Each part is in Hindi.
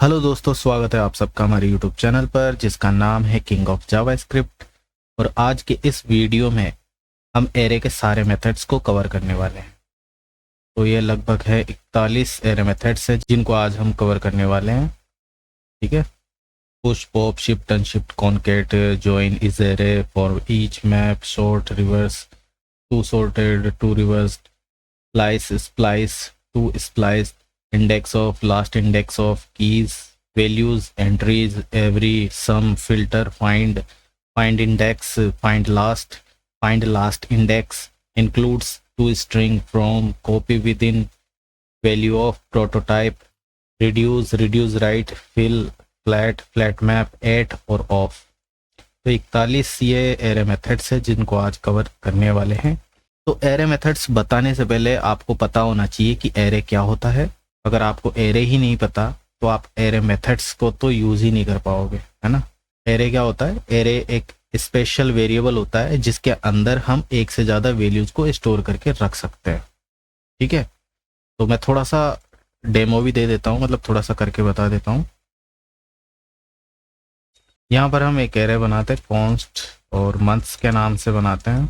हेलो दोस्तों, स्वागत है आप सबका हमारे यूट्यूब चैनल पर जिसका नाम है किंग ऑफ जावास्क्रिप्ट। और आज के इस वीडियो में हम एरे के सारे मेथड्स को कवर करने वाले हैं। तो ये लगभग है 41 एरे मेथड्स है जिनको आज हम कवर करने वाले हैं। ठीक है। Push, pop, shift, unshift, concat, join, is array for each map, sort, reverse, to sorted, to reverse, splice, splice, to splice, index of, last index of, keys, values, entries, every, sum, filter, find index, find last index, includes to string, from, copy within, value of, prototype, reduce right, fill, flat map, at और off। तो 41 ये एरे मेथड्स है जिनको आज कवर करने वाले हैं। तो एरे मेथड्स बताने से पहले आपको पता होना चाहिए कि एरे क्या होता है। अगर आपको एरे ही नहीं पता तो आप एरे मेथड्स को तो यूज ही नहीं कर पाओगे, है ना। एरे क्या होता है? एरे एक स्पेशल वेरिएबल होता है जिसके अंदर हम एक से ज़्यादा वैल्यूज को स्टोर करके रख सकते हैं। ठीक है। तो मैं थोड़ा सा डेमो भी दे देता हूँ, मतलब थोड़ा सा करके बता देता हूँ। यहाँ पर हम एक एरे बनाते हैं, कॉन्स्ट और मंथ्स के नाम से बनाते हैं।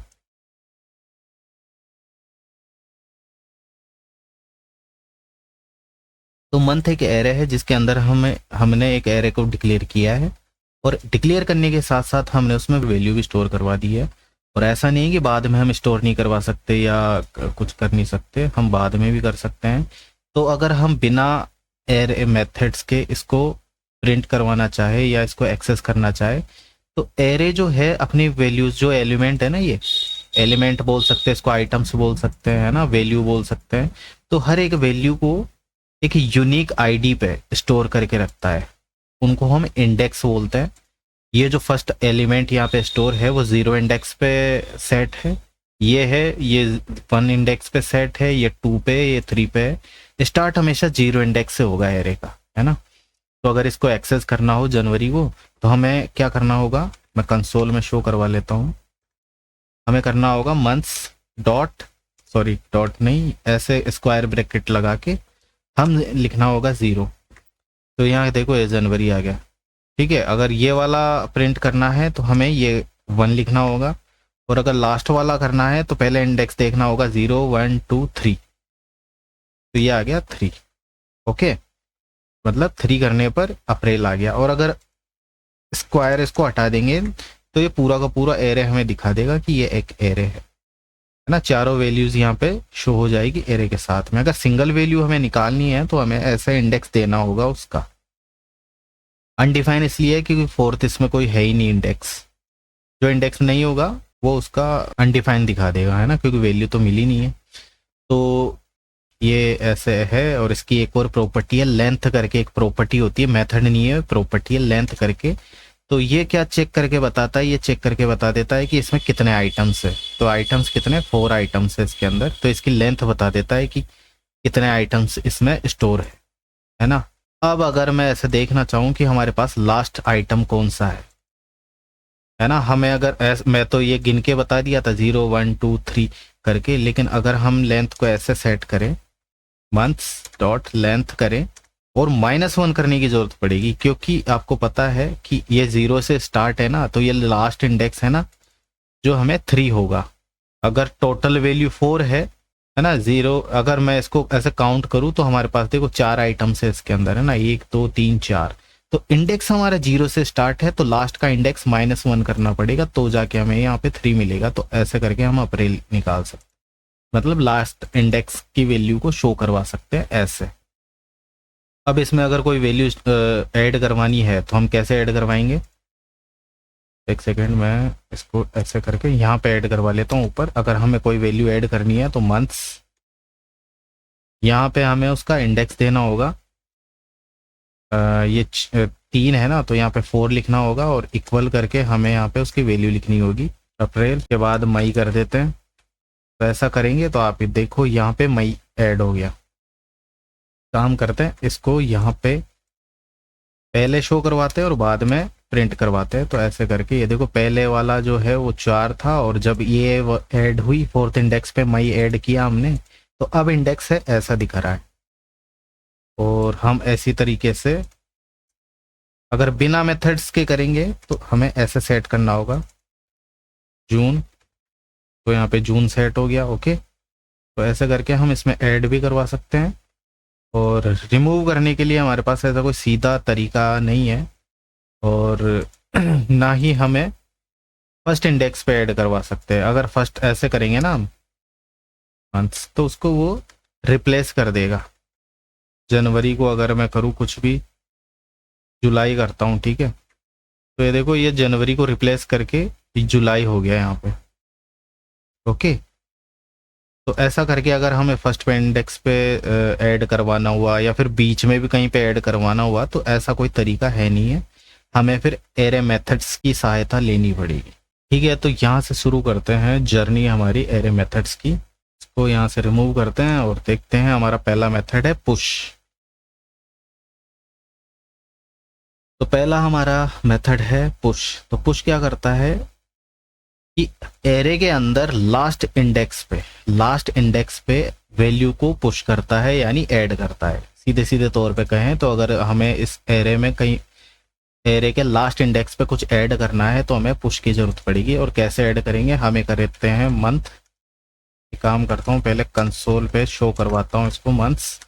तो मंथ एक एरे है जिसके अंदर हमने एक एरे को डिक्लेयर किया है, और डिक्लेयर करने के साथ साथ हमने उसमें वैल्यू भी स्टोर करवा दी है। और ऐसा नहीं है कि बाद में हम स्टोर नहीं करवा सकते या कुछ कर नहीं सकते, हम बाद में भी कर सकते हैं। तो अगर हम बिना एरे मेथड्स के इसको प्रिंट करवाना चाहे या इसको एक्सेस करना चाहे, तो एरे जो है अपनी वैल्यूज, जो एलिमेंट है ना, ये एलिमेंट बोल सकते हैं इसको, आइटम्स बोल सकते हैं, है ना, वैल्यू बोल सकते हैं। तो हर एक वैल्यू को एक यूनिक आईडी पे स्टोर करके रखता है, उनको हम इंडेक्स बोलते हैं। ये जो फर्स्ट एलिमेंट यहाँ पे स्टोर है वो 0 इंडेक्स पे सेट है, ये 1 इंडेक्स पे सेट है, ये 2 पे, ये 3 पे है। स्टार्ट हमेशा 0 इंडेक्स से होगा एरे का, है ना। तो अगर इसको एक्सेस करना हो जनवरी को, तो हमें क्या करना होगा, मैं कंसोल में शो करवा लेता हूँ। हमें करना होगा मंथ्स डॉट नहीं, ऐसे स्क्वायर ब्रैकेट लगा के हम लिखना होगा 0। तो यहाँ देखो ये जनवरी आ गया। ठीक है। अगर ये वाला प्रिंट करना है तो हमें ये 1 लिखना होगा, और अगर लास्ट वाला करना है तो पहले इंडेक्स देखना होगा 0 1 2 3। तो ये आ गया 3। ओके, मतलब 3 करने पर अप्रैल आ गया। और अगर स्क्वायर इसको हटा देंगे तो ये पूरा का पूरा एरे हमें दिखा देगा कि ये एक एरे है ना। चारों वैल्यूज यहाँ पे शो हो जाएगी एरे के साथ में। अगर सिंगल वैल्यू हमें निकालनी है तो हमें ऐसे इंडेक्स देना होगा उसका। अनडिफाइन इसलिए क्योंकि फोर्थ इसमें कोई है ही नहीं इंडेक्स। जो इंडेक्स नहीं होगा वो उसका अनडिफाइन दिखा देगा, है ना, क्योंकि वैल्यू तो मिली नहीं है। तो ये ऐसे है। और इसकी एक और प्रॉपर्टी है, लेंथ करके एक प्रॉपर्टी होती है, मेथड नहीं है, प्रॉपर्टी है लेंथ करके। तो ये क्या चेक करके बताता है, ये चेक करके बता देता है कि इसमें कितने आइटम्स है। तो आइटम्स कितने, 4 आइटम्स है इसके अंदर। तो इसकी लेंथ बता देता है कि कितने आइटम्स इसमें स्टोर है ना। अब अगर मैं ऐसे देखना चाहूँ कि हमारे पास लास्ट आइटम कौन सा है ना, हमें अगर मैं तो ये गिन के बता दिया था 0 1 2 3 करके, लेकिन अगर हम लेंथ को ऐसे सेट करें, मंथ्स डॉट लेंथ करें, और -1 करने की जरूरत पड़ेगी, क्योंकि आपको पता है कि ये 0 से स्टार्ट है ना, तो ये लास्ट इंडेक्स है ना, जो हमें 3 होगा। अगर टोटल वैल्यू 4 है ना, 0, अगर मैं इसको ऐसे काउंट करूं तो हमारे पास देखो 4 आइटम्स है इसके अंदर, है ना, 1 2 3 4। तो इंडेक्स हमारा 0 से स्टार्ट है, तो लास्ट का इंडेक्स -1 करना पड़ेगा, तो जाके हमें यहाँ पे 3 मिलेगा। तो ऐसे करके हम अप्रैल निकाल सकते, मतलब लास्ट इंडेक्स की वैल्यू को शो करवा सकते हैं ऐसे। अब इसमें अगर कोई वैल्यू ऐड करवानी है तो हम कैसे ऐड करवाएंगे, एक सेकेंड, मैं इसको ऐसे करके यहाँ पे ऐड करवा लेता हूँ ऊपर। अगर हमें कोई वैल्यू ऐड करनी है तो मंथ्स, यहाँ पे हमें उसका इंडेक्स देना होगा। ये 3 है ना, तो यहाँ पे 4 लिखना होगा, और इक्वल करके हमें यहाँ पे उसकी वैल्यू लिखनी होगी। अप्रैल के बाद मई कर देते हैं। तो ऐसा करेंगे तो आप देखो यहाँ पे मई ऐड हो गया। काम करते हैं, इसको यहाँ पे पहले शो करवाते हैं और बाद में प्रिंट करवाते हैं। तो ऐसे करके ये देखो, पहले वाला जो है वो 4 था, और जब ये ऐड हुई 4th इंडेक्स पे मई ऐड किया हमने, तो अब इंडेक्स है ऐसा दिख रहा है। और हम ऐसी तरीके से अगर बिना मेथड्स के करेंगे तो हमें ऐसे सेट करना होगा जून, तो यहाँ पे जून सेट हो गया। ओके, तो ऐसे करके हम इसमें ऐड भी करवा सकते हैं। और रिमूव करने के लिए हमारे पास ऐसा कोई सीधा तरीका नहीं है, और ना ही हमें फर्स्ट इंडेक्स पे ऐड करवा सकते हैं। अगर फर्स्ट ऐसे करेंगे ना हम मंथ्स, तो उसको वो रिप्लेस कर देगा। जनवरी को अगर मैं करूँ कुछ भी, जुलाई करता हूँ, ठीक है, तो ये देखो ये जनवरी को रिप्लेस करके जुलाई हो गया यहाँ पे। ओके, तो ऐसा करके अगर हमें फर्स्ट पे इंडेक्स पे ऐड करवाना हुआ या फिर बीच में भी कहीं पे ऐड करवाना हुआ, तो ऐसा कोई तरीका है नहीं है, हमें फिर एरे मेथड्स की सहायता लेनी पड़ेगी। ठीक है, तो यहाँ से शुरू करते हैं जर्नी हमारी एरे मेथड्स की। इसको यहाँ से रिमूव करते हैं और देखते हैं। हमारा पहला मेथड है पुश। तो पहला हमारा मेथड है पुश। तो पुश क्या करता है कि एरे के अंदर लास्ट इंडेक्स पे वैल्यू को पुश करता है, यानी ऐड करता है। सीधे सीधे तौर पे कहें तो अगर हमें इस एरे में कहीं एरे के लास्ट इंडेक्स पे कुछ ऐड करना है तो हमें पुश की जरूरत पड़ेगी। और कैसे ऐड करेंगे, हमें करते हैं मंथ। काम करता हूँ, पहले कंसोल पे शो करवाता हूँ इसको, मंथ्स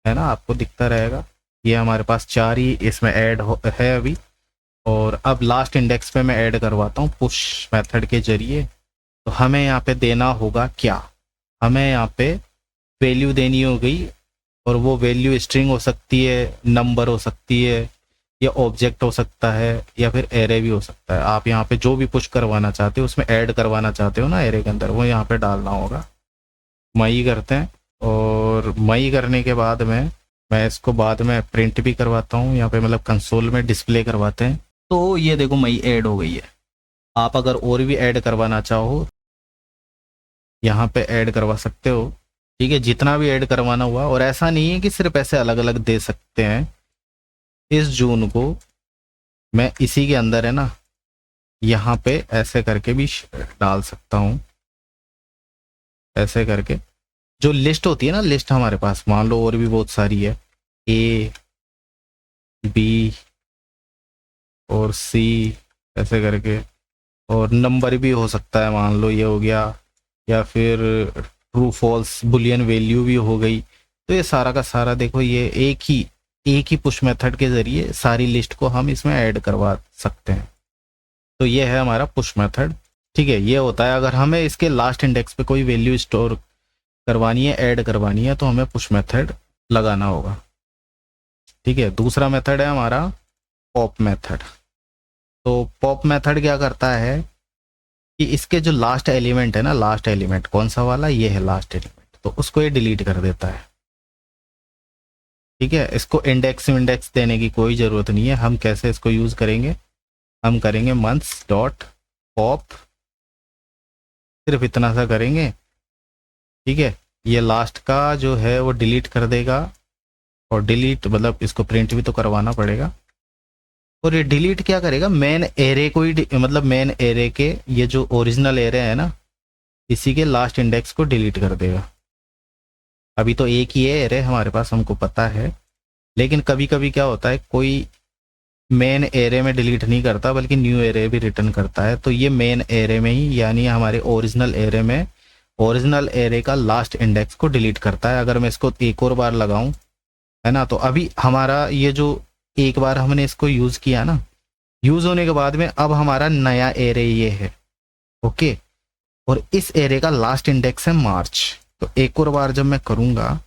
है ना, आपको दिखता रहेगा। ये हमारे पास 4 ही इसमें ऐड है अभी। और अब लास्ट इंडेक्स पे मैं ऐड करवाता हूँ पुश मेथड के जरिए। तो हमें यहाँ पे देना होगा क्या, हमें यहाँ पे वैल्यू देनी हो गई, और वो वैल्यू स्ट्रिंग हो सकती है, नंबर हो सकती है, या ऑब्जेक्ट हो सकता है, या फिर एरे भी हो सकता है। आप यहाँ पे जो भी पुश करवाना चाहते हो, उसमें ऐड करवाना चाहते हो ना एरे के अंदर, वो यहाँ पे डालना होगा। मई करते हैं, और मई करने के बाद में मैं इसको बाद में प्रिंट भी करवाता हूँ यहाँ पे, मतलब कंसोल में डिस्प्ले करवाते हैं। तो ये देखो मई ऐड हो गई है। आप अगर और भी ऐड करवाना चाहो यहाँ पे ऐड करवा सकते हो। ठीक है, जितना भी ऐड करवाना हुआ। और ऐसा नहीं है कि सिर्फ ऐसे अलग अलग दे सकते हैं। इस जून को मैं इसी के अंदर है ना, यहाँ पे ऐसे करके भी डाल सकता हूँ। ऐसे करके जो लिस्ट होती है ना, लिस्ट हमारे पास मान लो और भी बहुत सारी है, ए बी और सी, ऐसे करके। और नंबर भी हो सकता है, मान लो ये हो गया, या फिर ट्रू फॉल्स बुलियन वैल्यू भी हो गई। तो ये सारा का सारा देखो, ये एक ही पुश मेथड के जरिए सारी लिस्ट को हम इसमें ऐड करवा सकते हैं। तो ये है हमारा पुश मेथड। ठीक है, ये होता है अगर हमें इसके लास्ट इंडेक्स पे कोई वैल्यू स्टोर करवानी है, ऐड करवानी है, तो हमें पुश मेथड लगाना होगा। ठीक है, दूसरा मेथड है हमारा पॉप मेथड। तो पॉप मेथड क्या करता है कि इसके जो लास्ट एलिमेंट है ना, लास्ट एलिमेंट कौन सा वाला, ये है लास्ट एलिमेंट, तो उसको ये डिलीट कर देता है। ठीक है, इसको इंडेक्स देने की कोई ज़रूरत नहीं है। हम कैसे इसको यूज़ करेंगे, हम करेंगे मंथ्स डॉट पॉप, सिर्फ इतना सा करेंगे। ठीक है, ये लास्ट का जो है वो डिलीट कर देगा। और डिलीट मतलब इसको प्रिंट भी तो करवाना पड़ेगा। और ये डिलीट क्या करेगा, मेन एरे को ही, मतलब मेन एरे के ये जो ओरिजिनल एरे है ना, इसी के लास्ट इंडेक्स को डिलीट कर देगा। अभी तो एक ही है एरे हमारे पास, हमको पता है। लेकिन कभी कभी क्या होता है, कोई मेन एरे में डिलीट नहीं करता बल्कि न्यू एरे भी रिटर्न करता है। तो ये मेन एरे में ही, यानी हमारे ओरिजिनल एरे में, ओरिजिनल एरे का लास्ट इंडेक्स को डिलीट करता है। अगर मैं इसको एक और बार लगाऊं, है ना, तो अभी हमारा ये जो एक बार हमने इसको यूज़ किया ना, यूज़ होने के बाद में अब हमारा नया एरे ये है। ओके, और इस एरे का लास्ट इंडेक्स है मार्च। तो एक और बार जब मैं करूँगा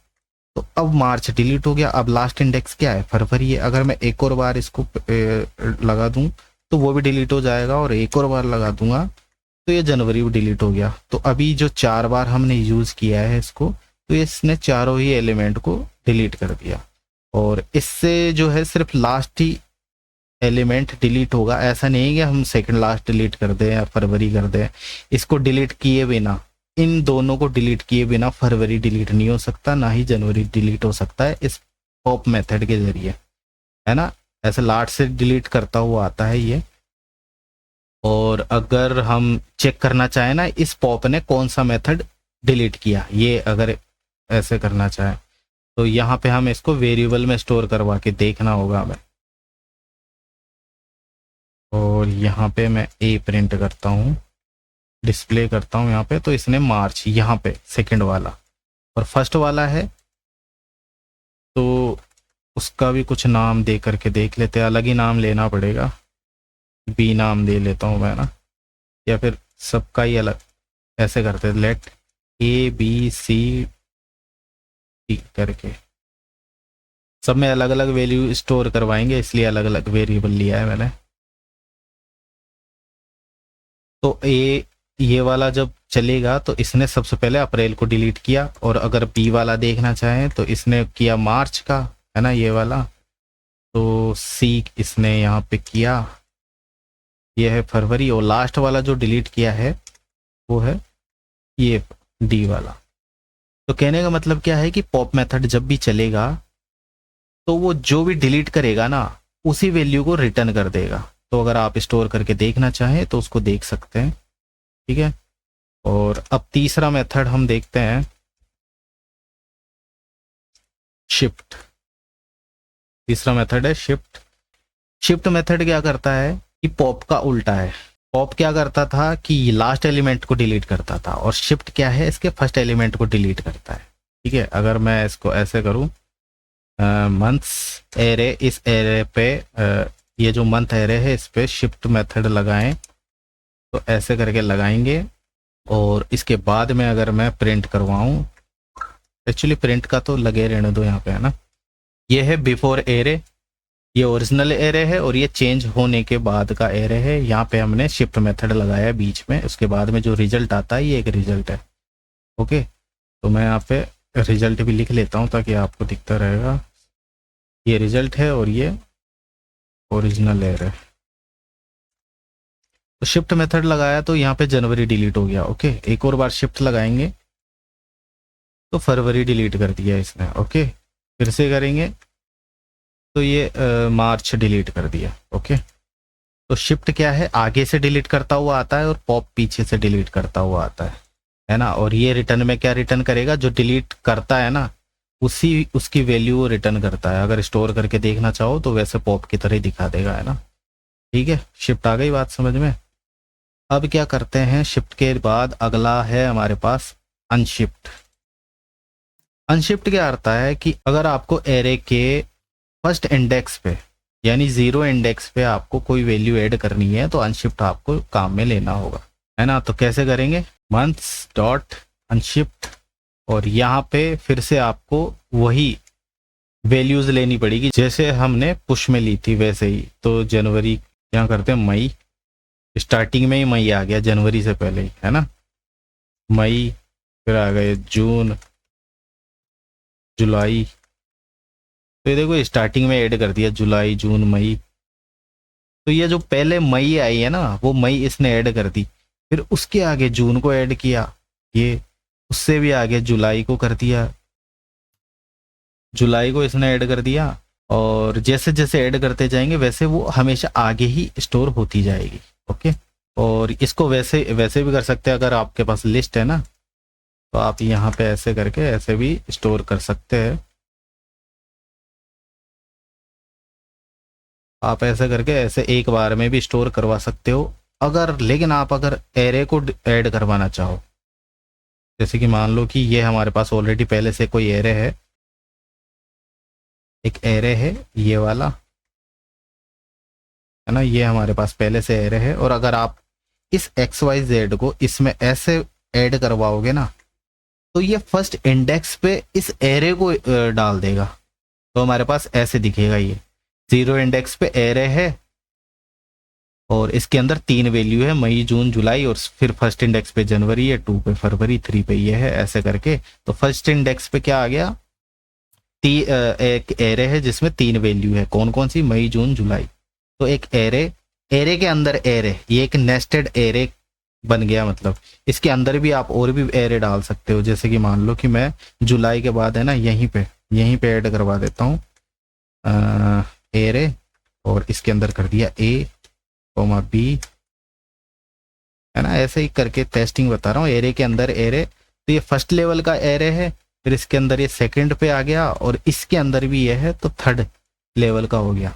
तो अब मार्च डिलीट हो गया। अब लास्ट इंडेक्स क्या है, फरवरी है। अगर मैं एक और बार इसको लगा दूं तो वो भी डिलीट हो जाएगा, और एक और बार लगा दूंगा तो ये जनवरी भी डिलीट हो गया। तो अभी जो 4 बार हमने यूज़ किया है इसको, तो इसने चारों ही एलिमेंट को डिलीट कर दिया। और इससे जो है सिर्फ लास्ट ही एलिमेंट डिलीट होगा। ऐसा नहीं है कि हम सेकंड लास्ट डिलीट कर दें या फरवरी कर दें। इसको डिलीट किए बिना, इन दोनों को डिलीट किए बिना फरवरी डिलीट नहीं हो सकता, ना ही जनवरी डिलीट हो सकता है इस पॉप मेथड के जरिए, है ना। ऐसे लास्ट से डिलीट करता हुआ आता है ये। और अगर हम चेक करना चाहें ना इस पॉप ने कौन सा मेथड डिलीट किया, ये अगर ऐसे करना चाहें, तो यहाँ पे हम इसको वेरिएबल में स्टोर करवा के देखना होगा हमें। और यहाँ पे मैं ए प्रिंट करता हूँ, डिस्प्ले करता हूँ यहाँ पे, तो इसने मार्च यहाँ पे सेकंड वाला, और फर्स्ट वाला है तो उसका भी कुछ नाम दे करके देख लेते हैं, अलग ही नाम लेना पड़ेगा, बी नाम दे लेता हूँ मैं ना, या फिर सबका ही अलग ऐसे करते हैं, let A B C D करके सब में अलग अलग वैल्यू स्टोर करवाएंगे, इसलिए अलग अलग वेरिएबल लिया है मैंने। तो ये वाला जब चलेगा तो इसने सबसे पहले अप्रैल को डिलीट किया, और अगर बी वाला देखना चाहें तो इसने किया मार्च का, है ना ये वाला, तो सी इसने यहाँ पे किया, ये है फरवरी, और लास्ट वाला जो डिलीट किया है वो है ये डी वाला। तो कहने का मतलब क्या है कि पॉप मेथड जब भी चलेगा तो वो जो भी डिलीट करेगा ना उसी वैल्यू को रिटर्न कर देगा। तो अगर आप स्टोर करके देखना चाहें तो उसको देख सकते हैं, ठीक है। और अब तीसरा मेथड हम देखते हैं, शिफ्ट। तीसरा मेथड है शिफ्ट। शिफ्ट मेथड क्या करता है कि पॉप का उल्टा है। पॉप क्या करता था कि लास्ट एलिमेंट को डिलीट करता था, और शिफ्ट क्या है इसके फर्स्ट एलिमेंट को डिलीट करता है, ठीक है। अगर मैं इसको ऐसे करूं, मंथ्स एरे, इस एरे पे ये जो मंथ एरे है इस पे शिफ्ट मेथड लगाएं, तो ऐसे करके लगाएंगे। और इसके बाद में अगर मैं प्रिंट करवाऊं, एक्चुअली प्रिंट का तो लगे रहने दो यहाँ पे, है ना। ये है बिफोर एरे, ये ओरिजिनल एरे है, और ये चेंज होने के बाद का एरे है। यहाँ पे हमने शिफ्ट मेथड लगाया बीच में, उसके बाद में जो रिजल्ट आता है ये एक रिजल्ट है, ओके। तो मैं यहाँ पे रिजल्ट भी लिख लेता हूँ ताकि आपको दिखता रहेगा, ये रिजल्ट है और ये ओरिजिनल एरे। तो शिफ्ट मेथड लगाया तो यहाँ पे जनवरी डिलीट हो गया, ओके। एक और बार शिफ्ट लगाएंगे तो फरवरी डिलीट कर दिया इसने, ओके। फिर से करेंगे तो ये मार्च डिलीट कर दिया, ओके। तो शिफ्ट क्या है, आगे से डिलीट करता हुआ आता है और पॉप पीछे से डिलीट करता हुआ आता है ना। और ये रिटर्न में क्या रिटर्न करेगा, जो डिलीट करता है ना उसी उसकी वैल्यू रिटर्न करता है। अगर स्टोर करके देखना चाहो तो वैसे पॉप की तरह ही दिखा देगा, है ना, ठीक है। शिफ्ट आ गई बात समझ में। अब क्या करते हैं, शिफ्ट के बाद अगला है हमारे पास अनशिफ्ट। अनशिफ्ट क्या करता है कि अगर आपको एरे के फर्स्ट इंडेक्स पे यानी 0 इंडेक्स पे आपको कोई वैल्यू ऐड करनी है तो अनशिफ्ट आपको काम में लेना होगा, है ना। तो कैसे करेंगे, मंथ्स डॉट अनशिफ्ट, और यहाँ पे फिर से आपको वही वैल्यूज लेनी पड़ेगी जैसे हमने पुश में ली थी वैसे ही। तो जनवरी क्या करते हैं, मई, स्टार्टिंग में ही मई आ गया जनवरी से पहले ही, है ना, मई, फिर आ गए जून, जुलाई, तो ये देखो स्टार्टिंग में ऐड कर दिया जुलाई जून मई। तो ये जो पहले मई आई है ना वो मई इसने ऐड कर दी, फिर उसके आगे जून को ऐड किया, ये उससे भी आगे जुलाई को कर दिया, जुलाई को इसने ऐड कर दिया, और जैसे जैसे ऐड करते जाएंगे वैसे वो हमेशा आगे ही स्टोर होती जाएगी, ओके। और इसको वैसे वैसे भी कर सकते हैं, अगर आपके पास लिस्ट है ना तो आप यहाँ पे ऐसे करके ऐसे भी स्टोर कर सकते हैं। आप ऐसे करके ऐसे एक बार में भी स्टोर करवा सकते हो। अगर लेकिन आप अगर एरे को ऐड करवाना चाहो, जैसे कि मान लो कि ये हमारे पास ऑलरेडी पहले से कोई एरे है, एक एरे है ये वाला, है ना, ये हमारे पास पहले से एरे है, और अगर आप इस XYZ को इसमें ऐसे ऐड करवाओगे ना तो ये फर्स्ट इंडेक्स पे इस एरे को डाल देगा। तो हमारे पास ऐसे दिखेगा, ये 0 इंडेक्स पे एरे है और इसके अंदर 3 वैल्यू है, मई जून जुलाई, और फिर फर्स्ट इंडेक्स पे जनवरी है, 2 पे फरवरी, 3 पे ये है, ऐसे करके। तो फर्स्ट इंडेक्स पे क्या आ गया, एक एरे है जिसमें 3 वैल्यू है, कौन कौन सी, मई जून जुलाई। तो एक एरे, एरे के अंदर एरे, ये एक नेस्टेड एरे बन गया। मतलब इसके अंदर भी आप और भी एरे डाल सकते हो, जैसे कि मान लो कि मैं जुलाई के बाद है ना यहीं पे ऐड करवा देता हूँ एरे, और इसके अंदर कर दिया ए कोमा बी, है ना। ऐसे ही करके टेस्टिंग बता रहा हूँ, एरे के अंदर एरे। तो ये फर्स्ट लेवल का एरे है, फिर इसके अंदर ये सेकंड पे आ गया, और इसके अंदर भी ये है तो थर्ड लेवल का हो गया।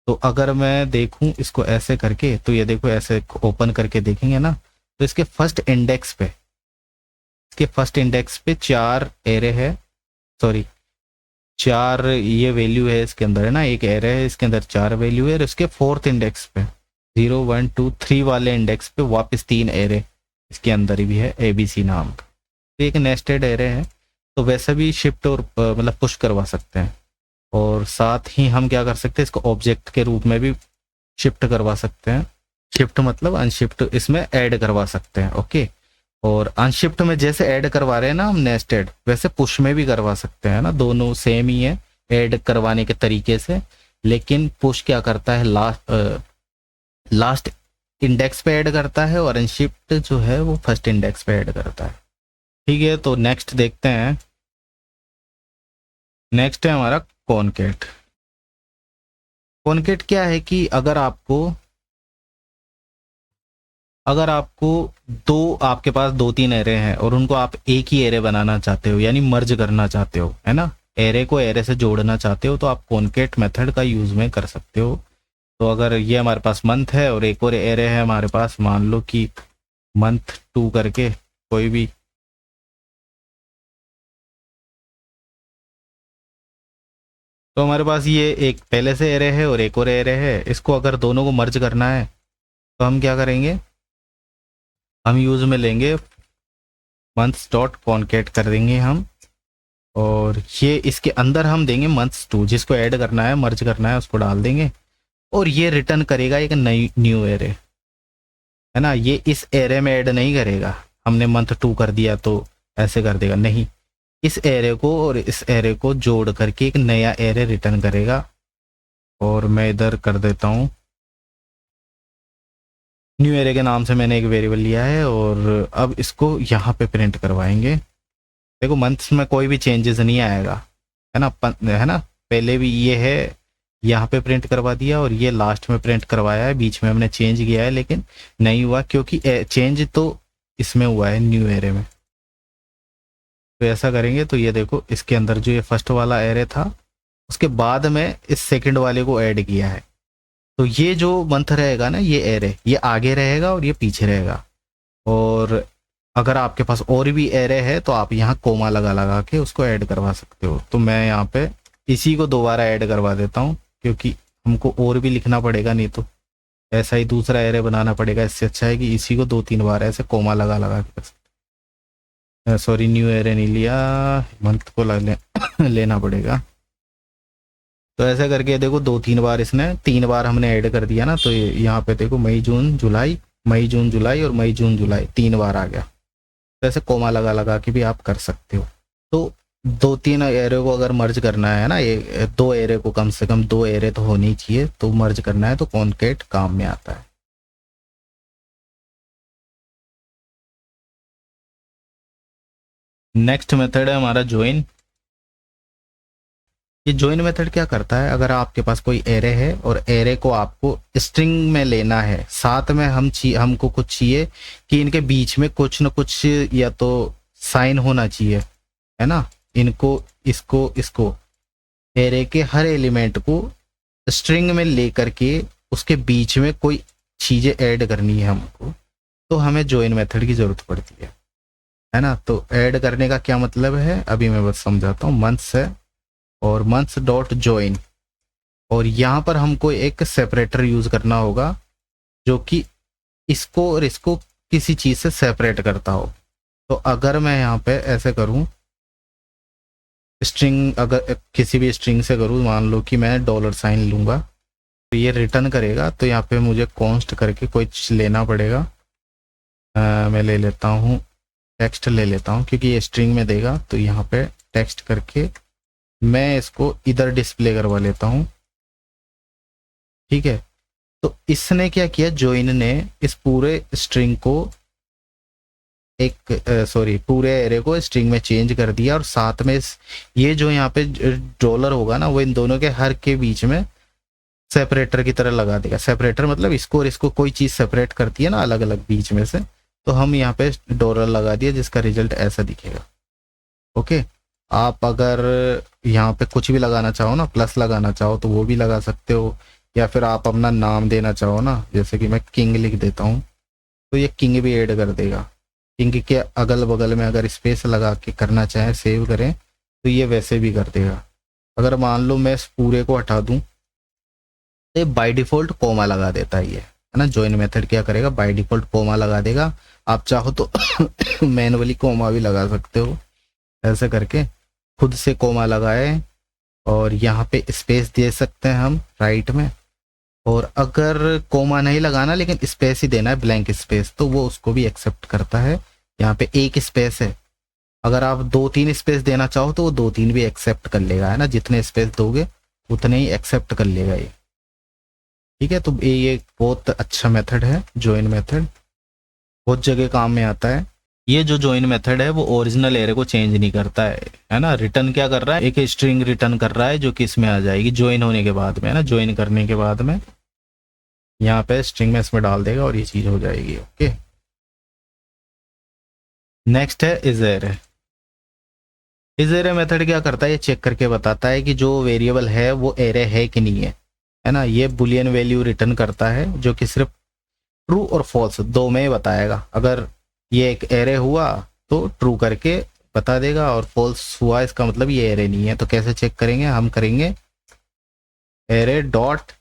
तो अगर मैं देखूं इसको ऐसे करके, तो ये देखो ऐसे ओपन करके देखेंगे ना, तो इसके फर्स्ट इंडेक्स पे 4 एरे है, सॉरी 4 ये वैल्यू है इसके अंदर, है ना, एक एरे है इसके अंदर 4 वैल्यू है, और इसके 4th इंडेक्स पे 0 1 2 3 वाले इंडेक्स पे वापस 3 एरे इसके अंदर ही भी है ABC नाम का। तो एक नेस्टेड एरे है, तो वैसे भी शिफ्ट और मतलब पुश करवा सकते हैं, और साथ ही हम क्या कर सकते हैं, इसको ऑब्जेक्ट के रूप में भी शिफ्ट करवा सकते हैं। शिफ्ट मतलब अनशिफ्ट इसमें ऐड करवा सकते हैं। ओके, और अनशिफ्ट में जैसे ऐड करवा रहे हैं ना हम नेस्टेड, वैसे पुश में भी करवा सकते हैं ना, दोनों सेम ही है ऐड करवाने के तरीके से। लेकिन पुश क्या करता है, लास्ट इंडेक्स पे ऐड करता है, और अनशिफ्ट जो है वो फर्स्ट इंडेक्स पे ऐड करता है। ठीक है, तो नेक्स्ट देखते हैं। नेक्स्ट है हमारा कॉनकेट। कॉनकेट क्या है कि अगर आपको आपके पास 2-3 एरे हैं और उनको आप एक ही एरे बनाना चाहते हो, यानी मर्ज करना चाहते हो, है ना, एरे को एरे से जोड़ना चाहते हो, तो आप कॉनकेट मेथड का यूज में कर सकते हो। तो अगर ये हमारे पास मंथ है और एक और एरे है हमारे पास, मान लो कि मंथ 2 करके कोई भी, तो हमारे पास ये एक पहले से एरे है और एक और एरे है, इसको अगर दोनों को मर्ज करना है तो हम क्या करेंगे, हम यूज में लेंगे मंथ्स डॉट कॉनकेट कर देंगे हम, और ये इसके अंदर हम देंगे मंथ्स 2, जिसको ऐड करना है मर्ज करना है उसको डाल देंगे, और ये रिटर्न करेगा एक नई न्यू एरे, है ना। ये इस एरे में ऐड नहीं करेगा, हमने मंथ 2 कर दिया तो ऐसे कर देगा, नहीं, इस एरे को और इस एरे को जोड़ करके एक नया एरे रिटर्न करेगा। और मैं इधर कर देता हूँ, न्यू एरे के नाम से मैंने एक वेरिएबल लिया है, और अब इसको यहाँ पे प्रिंट करवाएंगे। देखो मंथ्स में कोई भी चेंजेस नहीं आएगा, है ना, है ना, पहले भी ये है यहाँ पे प्रिंट करवा दिया, और ये लास्ट में प्रिंट करवाया है, बीच में हमने चेंज किया है लेकिन नहीं हुआ, क्योंकि चेंज तो इसमें हुआ है न्यू एरे में। तो ऐसा करेंगे तो ये देखो इसके अंदर जो ये फर्स्ट वाला एरे था, उसके बाद में इस सेकंड वाले को ऐड किया है, तो ये जो मंथ रहेगा ना, ये एरे ये आगे रहेगा और ये पीछे रहेगा। और अगर आपके पास और भी एरे है तो आप यहाँ कोमा लगा लगा के उसको ऐड करवा सकते हो। तो मैं यहाँ पे इसी को दोबारा ऐड करवा देता हूँ, क्योंकि हमको और भी लिखना पड़ेगा, नहीं तो ऐसा ही दूसरा एरे बनाना पड़ेगा। इससे अच्छा है कि इसी को 2-3 बार ऐसे कोमा लगा लगा के कर सकते। सॉरी, न्यू एरे नहीं लिया, मंथ को लेना पड़ेगा। तो ऐसा करके देखो 2-3 बार इसने 3 बार हमने ऐड कर दिया ना, तो यहाँ पे देखो मई जून जुलाई और मई जून जुलाई 3 बार आ गया। तो ऐसे कोमा लगा लगा के भी आप कर सकते हो। तो 2-3 एरे को अगर मर्ज करना है ना, ये 2 एरे को, कम से कम 2 एरे तो होनी ही चाहिए, तो मर्ज करना है तो कॉनकेट काम में आता है। नेक्स्ट मेथड है हमारा ज्वाइन। ये ज्वाइन मेथड क्या करता है, अगर आपके पास कोई एरे है और एरे को आपको स्ट्रिंग में लेना है, साथ में हमको कुछ चाहिए कि इनके बीच में कुछ न कुछ या तो साइन होना चाहिए, है ना, इनको इसको एरे के हर एलिमेंट को स्ट्रिंग में लेकर के उसके बीच में कोई चीजें ऐड करनी है हमको, तो हमें ज्वाइन मेथड की जरूरत पड़ती है ना। तो ऐड करने का क्या मतलब है, अभी मैं बस समझाता हूँ। मंथ्स है और मंथ्स डॉट ज्वाइन, और यहाँ पर हमको एक सेपरेटर यूज करना होगा जो कि इसको और इसको किसी चीज से सेपरेट करता हो। तो अगर मैं यहाँ पे ऐसे करूँ, स्ट्रिंग अगर किसी भी स्ट्रिंग से करूँ, मान लो कि मैं $साइन लूंगा, तो ये रिटर्न करेगा। तो यहाँ पे मुझे कॉन्स्ट करके कुछ लेना पड़ेगा। मैं ले लेता हूँ टेक्स्ट ले लेता हूँ, क्योंकि ये स्ट्रिंग में देगा। तो यहाँ पे टेक्स्ट करके मैं इसको इधर डिस्प्ले करवा लेता हूँ, ठीक है। तो इसने क्या किया, ज्वाइन ने इस पूरे स्ट्रिंग को पूरे एरे को स्ट्रिंग में चेंज कर दिया, और साथ में ये जो यहाँ पे डॉलर होगा ना, वो इन दोनों के हर के बीच में सेपरेटर की तरह लगा देगा। सेपरेटर मतलब इसको और इसको कोई चीज सेपरेट करती है ना अलग अलग बीच में से, तो हम यहाँ पे डॉलर लगा दिया, जिसका रिजल्ट ऐसा दिखेगा। ओके, आप अगर यहाँ पे कुछ भी लगाना चाहो ना, प्लस लगाना चाहो तो वो भी लगा सकते हो, या फिर आप अपना नाम देना चाहो ना, जैसे कि मैं किंग लिख देता हूँ, तो ये किंग भी ऐड कर देगा। किंग के अगल बगल में अगर स्पेस लगा के करना चाहें, सेव करें, तो ये वैसे भी कर देगा। अगर मान लो मैं इस पूरे को हटा दूं, तो बाय डिफॉल्ट कोमा लगा देता है ये, है ना। ज्वाइन मेथड क्या करेगा, बाय डिफॉल्ट कोमा लगा देगा। आप चाहो तो मैनुअली कोमा भी लगा सकते हो, ऐसे करके खुद से कोमा लगाए, और यहाँ पे स्पेस दे सकते हैं हम राइट में। और अगर कोमा नहीं लगाना लेकिन स्पेस ही देना है, ब्लैंक स्पेस, तो वो उसको भी एक्सेप्ट करता है। यहाँ पे एक स्पेस है, अगर आप 2-3 स्पेस देना चाहो तो वो 2-3 भी एक्सेप्ट कर लेगा, है ना। जितने स्पेस दोगे उतने ही एक्सेप्ट कर लेगा ये, ठीक है। तो ये बहुत अच्छा मेथड है ज्वाइन मेथड, बहुत जगह काम में आता है। ये जो ज्वाइन मेथड है वो ओरिजिनल एरे को चेंज नहीं करता है ना। रिटर्न क्या कर रहा है, एक स्ट्रिंग रिटर्न कर रहा है जो कि इसमें आ जाएगी ज्वाइन होने के बाद में, है ना। ज्वाइन करने के बाद में यहाँ पे स्ट्रिंग में इसमें डाल देगा और ये चीज हो जाएगी। ओके, नेक्स्ट है is array. Is array method क्या करता है, ये चेक करके बताता है कि जो वेरिएबल है वो एरे है कि नहीं है ना। ये बुलियन वैल्यू रिटर्न करता है जो कि सिर्फ ट्रू और फॉल्स दो में बताएगा। अगर ये एक एरे हुआ तो ट्रू करके बता देगा, और फॉल्स हुआ इसका मतलब ये एरे नहीं है। तो कैसे चेक करेंगे, हम करेंगे एरे डॉट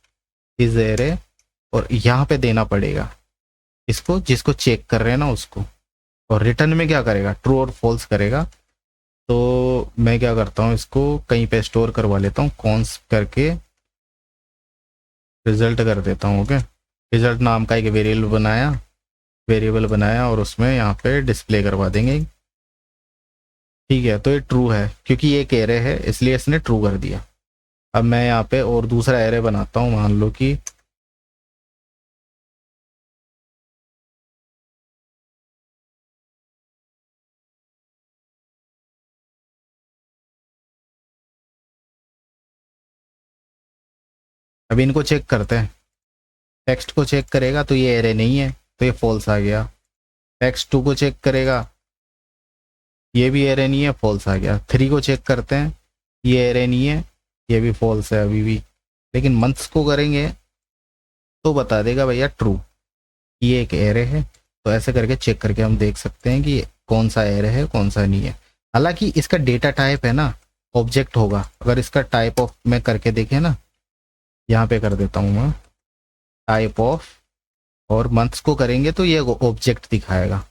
इज एरे, और यहाँ पे देना पड़ेगा इसको, जिसको चेक कर रहे हैं ना उसको, और रिटर्न में क्या करेगा, ट्रू और फॉल्स करेगा। तो मैं क्या करता हूँ, इसको कहीं पे स्टोर करवा लेता हूँ, कॉन्स करके रिजल्ट कर देता हूँ। ओके, रिजल्ट नाम का एक वेरिएबल बनाया और उसमें यहाँ पे डिस्प्ले करवा देंगे, ठीक है। तो ये ट्रू है क्योंकि ये एक एरे है, इसलिए इसने ट्रू कर दिया। अब मैं यहाँ पे और दूसरा एरे बनाता हूँ, मान लो कि अभी इनको चेक करते हैं। टेक्स्ट को चेक करेगा तो ये एरे नहीं है, तो ये फॉल्स आ गया। टेक्स्ट 2 को चेक करेगा, ये भी एरे नहीं है, फॉल्स आ गया। 3 को चेक करते हैं, ये एरे नहीं है, ये भी फॉल्स है अभी भी। लेकिन मंथ्स को करेंगे तो बता देगा भैया ट्रू, ये एक एरे है। तो ऐसे करके चेक करके हम देख सकते हैं कि कौन सा एरे है कौन सा नहीं है। हालांकि इसका डेटा टाइप है ना, ऑब्जेक्ट होगा। अगर इसका टाइप ऑफ में करके देखें ना, यहाँ पे कर देता हूँ मैं टाइप ऑफ, और मंथ्स को करेंगे तो ये ऑब्जेक्ट दिखाएगा,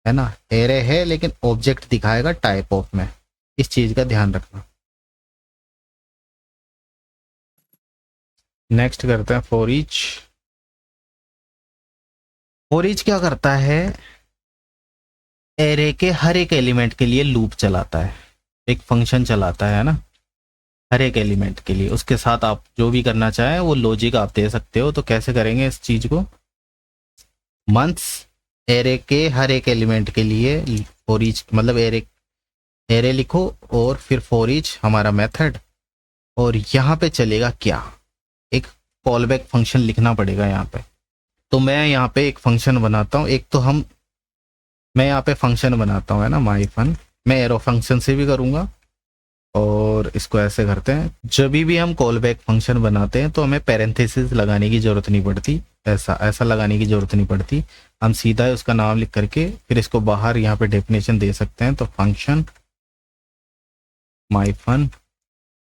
है ना। एरे है लेकिन ऑब्जेक्ट दिखाएगा टाइप ऑफ में, इस चीज का ध्यान रखना। नेक्स्ट करते हैं फॉर ईच। फॉर ईच क्या करता है, एरे के हर एक एलिमेंट के लिए लूप चलाता है, एक फंक्शन चलाता है ना, हर एक एलिमेंट के लिए। उसके साथ आप जो भी करना चाहें वो लॉजिक आप दे सकते हो। तो कैसे करेंगे इस चीज को, मंथ्स एरे के हर एक एलिमेंट के लिए फॉर ईच, मतलब एरे लिखो और फिर फॉर ईच हमारा मेथड, और यहाँ पे चलेगा क्या, एक कॉल बैक फंक्शन लिखना पड़ेगा यहाँ पे। तो मैं यहाँ पे एक फंक्शन बनाता हूँ, एक तो मैं यहाँ पे फंक्शन बनाता हूँ, है ना, माई फन। मैं एरो फंक्शन से भी करूँगा, और इसको ऐसे करते हैं, जब भी हम कॉल बैक फंक्शन बनाते हैं तो हमें पैरेंथेसिस लगाने की जरूरत नहीं पड़ती, ऐसा लगाने की जरूरत नहीं पड़ती। हम सीधा उसका नाम लिख करके फिर इसको बाहर यहाँ पे डेफिनेशन दे सकते हैं। तो फंक्शन माई फन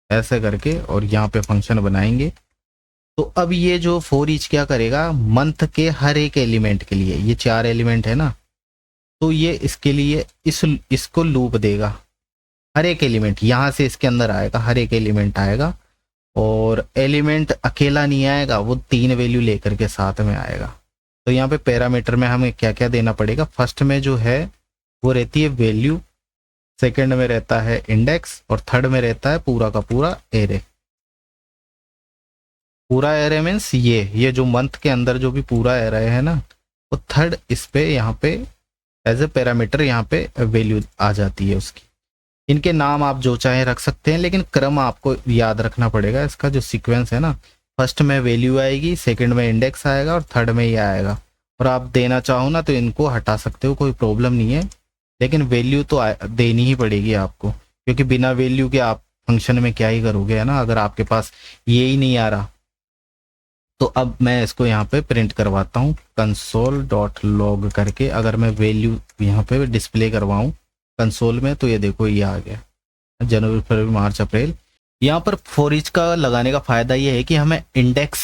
ऐसे करके, और यहाँ पे फंक्शन बनाएंगे। तो अब ये जो फॉर ईच क्या करेगा, मंथ के हर एक एलिमेंट के लिए, ये 4 एलिमेंट है ना, तो ये इसके लिए इसको लूप देगा। हर एक एलिमेंट यहाँ से इसके अंदर आएगा, हर एक एलिमेंट आएगा, और एलिमेंट अकेला नहीं आएगा, वो 3 वैल्यू लेकर के साथ में आएगा। तो यहाँ पे पैरामीटर में हमें क्या क्या देना पड़ेगा, फर्स्ट में जो है वो रहती है वैल्यू, सेकंड में रहता है इंडेक्स, और थर्ड में रहता है पूरा का पूरा एरे। पूरा एरे मीन्स ये जो मंथ के अंदर जो भी पूरा एरे है ना, वो थर्ड इस पे यहाँ पे एज ए पैरामीटर यहाँ पे वैल्यू आ जाती है उसकी। इनके नाम आप जो चाहे रख सकते हैं, लेकिन क्रम आपको याद रखना पड़ेगा। इसका जो सीक्वेंस है ना, फर्स्ट में वैल्यू आएगी, सेकंड में इंडेक्स आएगा, और थर्ड में ये आएगा। और आप देना चाहो ना तो इनको हटा सकते हो, कोई प्रॉब्लम नहीं है, लेकिन वैल्यू तो देनी ही पड़ेगी आपको, क्योंकि बिना वैल्यू के आप फंक्शन में क्या ही करोगे, है ना। अगर आपके पास ये ही नहीं आ रहा तो अब मैं इसको यहाँ पे प्रिंट करवाता हूँ कंसोल डॉट लॉग करके। अगर मैं वैल्यू यहाँ पे डिस्प्ले करवाऊँ कंसोल में तो ये देखो ये आ गया जनवरी फरवरी मार्च अप्रैल। यहाँ पर फॉर ईच का लगाने का फायदा ये है कि हमें इंडेक्स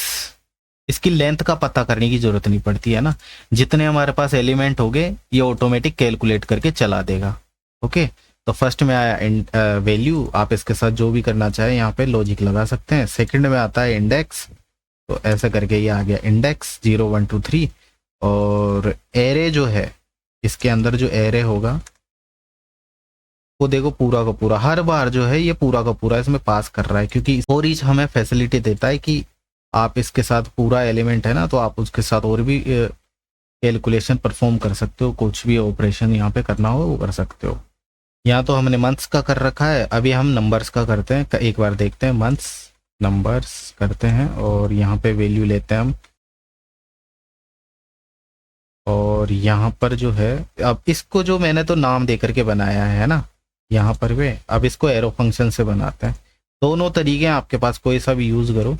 इसकी लेंथ का पता करने की जरूरत नहीं पड़ती है ना। जितने हमारे पास एलिमेंट हो गए ये ऑटोमेटिक कैलकुलेट करके चला देगा। ओके, तो फर्स्ट में आया वैल्यू, आप इसके साथ जो भी करना चाहे यहाँ पे लॉजिक लगा सकते हैं। सेकंड में आता है इंडेक्स, तो ऐसा करके ये आ गया इंडेक्स 0 1 2 3। और एरे जो है इसके अंदर जो एरे होगा वो देखो पूरा का पूरा हर बार जो है ये पूरा का पूरा इसमें पास कर रहा है, क्योंकि फॉर ईच हमें फैसिलिटी देता है कि आप इसके साथ पूरा एलिमेंट है ना तो आप उसके साथ और भी कैलकुलेशन परफॉर्म कर सकते हो, कुछ भी ऑपरेशन यहाँ पे करना हो वो कर सकते हो। यहाँ तो हमने मंथ्स का कर रखा है, अभी हम नंबर्स का करते हैं। एक बार देखते हैं, मंथ्स नंबर्स करते हैं और यहाँ पे वैल्यू लेते हैं हम। और यहाँ पर जो है अब इसको जो मैंने तो नाम दे करके बनाया है ना यहाँ पर वे, अब इसको एरो फंक्शन से बनाते हैं। दोनों तरीके हैं आपके पास, कोई सा भी यूज करो।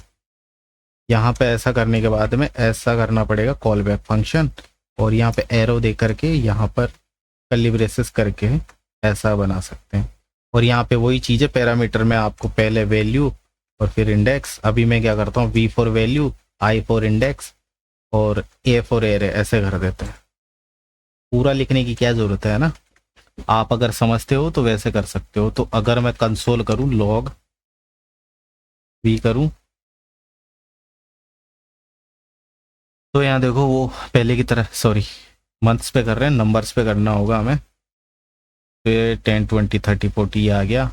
यहाँ पे ऐसा करने के बाद में ऐसा करना पड़ेगा कॉल बैक फंक्शन, और यहाँ पे एरो दे करके यहाँ पर कर्ली ब्रेसेस करके ऐसा बना सकते हैं। और यहाँ पे वही चीज़ है, पैरामीटर में आपको पहले वैल्यू और फिर इंडेक्स। अभी मैं क्या करता हूँ, V for value, I for index और ए फॉर एरे ऐसे कर देते हैं। पूरा लिखने की क्या जरूरत है ना, आप अगर समझते हो तो वैसे कर सकते हो। तो अगर मैं कंसोल करूँ लॉग वी करूँ तो यहाँ देखो वो पहले की तरह, सॉरी मंथ्स पे कर रहे हैं, नंबर्स पे करना होगा हमें। फिर 10 20 30 40 आ गया।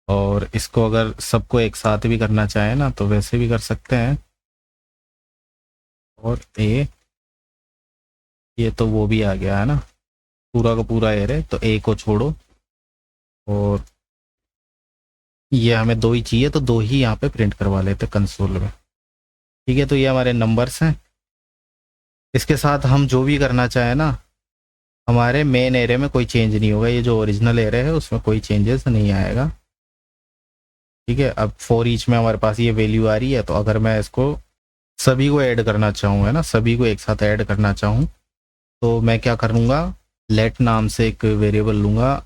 और इसको अगर सबको एक साथ भी करना चाहे ना तो वैसे भी कर सकते हैं। और ये तो वो भी आ गया है ना पूरा का पूरा एरे, तो ए को छोड़ो। और ये हमें दो ही चाहिए तो दो ही यहाँ पे प्रिंट करवा लेते कंसोल में। ठीक है, तो ये हमारे नंबर्स हैं। इसके साथ हम जो भी करना चाहे ना, हमारे मेन एरे में कोई चेंज नहीं होगा, ये जो ओरिजिनल एरे है उसमें कोई चेंजेस नहीं आएगा। ठीक है, अब फॉर ईच में हमारे पास ये वैल्यू आ रही है, तो अगर मैं इसको सभी को ऐड करना चाहूँ है ना, सभी को एक साथ ऐड करना चाहूँ तो मैं क्या करूँगा, लेट नाम से एक वेरिएबल लूँगा,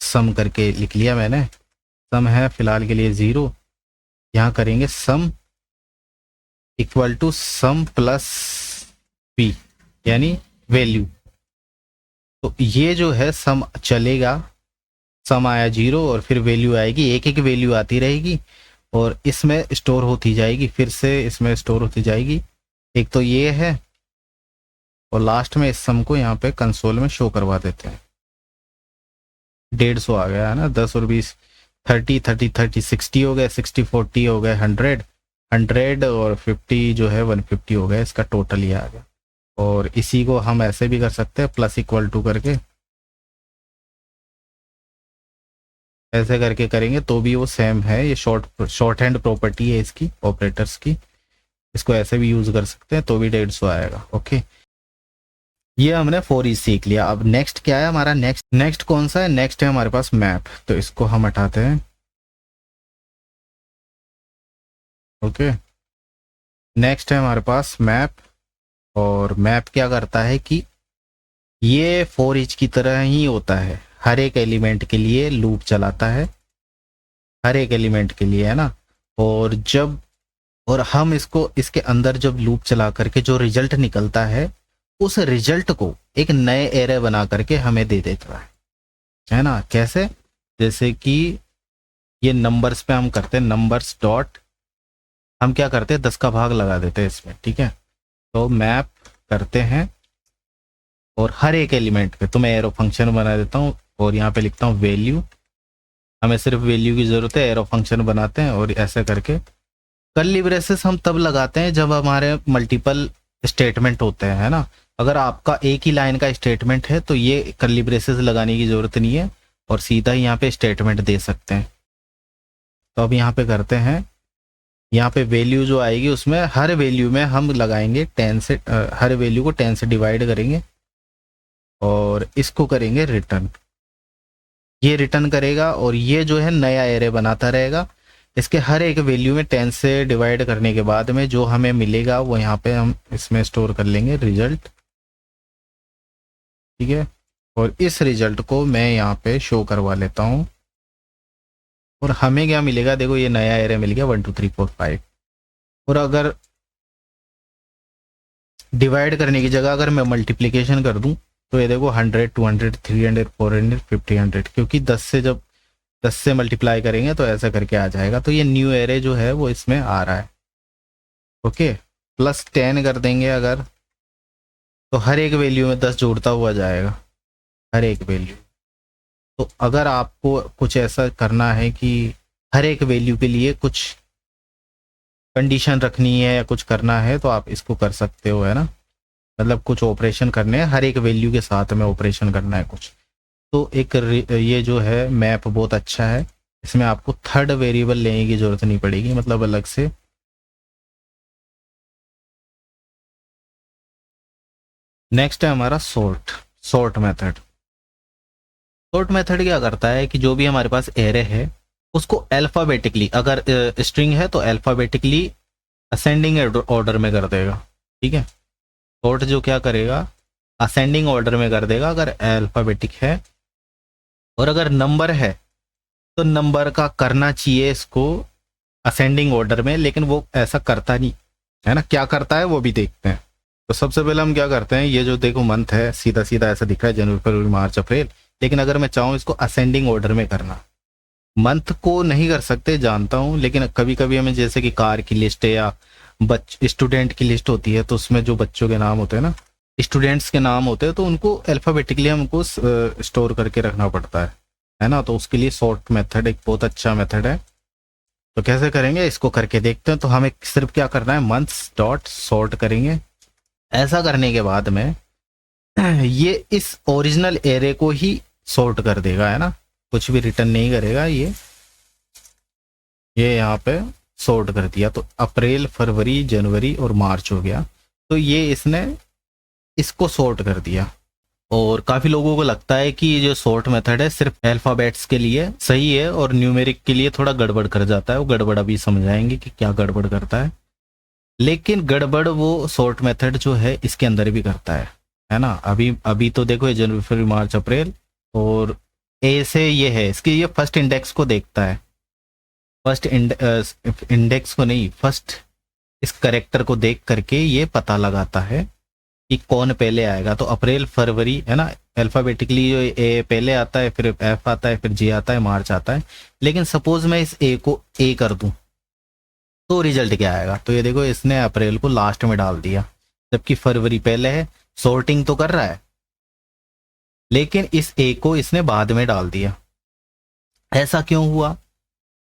सम करके लिख लिया मैंने। सम है फिलहाल के लिए 0, यहाँ करेंगे sum equal to sum plus P यानी वैल्यू। तो ये जो है सम चलेगा, सम आया 0 और फिर वैल्यू आएगी, एक एक वैल्यू आती रहेगी और इसमें स्टोर होती जाएगी, फिर से इसमें स्टोर होती जाएगी। एक तो ये है, और लास्ट में इस सम को यहाँ पे कंसोल में शो करवा देते हैं। 150 आ गया है ना, 10 और 20 30 30 30 60 हो गए, 60 40 हो गए 100 100 और 50 जो है 150 हो गया, इसका टोटल ये आ गया। और इसी को हम ऐसे भी कर सकते हैं प्लस इक्वल टू करके, ऐसे करके करेंगे तो भी वो सेम है। ये शॉर्ट हैंड प्रॉपर्टी है इसकी ऑपरेटर्स की, इसको ऐसे भी यूज कर सकते हैं तो भी 150 आएगा। ओके, ये हमने फॉर ईच सीख लिया। अब नेक्स्ट क्या है हमारा, नेक्स्ट कौन सा है, नेक्स्ट है हमारे पास मैप, तो इसको हम हटाते हैं। ओके, नेक्स्ट है हमारे पास मैप। और मैप क्या करता है कि ये फॉर ईच की तरह ही होता है, हर एक एलिमेंट के लिए लूप चलाता है, हर एक एलिमेंट के लिए है ना। और हम इसको इसके अंदर जब लूप चला करके जो रिजल्ट निकलता है उस रिजल्ट को एक नए एरे बना करके हमें दे देता है ना। कैसे, जैसे कि ये नंबर्स पे हम करते हैं नंबर्स डॉट, हम क्या करते हैं 10 का भाग लगा देते हैं इसमें। ठीक है, तो मैप करते हैं और हर एक एलिमेंट पे तो मैं एरो फंक्शन बना देता हूँ और यहाँ पे लिखता हूँ वैल्यू, हमें सिर्फ वैल्यू की जरूरत है, एरो फंक्शन बनाते हैं और ऐसे करके। कर्ली ब्रेसेस हम तब लगाते हैं जब हमारे मल्टीपल स्टेटमेंट होते हैं, है ना। अगर आपका एक ही लाइन का स्टेटमेंट है तो ये कर्ली ब्रेसेस लगाने की जरूरत नहीं है और सीधा ही यहाँ पे स्टेटमेंट दे सकते हैं। तो अब यहाँ पे करते हैं, यहाँ पे वैल्यू जो आएगी उसमें हर वैल्यू में हम लगाएंगे 10 से, हर वैल्यू को 10 से डिवाइड करेंगे और इसको करेंगे रिटर्न। ये रिटर्न करेगा और ये जो है नया एरे बनाता रहेगा। इसके हर एक वैल्यू में 10 से डिवाइड करने के बाद में जो हमें मिलेगा वो यहाँ पे हम इसमें स्टोर कर लेंगे रिजल्ट, ठीक है। और इस रिजल्ट को मैं यहाँ पे शो करवा लेता हूँ और हमें क्या मिलेगा, देखो ये नया एरे मिल गया 1 2 3 4 5। और अगर डिवाइड करने की जगह अगर मैं मल्टीप्लिकेशन कर दूं तो ये देखो 100 200 300 400 50 100, क्योंकि 10 से मल्टीप्लाई करेंगे तो ऐसा करके आ जाएगा। तो ये न्यू एरे जो है वो इसमें आ रहा है। ओके, प्लस 10 कर देंगे अगर, तो हर एक वैल्यू में 10 जोड़ता हुआ जाएगा, हर एक वैल्यू। तो अगर आपको कुछ ऐसा करना है कि हर एक वैल्यू के लिए कुछ कंडीशन रखनी है या कुछ करना है तो आप इसको कर सकते हो, है ना। मतलब कुछ ऑपरेशन करने हैं, हर एक वैल्यू के साथ में ऑपरेशन करना है कुछ। तो एक ये जो है मैप बहुत अच्छा है, इसमें आपको थर्ड वेरिएबल लेने की जरूरत नहीं पड़ेगी, मतलब अलग से। नेक्स्ट है हमारा सॉर्ट मेथड। सॉर्ट मेथड क्या करता है कि जो भी हमारे पास एरे है उसको अल्फाबेटिकली, अगर स्ट्रिंग है तो अल्फाबेटिकली असेंडिंग ऑर्डर में कर देगा, ठीक है। सॉर्ट जो क्या करेगा, असेंडिंग ऑर्डर में कर देगा अगर अल्फाबेटिक है। और अगर नंबर है तो नंबर का करना चाहिए इसको असेंडिंग ऑर्डर में, लेकिन वो ऐसा करता नहीं है ना। क्या करता है वो भी देखते हैं। तो सबसे पहले हम क्या करते हैं, ये जो देखो मंथ है सीधा सीधा ऐसा दिख रहा है, जनवरी फरवरी मार्च अप्रैल। लेकिन अगर मैं चाहूँ इसको असेंडिंग ऑर्डर में करना, मंथ को नहीं कर सकते जानता हूँ, लेकिन कभी कभी हमें जैसे कि कार की लिस्ट है या स्टूडेंट की लिस्ट होती है, तो उसमें जो बच्चों के नाम होते हैं ना, स्टूडेंट्स के नाम होते हैं, तो उनको अल्फाबेटिकली हमको स्टोर करके रखना पड़ता है ना। तो उसके लिए सॉर्ट मेथड एक बहुत अच्छा मेथड है। तो कैसे करेंगे इसको करके देखते हैं। तो हमें सिर्फ क्या करना है, मंथ्स डॉट सॉर्ट करेंगे। ऐसा करने के बाद में ये इस ओरिजिनल एरे को ही सॉर्ट कर देगा, है ना, कुछ भी रिटर्न नहीं करेगा। ये यहाँ पे सॉर्ट कर दिया, तो अप्रैल फरवरी जनवरी और मार्च हो गया। तो ये इसने इसको सॉर्ट कर दिया। और काफ़ी लोगों को लगता है कि जो सॉर्ट मेथड है सिर्फ अल्फ़ाबेट्स के लिए सही है और न्यूमेरिक के लिए थोड़ा गड़बड़ कर जाता है। वो गड़बड़ अभी समझाएंगे कि क्या गड़बड़ करता है। लेकिन गड़बड़ वो सॉर्ट मेथड जो है इसके अंदर भी करता है ना। अभी तो देखो ये जनवरी फरवरी मार्च अप्रैल, और ए से ये है इसके, ये फर्स्ट इंडेक्स को देखता है, फर्स्ट इंडेक्स को नहीं, फर्स्ट इस करेक्टर को देख करके ये पता लगाता है कि कौन पहले आएगा। तो अप्रैल फरवरी है ना, अल्फाबेटिकली जो ए पहले आता है, फिर एफ आता है, फिर जे आता है, मार्च आता है। लेकिन सपोज मैं इस ए को ए कर दूं तो रिजल्ट क्या आएगा। तो ये देखो इसने अप्रैल को लास्ट में डाल दिया, जबकि फरवरी पहले है। सॉर्टिंग तो कर रहा है लेकिन इस ए को इसने बाद में डाल दिया। ऐसा क्यों हुआ?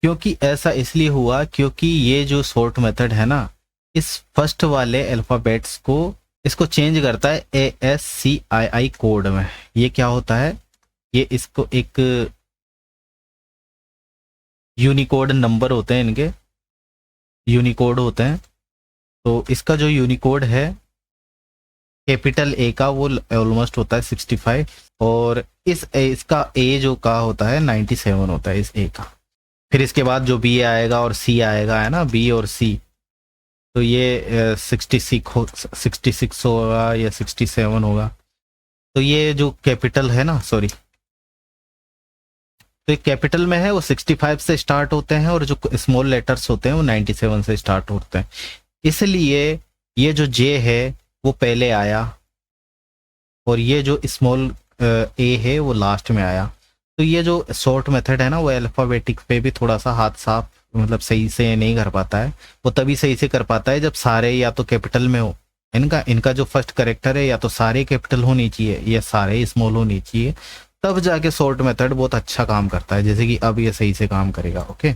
क्योंकि ऐसा इसलिए हुआ क्योंकि ये जो सॉर्ट मेथड है ना, इस फर्स्ट वाले अल्फाबेट्स को इसको चेंज करता है ASCII कोड में। ये क्या होता है, ये इसको एक यूनिकोड नंबर होते हैं, इनके यूनिकोड होते हैं। तो इसका जो यूनिकोड है कैपिटल ए का वो ऑलमोस्ट होता है 65, और इसका ए जो का होता है 97 होता है इस ए का। फिर इसके बाद जो बी आएगा और सी आएगा, है ना, बी और सी, तो ये 66 होगा या 67 होगा। तो ये जो कैपिटल है ना, सॉरी, तो कैपिटल में है वो 65 से स्टार्ट होते हैं, और जो स्मॉल लेटर्स होते हैं वो 97 से स्टार्ट होते हैं। इसलिए ये जो जे है वो पहले आया, और ये जो स्मॉल ए है वो लास्ट में आया। तो ये जो सॉर्ट मेथड है ना, वो अल्फाबेटिक पे भी थोड़ा सा हाथ साफ, मतलब सही से नहीं कर पाता है। वो तभी सही से कर पाता है जब सारे या तो कैपिटल में हो, इनका जो फर्स्ट करेक्टर है या तो सारे कैपिटल होनी चाहिए या सारे स्मॉल होनी चाहिए, तब जाके सॉर्ट मेथड बहुत अच्छा काम करता है। जैसे कि अब ये सही से काम करेगा। ओके,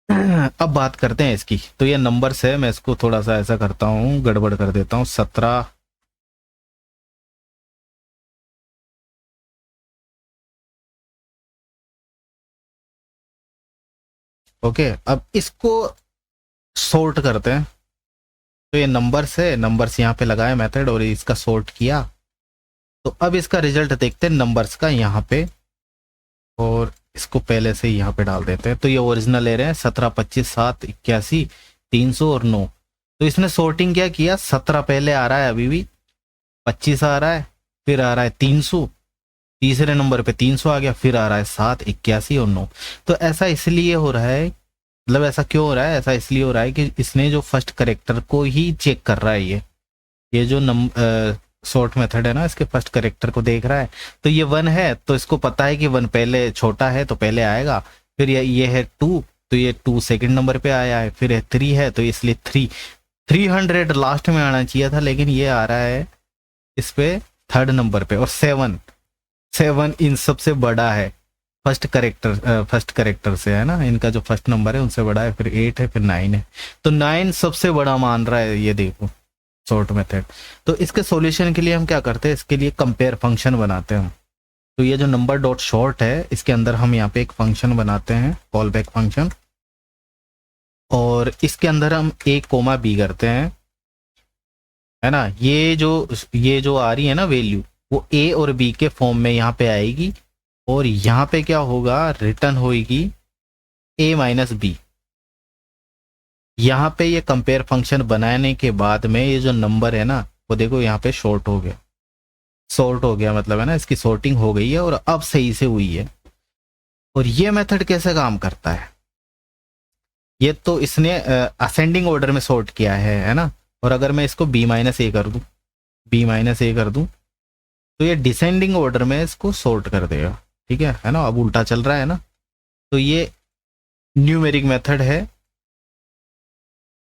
अब बात करते हैं इसकी। तो ये नंबर्स है, मैं इसको थोड़ा सा ऐसा करता हूँ, गड़बड़ कर देता हूँ। 17 ओके, अब इसको सॉर्ट करते हैं। तो ये नंबर्स है, नंबर्स यहाँ पे लगाए मेथड और इसका सॉर्ट किया। तो अब इसका रिजल्ट देखते हैं नंबर्स का यहाँ पे, और इसको पहले से यहाँ पे डाल देते हैं। तो ये ओरिजिनल एरे है 17, 25, 7, 81, 300 और 9। तो इसने सॉर्टिंग क्या किया, 17 पहले आ रहा है अभी भी, 25 आ रहा है, फिर आ रहा है 300, तीसरे नंबर पे 300 आ गया, फिर आ रहा है 7, 81 और 9। तो ऐसा इसलिए हो रहा है, मतलब ऐसा क्यों हो रहा है, ऐसा इसलिए हो रहा है कि इसने जो फर्स्ट करेक्टर को ही चेक कर रहा है, ये जो सॉर्ट मेथड है ना, इसके फर्स्ट करेक्टर को देख रहा है। तो ये 1 है तो इसको पता है कि 1 पहले छोटा है तो पहले आएगा। फिर ये है 2 तो ये 2 सेकंड नंबर पे आया है। फिर 3 है तो इसलिए 300 लास्ट में आना चाहिए था, लेकिन ये आ रहा है इस पे थर्ड नंबर पे। और 7 इन सबसे बड़ा है फर्स्ट करेक्टर से, है ना, इनका जो फर्स्ट नंबर है उनसे बड़ा है। फिर 8 है, फिर 9 है, तो 9 सबसे बड़ा मान रहा है, ये देखो सॉर्ट मेथड। तो इसके सॉल्यूशन के लिए हम क्या करते हैं, इसके लिए कंपेयर फंक्शन बनाते हैं हम। तो ये जो नंबर डॉट शॉर्ट है, इसके अंदर हम यहाँ पे एक फंक्शन बनाते हैं, कॉल बैक फंक्शन, और इसके अंदर हम a, b करते हैं, है ना। ये जो आ रही है ना वैल्यू, वो a और b के फॉर्म में यहाँ पे आएगी, और यहाँ पे क्या होगा, रिटर्न होगी a माइनस बी। यहाँ पे ये कंपेयर फंक्शन बनाने के बाद में ये जो नंबर है ना, वो देखो यहाँ पे शॉर्ट हो गया, मतलब है ना, इसकी सॉर्टिंग हो गई है और अब सही से हुई है। और ये मेथड कैसे काम करता है, ये तो इसने असेंडिंग ऑर्डर में सॉर्ट किया है ना। और अगर मैं इसको b माइनस ए कर दूं, तो ये डिसेंडिंग ऑर्डर में इसको सॉर्ट कर देगा, ठीक है ना। अब उल्टा चल रहा है ना। तो ये न्यूमेरिक मेथड है,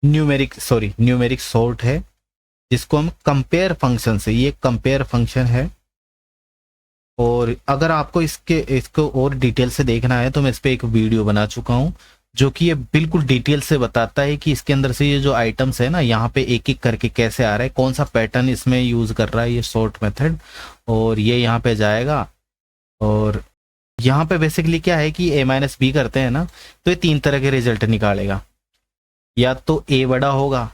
न्यूमेरिक सॉर्ट है, जिसको हम कंपेयर फंक्शन से, ये कंपेयर फंक्शन है। और अगर आपको इसको और डिटेल से देखना है तो मैं इस पर एक वीडियो बना चुका हूँ, जो कि ये बिल्कुल डिटेल से बताता है कि इसके अंदर से ये जो आइटम्स है ना, यहाँ पे एक एक करके कैसे आ रहा है, कौन सा पैटर्न इसमें यूज कर रहा है ये सॉर्ट मेथड। और ये यहाँ पे जाएगा, और यहाँ पे बेसिकली क्या है कि a माइनस बी करते हैं ना, तो ये 3 तरह के रिजल्ट निकालेगा। या तो a बड़ा होगा,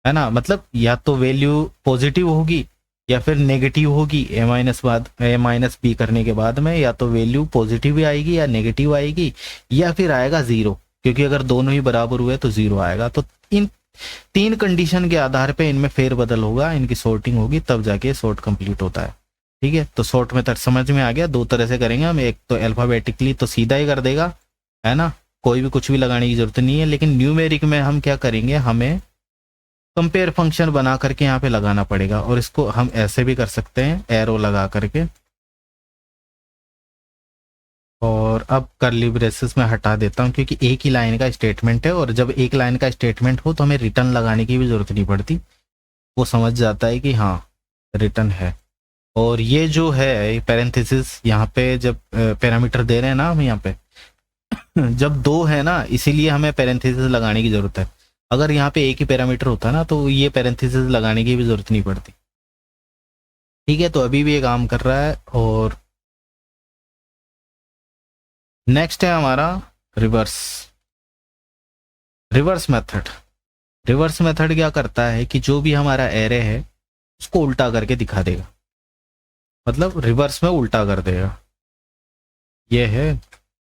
है ना, मतलब या तो वैल्यू पॉजिटिव होगी या फिर नेगेटिव होगी। a माइनस बी करने के बाद में या तो वैल्यू पॉजिटिव भी आएगी या नेगेटिव आएगी, या फिर आएगा 0, क्योंकि अगर दोनों ही बराबर हुए तो 0 आएगा। तो इन 3 कंडीशन के आधार पे इनमें फेरबदल होगा, इनकी सॉर्टिंग होगी, तब जाके सॉर्ट कंप्लीट होता है, ठीक है। तो सॉर्ट मेथड समझ में आ गया। 2 तरह से करेंगे हम, एक तो अल्फाबेटिकली तो सीधा ही कर देगा, है ना, कोई भी कुछ भी लगाने की जरूरत नहीं है। लेकिन न्यूमेरिक में हम क्या करेंगे, हमें कंपेयर फंक्शन बना करके यहाँ पे लगाना पड़ेगा। और इसको हम ऐसे भी कर सकते हैं, एरो लगा करके। और अब कर्ली ब्रेसेस में हटा देता हूँ, क्योंकि एक ही लाइन का स्टेटमेंट है, और जब एक लाइन का स्टेटमेंट हो तो हमें रिटर्न लगाने की भी जरूरत नहीं पड़ती, वो समझ जाता है कि हाँ रिटर्न है। और ये जो है पैरेंथेसिस, यहाँ पे जब पैरामीटर दे रहे हैं ना हम यहाँ पे, जब 2 है ना, इसीलिए हमें पैरेंथेसिस लगाने की जरूरत है। अगर यहाँ पे एक ही पैरामीटर होता ना, तो ये पैरेंथेसिस लगाने की भी जरूरत नहीं पड़ती, ठीक है। तो अभी भी ये काम कर रहा है। और नेक्स्ट है हमारा रिवर्स मेथड क्या करता है कि जो भी हमारा एरे है उसको उल्टा करके दिखा देगा, मतलब रिवर्स में उल्टा कर देगा, ये है।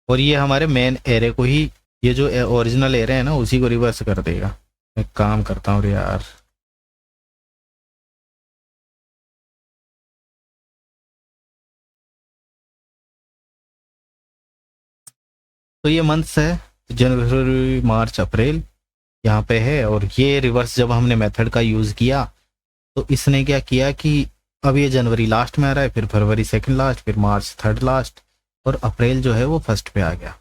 और ये हमारे मेन एरे को ही, ये जो ओरिजिनल एरे है ना, उसी को रिवर्स कर देगा। मैं काम करता हूँ यार, तो ये मंथ्स है, जनवरी, मार्च, अप्रैल यहाँ पे है। और ये रिवर्स जब हमने मेथड का यूज किया तो इसने क्या किया कि अब ये जनवरी लास्ट में आ रहा है, फिर फरवरी सेकंड लास्ट, फिर मार्च थर्ड लास्ट, और अप्रैल जो है वो फर्स्ट पे आ गया।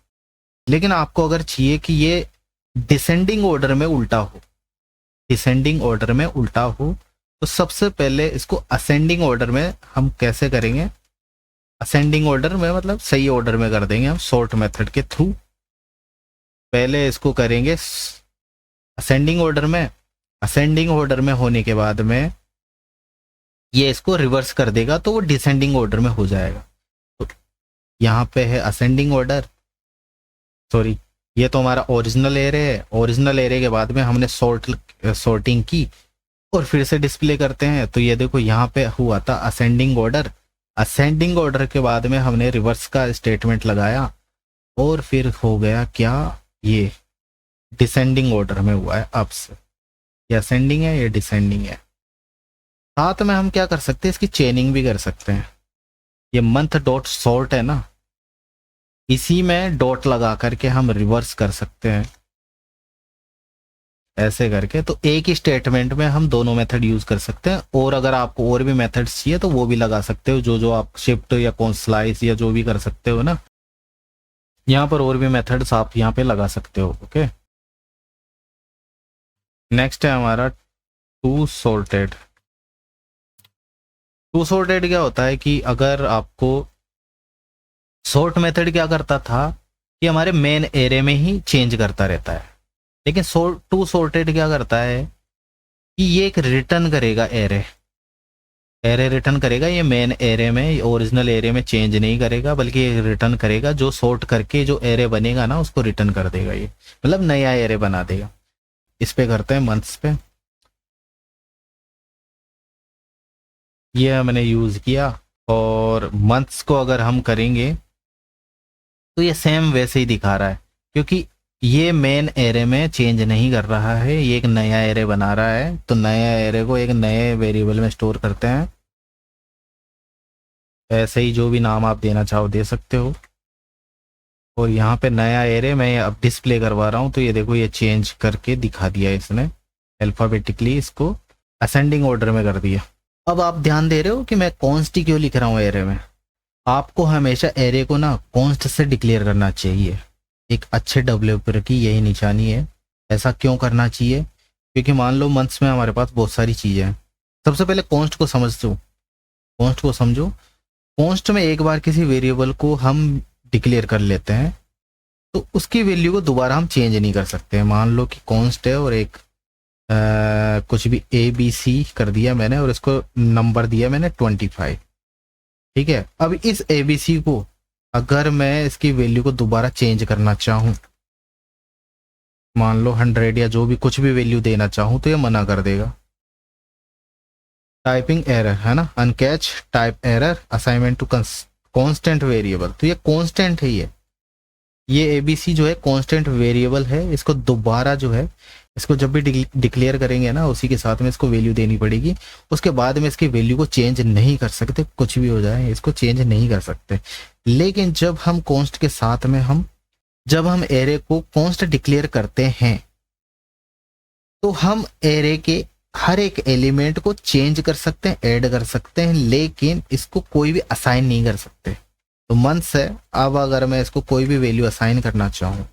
लेकिन आपको अगर चाहिए कि ये डिसेंडिंग ऑर्डर में उल्टा हो, तो सबसे पहले इसको असेंडिंग ऑर्डर में हम कैसे करेंगे, असेंडिंग ऑर्डर में मतलब सही ऑर्डर में कर देंगे हम सॉर्ट मेथड के थ्रू। पहले इसको करेंगे असेंडिंग ऑर्डर में होने के बाद में ये इसको रिवर्स कर देगा, तो वो डिसेंडिंग ऑर्डर में हो जाएगा। तो यहाँ पे है असेंडिंग ऑर्डर, सॉरी ये तो हमारा ओरिजिनल एरे है। ओरिजिनल एरे के बाद में हमने सॉर्टिंग की और फिर से डिस्प्ले करते हैं। तो ये देखो यहाँ पे हुआ था असेंडिंग ऑर्डर के बाद में हमने रिवर्स का स्टेटमेंट लगाया, और फिर हो गया क्या, ये डिसेंडिंग ऑर्डर में हुआ है अब से, या असेंडिंग है या डिसेंडिंग है। साथ में हम क्या कर सकते हैं, इसकी चेनिंग भी कर सकते हैं। ये मंथ डॉट सॉर्ट है ना, इसी में डॉट लगा करके हम रिवर्स कर सकते हैं ऐसे करके। तो एक ही स्टेटमेंट में हम दोनों मेथड यूज कर सकते हैं। और अगर आपको और भी मेथड्स चाहिए तो वो भी लगा सकते हो, जो जो आप शिफ्ट या कौन स्लाइस या जो भी कर सकते हो ना, यहाँ पर और भी मेथड्स आप यहाँ पे लगा सकते हो। ओके, नेक्स्ट है हमारा टू सॉर्टेड। टू सॉर्टेड क्या होता है कि अगर आपको सॉर्ट मेथड क्या करता था कि हमारे मेन एरे में ही चेंज करता रहता है, लेकिन टू सॉर्टेड क्या करता है कि ये एक रिटर्न करेगा एरे, एरे रिटर्न करेगा। ये मेन एरे में, ओरिजिनल एरे में चेंज नहीं करेगा, बल्कि ये रिटर्न करेगा जो सॉर्ट करके जो एरे बनेगा ना उसको रिटर्न कर देगा। ये मतलब नया एरे बना देगा। इस पे करते हैं मंथ्स पे, ये मैंने यूज किया। और मंथ्स को अगर हम करेंगे तो ये सेम वैसे ही दिखा रहा है, क्योंकि ये मेन एरे में चेंज नहीं कर रहा है, ये एक नया एरे बना रहा है। तो नया एरे को एक नए वेरिएबल में स्टोर करते हैं। ऐसे ही जो भी नाम आप देना चाहो दे सकते हो। और यहाँ पे नया एरे मैं अब डिस्प्ले करवा रहा हूँ, तो ये देखो ये चेंज करके दिखा दिया इसने, अल्फाबेटिकली इसको असेंडिंग ऑर्डर में कर दिया। अब आप ध्यान दे रहे हो कि मैं कॉन्स्ट क्यों लिख रहा हूँ एरे में। आपको हमेशा एरे को ना कॉन्स्ट से डिक्लेयर करना चाहिए। एक अच्छे डेवलपर की यही निशानी है। ऐसा क्यों करना चाहिए, क्योंकि मान लो मंथ्स में हमारे पास बहुत सारी चीज़ें हैं। सबसे पहले कॉन्स्ट को समझो, कॉन्स्ट को समझो। कॉन्स्ट में एक बार किसी वेरिएबल को हम डिक्लेयर कर लेते हैं तो उसकी वैल्यू को दोबारा हम चेंज नहीं कर सकते। मान लो कि कॉन्स्ट है और एक कुछ भी ABC कर दिया मैंने और इसको नंबर दिया मैंने 25, ठीक है। अब इस ABC को अगर मैं इसकी वैल्यू को दोबारा चेंज करना चाहूँ, मान लो 100 या जो भी कुछ भी वैल्यू देना चाहूँ, तो ये मना कर देगा। टाइपिंग एरर है ना, uncaught type error assignment to constant variable. तो ये कांस्टेंट है, ये ABC जो है कांस्टेंट वेरिएबल है। इसको दोबारा जो है, इसको जब भी डिक्लेयर करेंगे ना उसी के साथ में इसको वैल्यू देनी पड़ेगी। उसके बाद में इसकी वैल्यू को चेंज नहीं कर सकते, कुछ भी हो जाए इसको चेंज नहीं कर सकते। लेकिन जब हम कॉन्स्ट के साथ में जब हम एरे को कॉन्स्ट डिक्लेयर करते हैं तो हम एरे के हर एक एलिमेंट को चेंज कर सकते हैं, ऐड कर सकते हैं, लेकिन इसको कोई भी असाइन नहीं कर सकते। तो मंथ्स है, अब अगर मैं इसको कोई भी वैल्यू असाइन करना चाहूँ,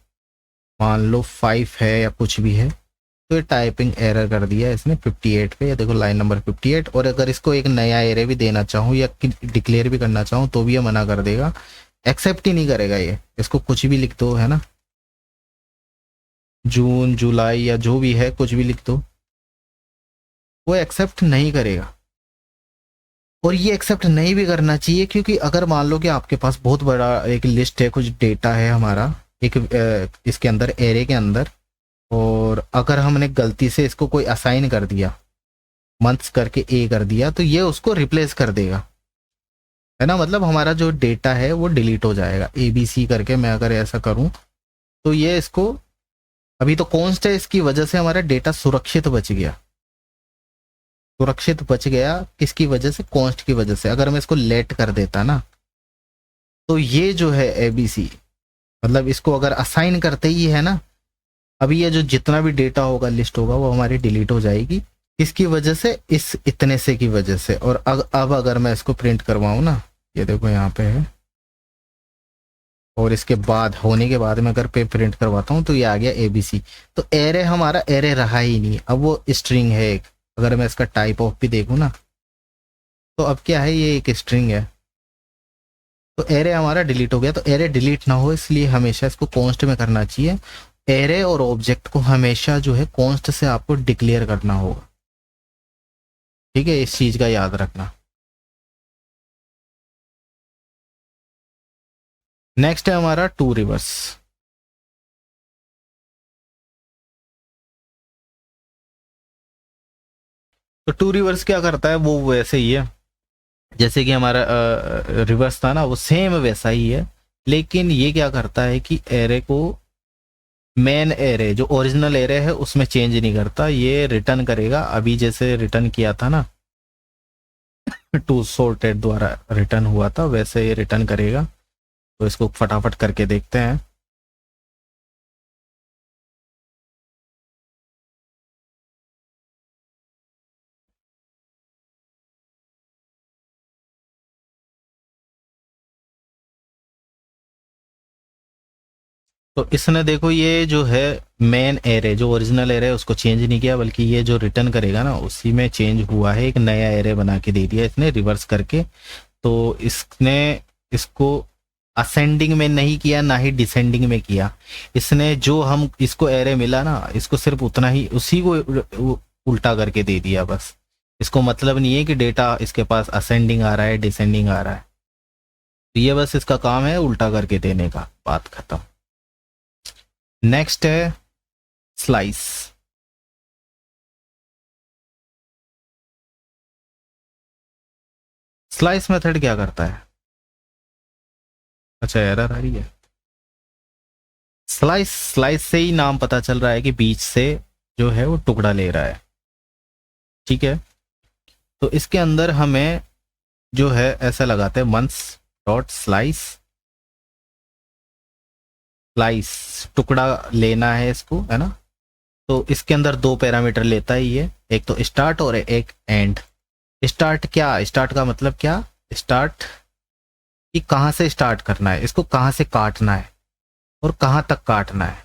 मान लो 5 है या कुछ भी है, तो ये टाइपिंग एरर कर दिया इसने 58 पे। या देखो लाइन नंबर 58। और अगर इसको एक नया एरे भी देना चाहूँ या डिक्लेयर भी करना चाहूँ तो भी ये मना कर देगा, एक्सेप्ट ही नहीं करेगा ये। इसको कुछ भी लिख दो, है ना, जून जुलाई या जो भी है कुछ भी लिख दो, वो एक्सेप्ट नहीं करेगा। और ये एक्सेप्ट नहीं भी करना चाहिए, क्योंकि अगर मान लो कि आपके पास बहुत बड़ा एक लिस्ट है, कुछ डेटा है हमारा एक इसके अंदर, एरे के अंदर, और अगर हमने गलती से इसको कोई असाइन कर दिया, मंथ्स करके ए कर दिया, तो ये उसको रिप्लेस कर देगा, है ना। मतलब हमारा जो डेटा है वो डिलीट हो जाएगा। ABC करके मैं अगर ऐसा करूं तो ये इसको, अभी तो कॉन्स्ट है, इसकी वजह से हमारा डेटा सुरक्षित बच गया। सुरक्षित बच गया किसकी वजह से, कॉन्स्ट की वजह से। अगर मैं इसको लेट कर देता ना, तो ये जो है ABC, मतलब इसको अगर असाइन करते ही है ना, अभी ये जो जितना भी डेटा होगा, लिस्ट होगा, वो हमारी डिलीट हो जाएगी। किसकी वजह से, इस इतने से की वजह से। और अब अगर मैं इसको प्रिंट करवाऊं ना, ये देखो यहाँ पे है, और इसके बाद होने के बाद में अगर पे प्रिंट करवाता हूँ तो ये आ गया ABC। तो एरे हमारा एरे रहा ही नहीं, अब वो स्ट्रिंग है एक। अगर मैं इसका टाइप ऑफ भी देखूँ ना, तो अब क्या है, ये एक स्ट्रिंग है। तो एरे हमारा डिलीट हो गया। तो एरे डिलीट ना हो इसलिए हमेशा इसको कॉन्स्ट में करना चाहिए। एरे और ऑब्जेक्ट को हमेशा जो है कॉन्स्ट से आपको डिक्लेयर करना होगा, ठीक है, इस चीज का याद रखना। नेक्स्ट है हमारा टू रिवर्स। तो टू रिवर्स क्या करता है, वो वैसे ही है जैसे कि हमारा रिवर्स था ना, वो सेम वैसा ही है। लेकिन ये क्या करता है कि एरे को मेन एरे जो ओरिजिनल एरे है उसमें चेंज नहीं करता, ये रिटर्न करेगा। अभी जैसे रिटर्न किया था ना, टू सॉर्टेड द्वारा रिटर्न हुआ था, वैसे ये रिटर्न करेगा। तो इसको फटाफट करके देखते हैं। तो इसने देखो ये जो है मेन एरे जो ओरिजिनल एरे है उसको चेंज नहीं किया, बल्कि ये जो रिटर्न करेगा ना उसी में चेंज हुआ है, एक नया एरे बना के दे दिया इसने रिवर्स करके। तो इसने इसको असेंडिंग में नहीं किया ना ही डिसेंडिंग में किया, इसने जो हम इसको एरे मिला ना इसको सिर्फ उतना ही उसी को उल्टा करके दे दिया बस। इसको मतलब नहीं है कि डेटा इसके पास असेंडिंग आ रहा है डिसेंडिंग आ रहा है, तो ये बस इसका काम है उल्टा करके देने का, बात खत्म। नेक्स्ट है स्लाइस। स्लाइस मेथड क्या करता है? अच्छा एरर आ रही है। स्लाइस स्लाइस से ही नाम पता चल रहा है कि बीच से जो है वो टुकड़ा ले रहा है, ठीक है। तो इसके अंदर हमें जो है ऐसा लगाते हैं मंथ्स डॉट स्लाइस, स्लाइस टुकड़ा लेना है इसको, है ना। तो इसके अंदर दो पैरामीटर लेता है ये, एक तो स्टार्ट और एक एंड। स्टार्ट क्या, स्टार्ट का मतलब क्या, स्टार्ट कि कहाँ से स्टार्ट करना है, इसको कहाँ से काटना है और कहाँ तक काटना है।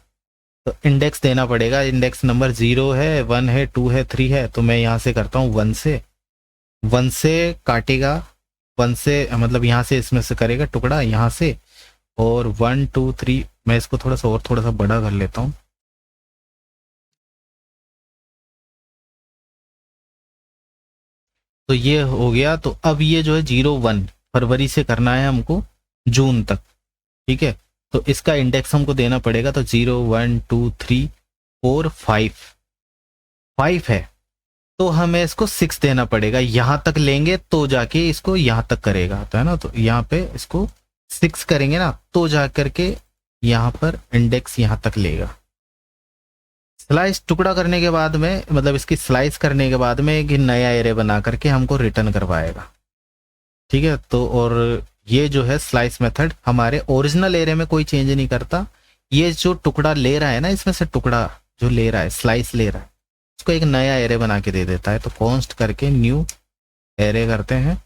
तो इंडेक्स देना पड़ेगा, इंडेक्स नंबर 0 है 1 है 2 है 3 है, तो मैं यहाँ से करता हूँ 1 से काटेगा, 1 से मतलब यहाँ से इसमें से करेगा टुकड़ा यहाँ से, और 1 2 3 मैं इसको थोड़ा सा बड़ा कर लेता हूँ। तो ये हो गया। तो अब ये जो है 0 1 फरवरी से करना है हमको जून तक, ठीक है। तो इसका इंडेक्स हमको देना पड़ेगा, तो 0 1 2 3 4 5 है, तो हमें इसको 6 देना पड़ेगा। यहां तक लेंगे तो जाके इसको यहां तक करेगा, तो है ना। तो यहाँ पे इसको 6 करेंगे ना तो जा करके यहाँ पर इंडेक्स यहाँ तक लेगा। स्लाइस टुकड़ा करने के बाद में मतलब इसकी स्लाइस करने के बाद में एक नया एरे बना करके हमको रिटर्न करवाएगा, ठीक है। तो और ये जो है स्लाइस मेथड हमारे ओरिजिनल एरे में कोई चेंज नहीं करता। ये जो टुकड़ा ले रहा है ना, इसमें से टुकड़ा जो ले रहा है स्लाइस ले रहा है, उसको एक नया एरे बना के दे देता है। तो कॉन्स्ट करके न्यू एरे करते हैं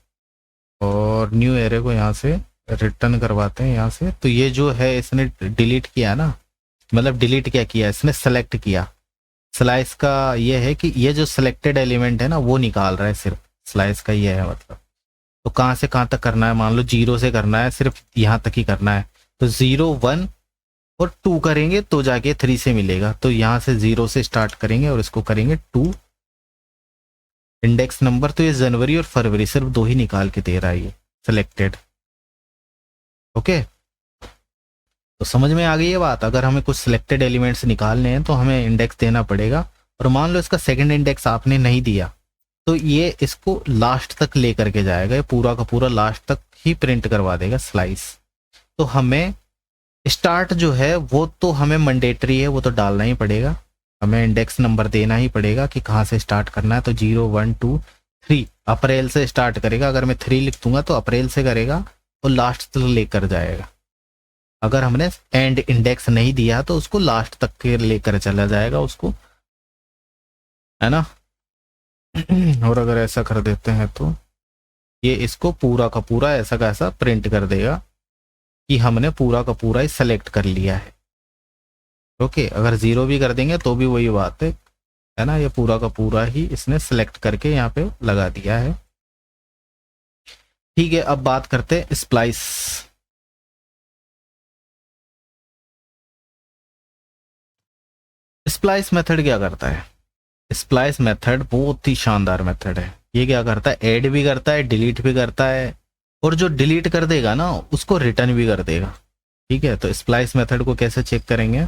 और न्यू एरे को यहाँ से रिटर्न करवाते हैं यहाँ से। तो ये जो है इसने डिलीट किया ना, मतलब डिलीट क्या किया, इसने सेलेक्ट किया। स्लाइस का ये है कि ये जो सिलेक्टेड एलिमेंट है ना वो निकाल रहा है, सिर्फ स्लाइस का ये है मतलब। तो कहाँ से कहाँ तक करना है, मान लो 0 से करना है, सिर्फ यहाँ तक ही करना है। तो 0 1 और 2 करेंगे तो जाके 3 से मिलेगा। तो यहाँ से 0 से स्टार्ट करेंगे और इसको करेंगे 2 इंडेक्स नंबर। तो ये जनवरी और फरवरी सिर्फ दो ही निकाल के दे रहा है ये सिलेक्टेड, ओके। तो समझ में आ गई ये बात। अगर हमें कुछ सिलेक्टेड एलिमेंट्स निकालने हैं तो हमें इंडेक्स देना पड़ेगा। और मान लो इसका सेकंड इंडेक्स आपने नहीं दिया तो ये इसको लास्ट तक लेकर के जाएगा, ये पूरा का पूरा लास्ट तक ही प्रिंट करवा देगा स्लाइस। तो हमें स्टार्ट जो है वो तो हमें मैंडेटरी है, वो तो डालना ही पड़ेगा, हमें इंडेक्स नंबर देना ही पड़ेगा कि कहाँ से स्टार्ट करना है। तो 0 1 2 3 अप्रैल से स्टार्ट करेगा। अगर मैं 3 लिख दूंगा तो अप्रैल से करेगा और लास्ट तक लेकर जाएगा। अगर हमने एंड इंडेक्स नहीं दिया तो उसको लास्ट तक के लेकर चला जाएगा उसको, है ना। और अगर ऐसा कर देते हैं तो ये इसको पूरा का पूरा ऐसा का ऐसा प्रिंट कर देगा कि हमने पूरा का पूरा ही सेलेक्ट कर लिया है, ओके। अगर 0 भी कर देंगे तो भी वही बात है ना, ये पूरा का पूरा ही इसने सेलेक्ट करके यहाँ पे लगा दिया है, ठीक है। अब बात करते हैं स्प्लाइस। स्प्लाइस मेथड क्या करता है? स्प्लाइस मेथड बहुत ही शानदार मेथड है। ये क्या करता है, ऐड भी करता है, डिलीट भी करता है, और जो डिलीट कर देगा ना उसको रिटर्न भी कर देगा, ठीक है। तो स्प्लाइस मेथड को कैसे चेक करेंगे,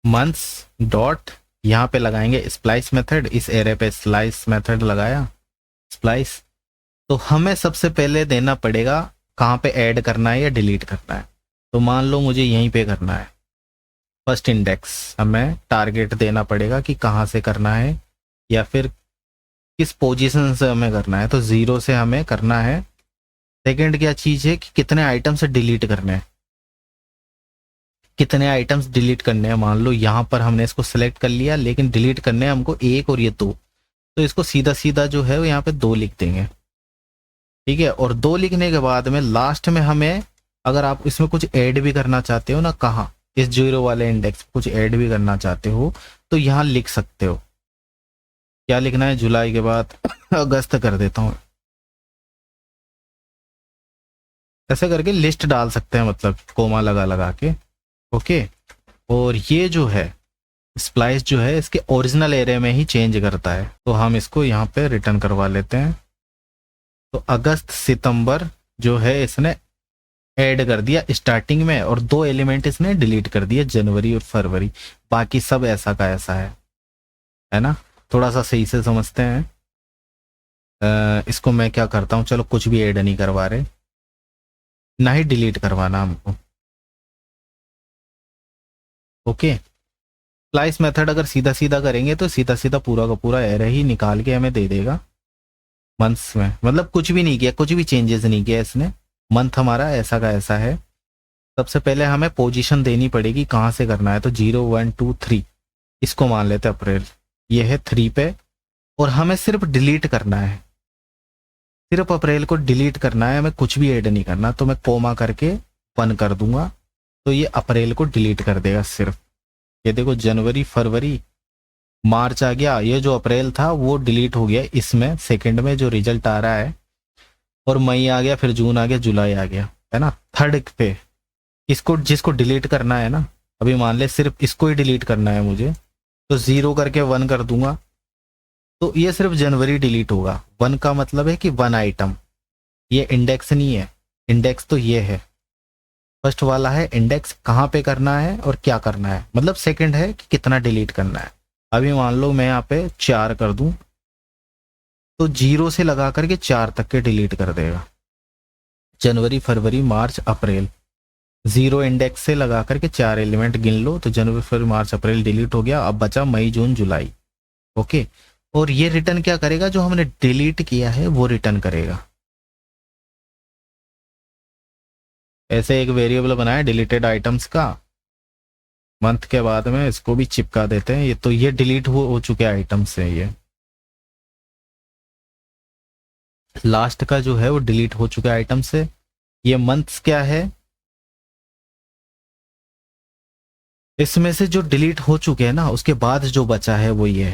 मंथ्स डॉट यहाँ पे लगाएंगे स्प्लाइस मेथड, इस एरे पे स्लाइस मेथड लगाया स्प्लाइस। तो हमें सबसे पहले देना पड़ेगा कहाँ पे ऐड करना है या डिलीट करना है। तो मान लो मुझे यहीं पे करना है फर्स्ट इंडेक्स, हमें टारगेट देना पड़ेगा कि कहाँ से करना है या फिर किस पोजीशन से हमें करना है। तो 0 से हमें करना है। सेकंड क्या चीज़ है कि कितने आइटम्स डिलीट करने हैं, कितने आइटम्स डिलीट करने हैं। मान लो यहाँ पर हमने इसको सेलेक्ट कर लिया, लेकिन डिलीट करने हैं हमको 1 और ये 2, तो इसको सीधा सीधा जो है वो यहाँ पे 2 लिख देंगे, ठीक है। और 2 लिखने के बाद में लास्ट में हमें, अगर आप इसमें कुछ ऐड भी करना चाहते हो ना, कहाँ इस 0 वाले इंडेक्स कुछ ऐड भी करना चाहते हो तो यहाँ लिख सकते हो। क्या लिखना है, जुलाई के बाद अगस्त कर देता हूँ, ऐसे करके लिस्ट डाल सकते हैं, मतलब कोमा लगा लगा के। ओके, और ये जो है स्प्लाइस जो है इसके ओरिजिनल एरे में ही चेंज करता है, तो हम इसको यहाँ पे रिटर्न करवा लेते हैं। तो अगस्त सितंबर जो है इसने ऐड कर दिया स्टार्टिंग में, और 2 एलिमेंट इसने डिलीट कर दिए, जनवरी और फरवरी। बाकी सब ऐसा का ऐसा है ना। थोड़ा सा सही से समझते हैं। इसको मैं क्या करता हूँ, चलो कुछ भी ऐड नहीं करवा रहे, ना ही डिलीट करवाना हमको। ओके, स्प्लाइस मेथड अगर सीधा सीधा करेंगे तो सीधा सीधा पूरा का पूरा एरे ही निकाल के हमें दे देगा मंथ्स में। मतलब कुछ भी नहीं किया, कुछ भी चेंजेस नहीं किया इसने, मंथ हमारा ऐसा का ऐसा है। सबसे पहले हमें पोजीशन देनी पड़ेगी कहाँ से करना है, तो 0 1 2 3 इसको मान लेते हैं अप्रैल, ये है 3 पे। और हमें सिर्फ डिलीट करना है, सिर्फ अप्रैल को डिलीट करना है, हमें कुछ भी ऐड नहीं करना। तो मैं कोमा करके 1 कर दूंगा, तो ये अप्रैल को डिलीट कर देगा सिर्फ। ये देखो जनवरी फरवरी मार्च आ गया, ये जो अप्रैल था वो डिलीट हो गया इसमें सेकंड में जो रिजल्ट आ रहा है। और मई आ गया, फिर जून आ गया, जुलाई आ गया, है ना। थर्ड पे इसको जिसको डिलीट करना है ना, अभी मान ले सिर्फ इसको ही डिलीट करना है मुझे, तो 0 करके 1 कर दूंगा, तो ये सिर्फ जनवरी डिलीट होगा। 1 का मतलब है कि 1 आइटम, ये इंडेक्स नहीं है, इंडेक्स तो ये है फर्स्ट वाला है। इंडेक्स कहाँ पे करना है और क्या करना है, मतलब सेकंड है कि कितना डिलीट करना है। अभी मान लो मैं यहाँ पे 4 कर दूं, तो 0 से लगा करके 4 तक के डिलीट कर देगा, जनवरी फरवरी मार्च अप्रैल। 0 इंडेक्स से लगा करके 4 एलिमेंट गिन लो, तो जनवरी फरवरी मार्च अप्रैल डिलीट हो गया। अब बचा मई जून जुलाई। ओके, और ये रिटर्न क्या करेगा, जो हमने डिलीट किया है वो रिटर्न करेगा। ऐसे एक वेरिएबल बनाया डिलीटेड आइटम्स का, मंथ के बाद में इसको भी चिपका देते हैं। ये तो ये डिलीट हो चुके आइटम्स हैं, ये लास्ट का जो है वो डिलीट हो चुके आइटम से। ये मंथ्स क्या है, इसमें से जो डिलीट हो चुके हैं ना उसके बाद जो बचा है वो ये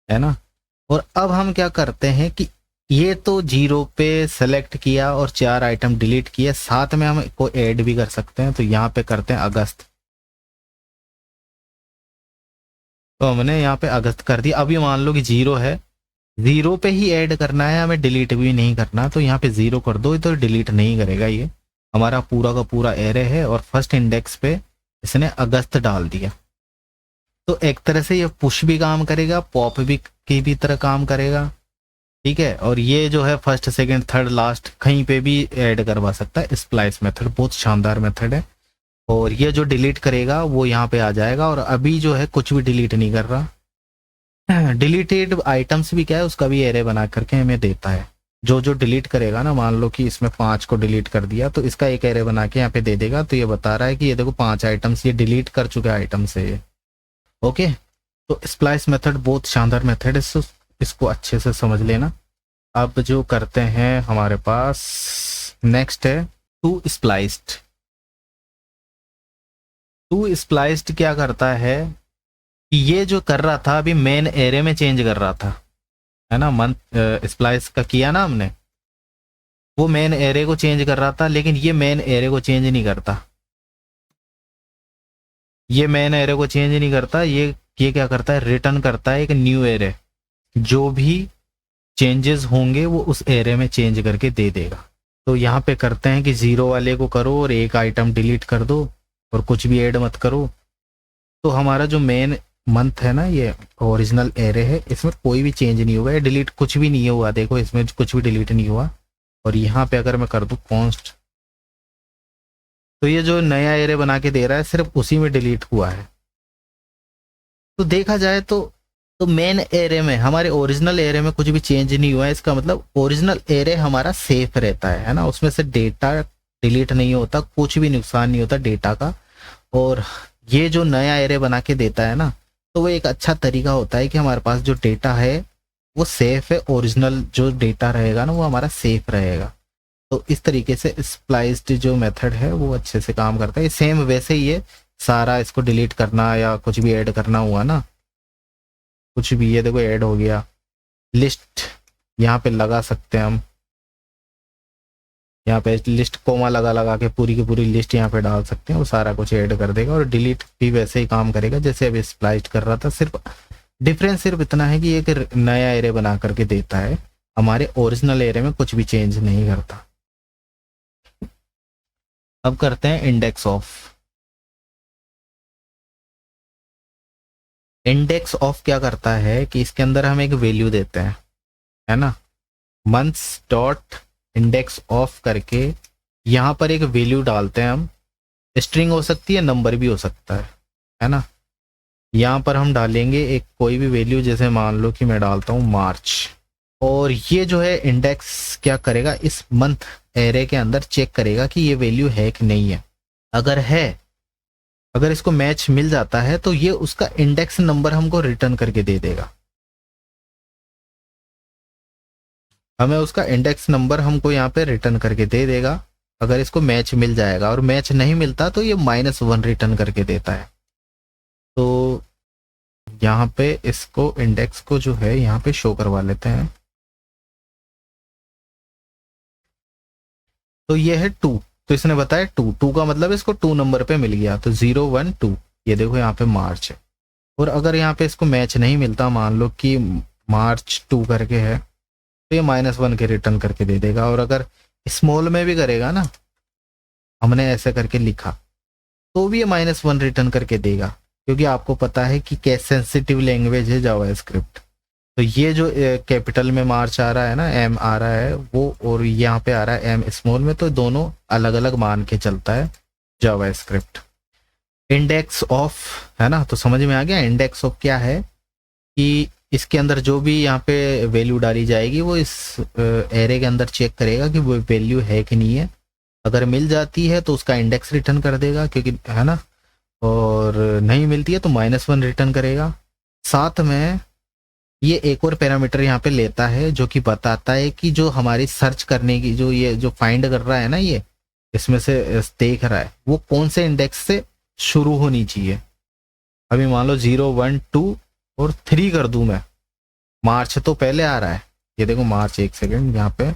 है ना। और अब हम क्या करते हैं कि ये तो 0 पे सेलेक्ट किया और 4 आइटम डिलीट किए, साथ में हम को ऐड भी कर सकते हैं। तो यहाँ पे करते हैं अगस्त, तो हमने यहाँ पे अगस्त कर दिया। अभी मान लो कि 0 है, 0 पे ही ऐड करना है, हमें डिलीट भी नहीं करना। तो यहाँ पे 0 कर दो, तो डिलीट नहीं करेगा, ये हमारा पूरा का पूरा एरे है। और फर्स्ट इंडेक्स पे इसने अगस्त डाल दिया, तो एक तरह से ये पुश भी काम करेगा, पॉप भी की भी तरह काम करेगा, ठीक है। और ये जो है फर्स्ट सेकंड थर्ड लास्ट कहीं पे भी ऐड करवा सकता है। स्प्लाइस मेथड बहुत शानदार मेथड है। और ये जो डिलीट करेगा वो यहाँ पे आ जाएगा। और अभी जो है कुछ भी डिलीट नहीं कर रहा, डिलीटेड आइटम्स भी क्या है उसका भी एरे बना करके हमें देता है। जो जो डिलीट करेगा ना, मान लो कि इसमें 5 को डिलीट कर दिया, तो इसका एक एरे बना के यहाँ पे दे देगा। तो ये बता रहा है कि ये देखो 5 आइटम्स ये डिलीट कर चुके आइटम्स है ये। ओके, तो स्प्लाइस मेथड बहुत शानदार मेथड है, इसको अच्छे से समझ लेना। अब जो करते हैं हमारे पास नेक्स्ट है टू स्प्लाइस्ड। टू स्प्लाइस्ड क्या करता है कि ये जो कर रहा था अभी मेन एरे में चेंज कर रहा था, है ना। मंथ स्प्लाइस का किया ना हमने, वो मेन एरे को चेंज कर रहा था, लेकिन ये मेन एरे को चेंज नहीं करता। ये मेन एरे को चेंज नहीं करता, ये क्या करता है, रिटर्न करता है एक न्यू एरे। जो भी चेंजेस होंगे वो उस एरे में चेंज करके दे देगा। तो यहाँ पे करते हैं कि 0 वाले को करो और एक आइटम डिलीट कर दो और कुछ भी ऐड मत करो। तो हमारा जो मेन मंथ है ना, ये ओरिजिनल एरे है, इसमें कोई भी चेंज नहीं होगा, डिलीट कुछ भी नहीं हुआ। देखो इसमें कुछ भी डिलीट नहीं हुआ। और यहाँ पे अगर मैं कर दूं कॉन्स्ट तो ये जो नया एरे बना के दे रहा है सिर्फ उसी में डिलीट हुआ है। तो देखा जाए तो मेन एरे में, हमारे ओरिजिनल एरे में कुछ भी चेंज नहीं हुआ है। इसका मतलब ओरिजिनल एरे हमारा सेफ रहता है ना, उसमें से डेटा डिलीट नहीं होता, कुछ भी नुकसान नहीं होता डेटा का। और ये जो नया एरे बना के देता है ना, तो वो एक अच्छा तरीका होता है कि हमारे पास जो डेटा है वो सेफ है, ओरिजिनल जो डेटा रहेगा ना वो हमारा सेफ रहेगा। तो इस तरीके से स्प्लाइस्ड जो मेथड है वो अच्छे से काम करता है। सेम वैसे ही है, सारा इसको डिलीट करना या कुछ भी ऐड करना हुआ ना, कुछ भी, ये देखो ऐड हो गया, लिस्ट यहाँ पे लगा सकते हैं हम, यहाँ पे लिस्ट कोमा लगा लगा के पूरी की पूरी लिस्ट यहाँ पे डाल सकते हैं, वो सारा कुछ ऐड कर देगा। और डिलीट भी वैसे ही काम करेगा जैसे अभी स्प्लाइस्ड कर रहा था, सिर्फ डिफरेंस सिर्फ इतना है कि एक नया एरे बना करके देता है, हमारे ओरिजिनल एरे में कुछ भी चेंज नहीं करता। अब करते हैं इंडेक्स ऑफ। इंडेक्स ऑफ क्या करता है कि इसके अंदर हम एक वैल्यू देते हैं, है ना, मंथ्स डॉट इंडेक्स ऑफ करके यहाँ पर एक वैल्यू डालते हैं हम। स्ट्रिंग हो सकती है, नंबर भी हो सकता है ना। यहाँ पर हम डालेंगे एक कोई भी वैल्यू, जैसे मान लो कि मैं डालता हूँ मार्च। और ये जो है इंडेक्स क्या करेगा, इस मंथ एरे के अंदर चेक करेगा कि ये वैल्यू है कि नहीं है। अगर है, अगर इसको मैच मिल जाता है तो ये उसका इंडेक्स नंबर हमको रिटर्न करके दे देगा। हमें उसका इंडेक्स नंबर हमको यहाँ पे रिटर्न करके दे देगा अगर इसको मैच मिल जाएगा। और मैच नहीं मिलता तो ये -1 रिटर्न करके देता है। तो यहाँ पे इसको इंडेक्स को जो है यहाँ पे शो करवा लेते हैं। तो ये है 2, तो इसने बताया 2 का मतलब इसको 2 नंबर पे मिल गया, तो 0 1 2, ये देखो यहाँ पे मार्च है। और अगर यहाँ पे इसको मैच नहीं मिलता, मान लो कि मार्च 2 करके है, तो ये -1 के रिटर्न करके दे देगा। और अगर स्मॉल में भी करेगा ना, हमने ऐसे करके लिखा, तो भी ये -1 रिटर्न करके देगा, क्योंकि आपको पता है कि कैसे सेंसिटिव लैंग्वेज है जावास्क्रिप्ट। तो ये जो कैपिटल में मार्च आ रहा है ना, एम आ रहा है वो, और यहाँ पे आ रहा है एम स्मॉल में, तो दोनों अलग अलग मान के चलता है जावास्क्रिप्ट। इंडेक्स ऑफ, है ना, तो समझ में आ गया। इंडेक्स ऑफ क्या है कि इसके अंदर जो भी यहाँ पे वैल्यू डाली जाएगी वो इस एरे के अंदर चेक करेगा कि वो वैल्यू है कि नहीं है। अगर मिल जाती है तो उसका इंडेक्स रिटर्न कर देगा, क्योंकि, है ना, और नहीं मिलती है तो -1 रिटर्न करेगा। साथ में ये एक और पैरामीटर यहाँ पे लेता है जो कि बताता है कि जो हमारी सर्च करने की, जो ये जो फाइंड कर रहा है ना, ये इसमें से देख रहा है वो कौन से इंडेक्स से शुरू होनी चाहिए। अभी मान लो 0 1 2 और 3 कर दूं मैं, मार्च तो पहले आ रहा है, ये देखो मार्च, एक सेकेंड, यहाँ पे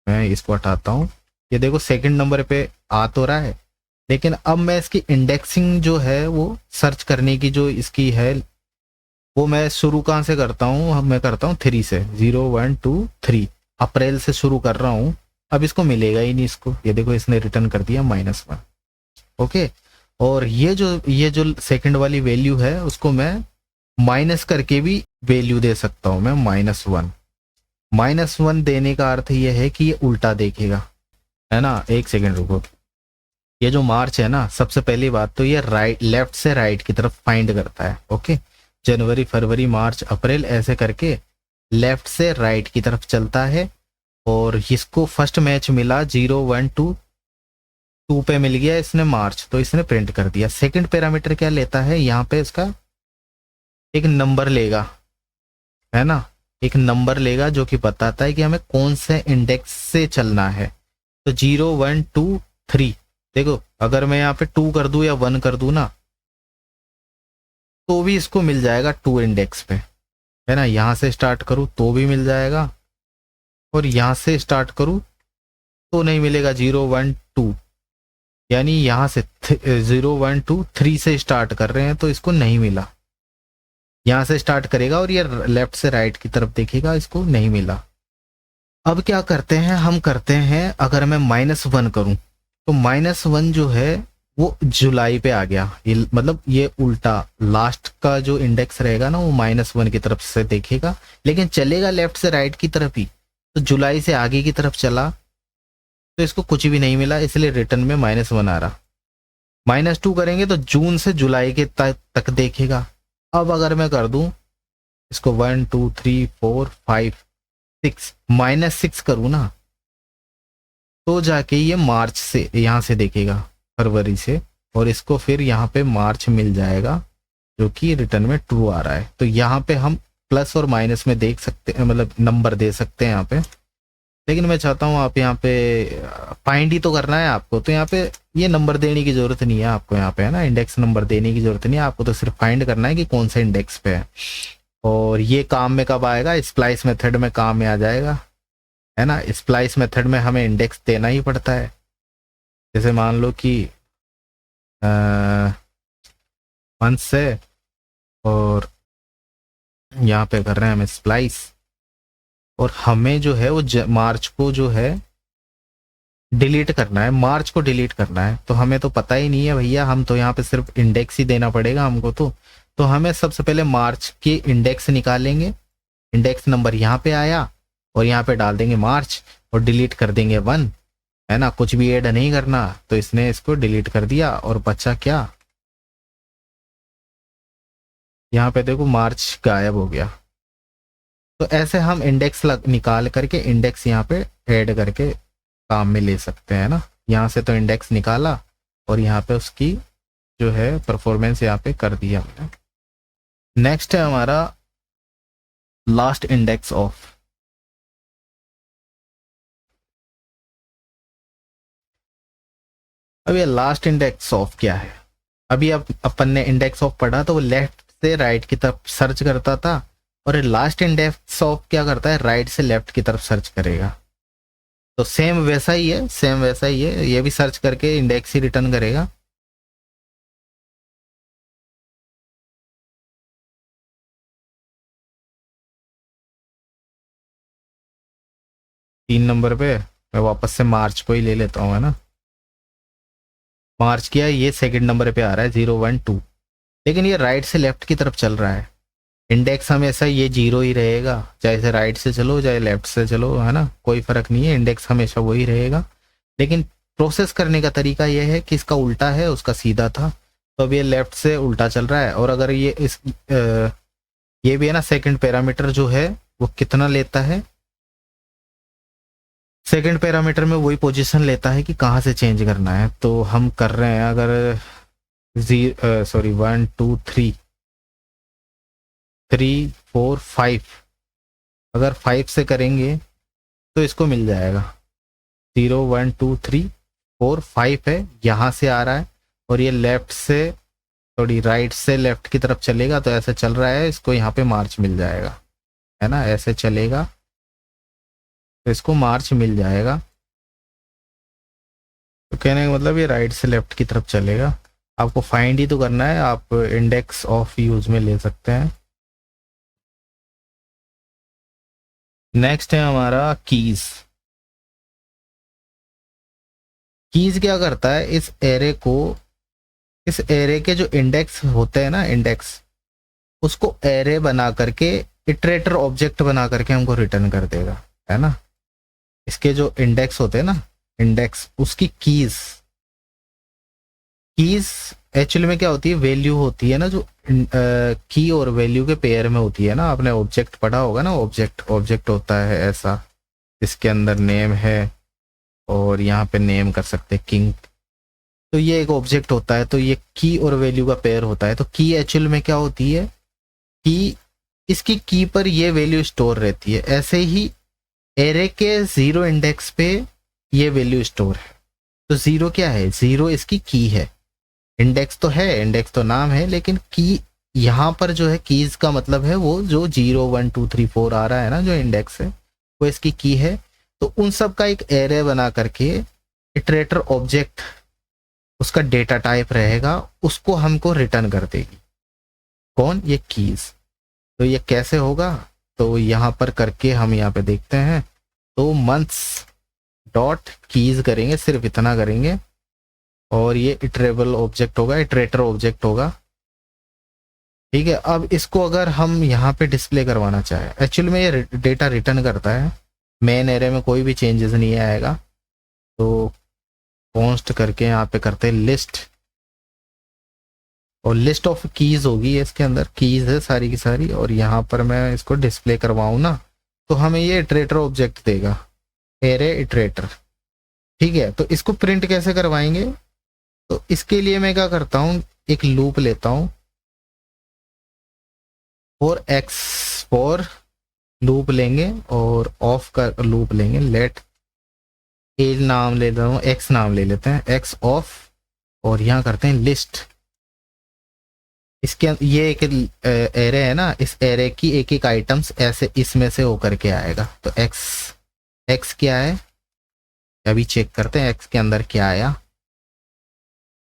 मैं इसको हटाता हूँ, ये देखो सेकंड नंबर पे आ तो रहा है, लेकिन अब मैं इसकी इंडेक्सिंग जो है वो सर्च करने की जो इसकी है, वो मैं शुरू कहाँ से करता हूँ, मैं करता हूँ 3 से, 0 1 2 3, अप्रैल से शुरू कर रहा हूँ। अब इसको मिलेगा ही नहीं, इसको ये देखो इसने रिटर्न कर दिया -1। ओके, और ये जो सेकंड वाली वैल्यू है उसको मैं माइनस करके भी वैल्यू दे सकता हूँ मैं, -1। -1 देने का अर्थ ये है कि ये उल्टा देखेगा, है ना। एक सेकेंड रुको, ये जो मार्च है ना, सबसे पहली बात तो ये राइट, लेफ्ट से राइट की तरफ फाइंड करता है। ओके, जनवरी फरवरी मार्च अप्रैल ऐसे करके लेफ्ट से राइट की तरफ चलता है। और इसको फर्स्ट मैच मिला 0 1 2 2 पे मिल गया इसने मार्च, तो इसने प्रिंट कर दिया। सेकंड पैरामीटर क्या लेता है, यहाँ पे इसका एक नंबर लेगा, है ना, एक नंबर लेगा जो कि बताता है कि हमें कौन से इंडेक्स से चलना है। तो 0 1 2 3, देखो अगर मैं यहाँ पे 2 कर दूं या 1 कर दूं ना, तो भी इसको मिल जाएगा 2 इंडेक्स पे, है ना। यहाँ से स्टार्ट करूँ तो भी मिल जाएगा, और यहाँ से स्टार्ट करूँ तो नहीं मिलेगा, 0 1 2, यानी यहाँ से 0 1 2 3 से स्टार्ट कर रहे हैं तो इसको नहीं मिला। यहाँ से स्टार्ट करेगा और ये लेफ्ट से राइट की तरफ देखेगा, इसको नहीं मिला। अब क्या करते हैं, हम करते हैं, अगर मैं -1 करूं तो -1 जो है वो जुलाई पे आ गया, ये मतलब ये उल्टा, लास्ट का जो इंडेक्स रहेगा ना वो -1 की तरफ से देखेगा, लेकिन चलेगा लेफ्ट से राइट की तरफ ही, तो जुलाई से आगे की तरफ चला तो इसको कुछ भी नहीं मिला, इसलिए रिटर्न में -1 आ रहा। -2 करेंगे तो जून से जुलाई के तक देखेगा। अब अगर मैं कर दूं इसको 1 2 3 4 5 6 -6 करूं ना, तो जाके ये मार्च से यहाँ से देखेगा, फरवरी से, और इसको फिर यहाँ पे मार्च मिल जाएगा जो कि रिटर्न में ट्रू आ रहा है। तो यहाँ पे हम प्लस और माइनस में देख सकते हैं, मतलब नंबर दे सकते हैं यहाँ पे। लेकिन मैं चाहता हूँ आप यहाँ पे फाइंड ही तो करना है आपको, तो यहाँ पे ये नंबर देने की जरूरत नहीं है आपको, यहाँ पे है ना, इंडेक्स नंबर देने की जरूरत नहीं है आपको, तो सिर्फ फाइंड करना है कि कौन सा इंडेक्स पे है। और ये काम में कब आएगा, स्प्लाइस मेथड में काम में आ जाएगा, है ना। स्प्लाइस मेथड में हमें इंडेक्स देना ही पड़ता है। जैसे मान लो कि मंथ से, और यहाँ पे कर रहे हैं हम स्प्लाइस, और हमें जो है वो मार्च को जो है डिलीट करना है, मार्च को डिलीट करना है। तो हमें तो पता ही नहीं है भैया, हम तो यहाँ पे सिर्फ इंडेक्स ही देना पड़ेगा हमको। तो हमें सबसे पहले मार्च के इंडेक्स निकालेंगे, इंडेक्स नंबर यहाँ पे आया और यहाँ पे डाल देंगे मार्च और डिलीट कर देंगे 1, है ना, कुछ भी ऐड नहीं करना। तो इसने इसको डिलीट कर दिया और बचा क्या, यहाँ पे देखो मार्च गायब हो गया। तो ऐसे हम इंडेक्स निकाल करके इंडेक्स यहाँ पे ऐड करके काम में ले सकते हैं ना। यहाँ से तो इंडेक्स निकाला और यहाँ पे उसकी जो है परफॉर्मेंस यहाँ पे कर दिया हमने। नेक्स्ट है हमारा लास्ट इंडेक्स ऑफ। अब ये लास्ट इंडेक्स ऑफ क्या है, अभी अब अपन ने इंडेक्स ऑफ पढ़ा तो वो लेफ्ट से राइट की तरफ सर्च करता था, और लास्ट इंडेक्स ऑफ क्या करता है, राइट से लेफ्ट की तरफ सर्च करेगा। तो सेम वैसा ही है, सेम वैसा ही है, ये भी सर्च करके इंडेक्स ही रिटर्न करेगा। तीन नंबर पे मैं वापस से मार्च को ही ले लेता हूँ, है ना। मार्च किया, ये सेकंड नंबर पे आ रहा है 0 1 2, लेकिन ये राइट से लेफ्ट की तरफ चल रहा है। इंडेक्स हमेशा ये 0 ही रहेगा, चाहे से राइट से चलो चाहे लेफ्ट से चलो, है ना, कोई फर्क नहीं है, इंडेक्स हमेशा वही रहेगा। लेकिन प्रोसेस करने का तरीका यह है कि इसका उल्टा है, उसका सीधा था, तो अब ये लेफ्ट से उल्टा चल रहा है। और अगर ये ये भी है ना, सेकंड पैरामीटर जो है वो कितना लेता है, सेकंड पैरामीटर में वही पोजीशन लेता है कि कहाँ से चेंज करना है। तो हम कर रहे हैं, अगर 1 2 3 3 4 5, अगर 5 से करेंगे तो इसको मिल जाएगा 0 1 2 3 4 5 है, यहाँ से आ रहा है, और ये लेफ्ट से थोड़ी राइट से लेफ्ट की तरफ चलेगा, तो ऐसे चल रहा है, इसको यहाँ पे मार्च मिल जाएगा, है ना, ऐसे चलेगा तो इसको मार्च मिल जाएगा। तो कहने का मतलब ये राइट से लेफ्ट की तरफ चलेगा। आपको फाइंड ही तो करना है, आप इंडेक्स ऑफ यूज में ले सकते हैं। नेक्स्ट है हमारा कीज। कीज क्या करता है, इस एरे को, इस एरे के जो इंडेक्स होते हैं ना, इंडेक्स, उसको एरे बना करके इटरेटर ऑब्जेक्ट बना करके हमको रिटर्न कर देगा, है ना। इसके जो इंडेक्स होते हैं ना, इंडेक्स, उसकी कीज, कीज एक्चुअली में क्या होती है, वैल्यू होती है ना, जो की और वैल्यू के पेयर में होती है ना। आपने ऑब्जेक्ट पढ़ा होगा ना, ऑब्जेक्ट होता है ऐसा, इसके अंदर नेम है और यहाँ पे नेम कर सकते हैं किंग। तो ये एक ऑब्जेक्ट होता है, तो ये की और वैल्यू का पेयर होता है। तो की एक्चुअल में क्या होती है, की, इसकी की पर ये वैल्यू स्टोर रहती है। ऐसे ही एरे के 0 इंडेक्स पे ये वैल्यू स्टोर है। तो 0 क्या है, 0 इसकी की है, इंडेक्स तो है, इंडेक्स तो नाम है, लेकिन की यहाँ पर जो है, कीज का मतलब है वो जो 0 1 2 3 4 आ रहा है ना, जो इंडेक्स है वो इसकी की है। तो उन सब का एक एरे बना करके इटरेटर ऑब्जेक्ट, उसका डेटा टाइप रहेगा, उसको हमको रिटर्न कर देगी। कौन, ये कीज। तो ये कैसे होगा, तो यहाँ पर करके हम यहाँ पे देखते हैं। तो मंथ्स डॉट कीज करेंगे, सिर्फ इतना करेंगे, और ये इटरेबल ऑब्जेक्ट होगा, इटरेटर ऑब्जेक्ट होगा, ठीक है। अब इसको अगर हम यहाँ पे डिस्प्ले करवाना चाहे, एक्चुअली में ये डेटा रिटर्न करता है, मेन एरे में कोई भी चेंजेस नहीं आएगा, तो कॉन्स्ट करके यहाँ पे करते हैं लिस्ट, और लिस्ट ऑफ कीज होगी, इसके अंदर कीज है सारी की सारी, और यहाँ पर मैं इसको डिस्प्ले करवाऊँ ना तो हमें ये इटरेटर ऑब्जेक्ट देगा, एरे इटरेटर। ठीक है, तो इसको प्रिंट कैसे करवाएंगे, तो इसके लिए मैं क्या करता हूँ, एक लूप लेता हूँ, फॉर एक्स, फॉर लूप लेंगे और ऑफ का लूप लेंगे, लेट एज नाम ले लेता हूँ, एक्स नाम ले लेते हैं, एक्स ऑफ, और यहाँ करते हैं लिस्ट। इसके ये एक एरे है ना, इस एरे की एक एक आइटम्स ऐसे इसमें से होकर के आएगा। तो एक्स, एक्स क्या है अभी चेक करते हैं, एक्स के अंदर क्या आया,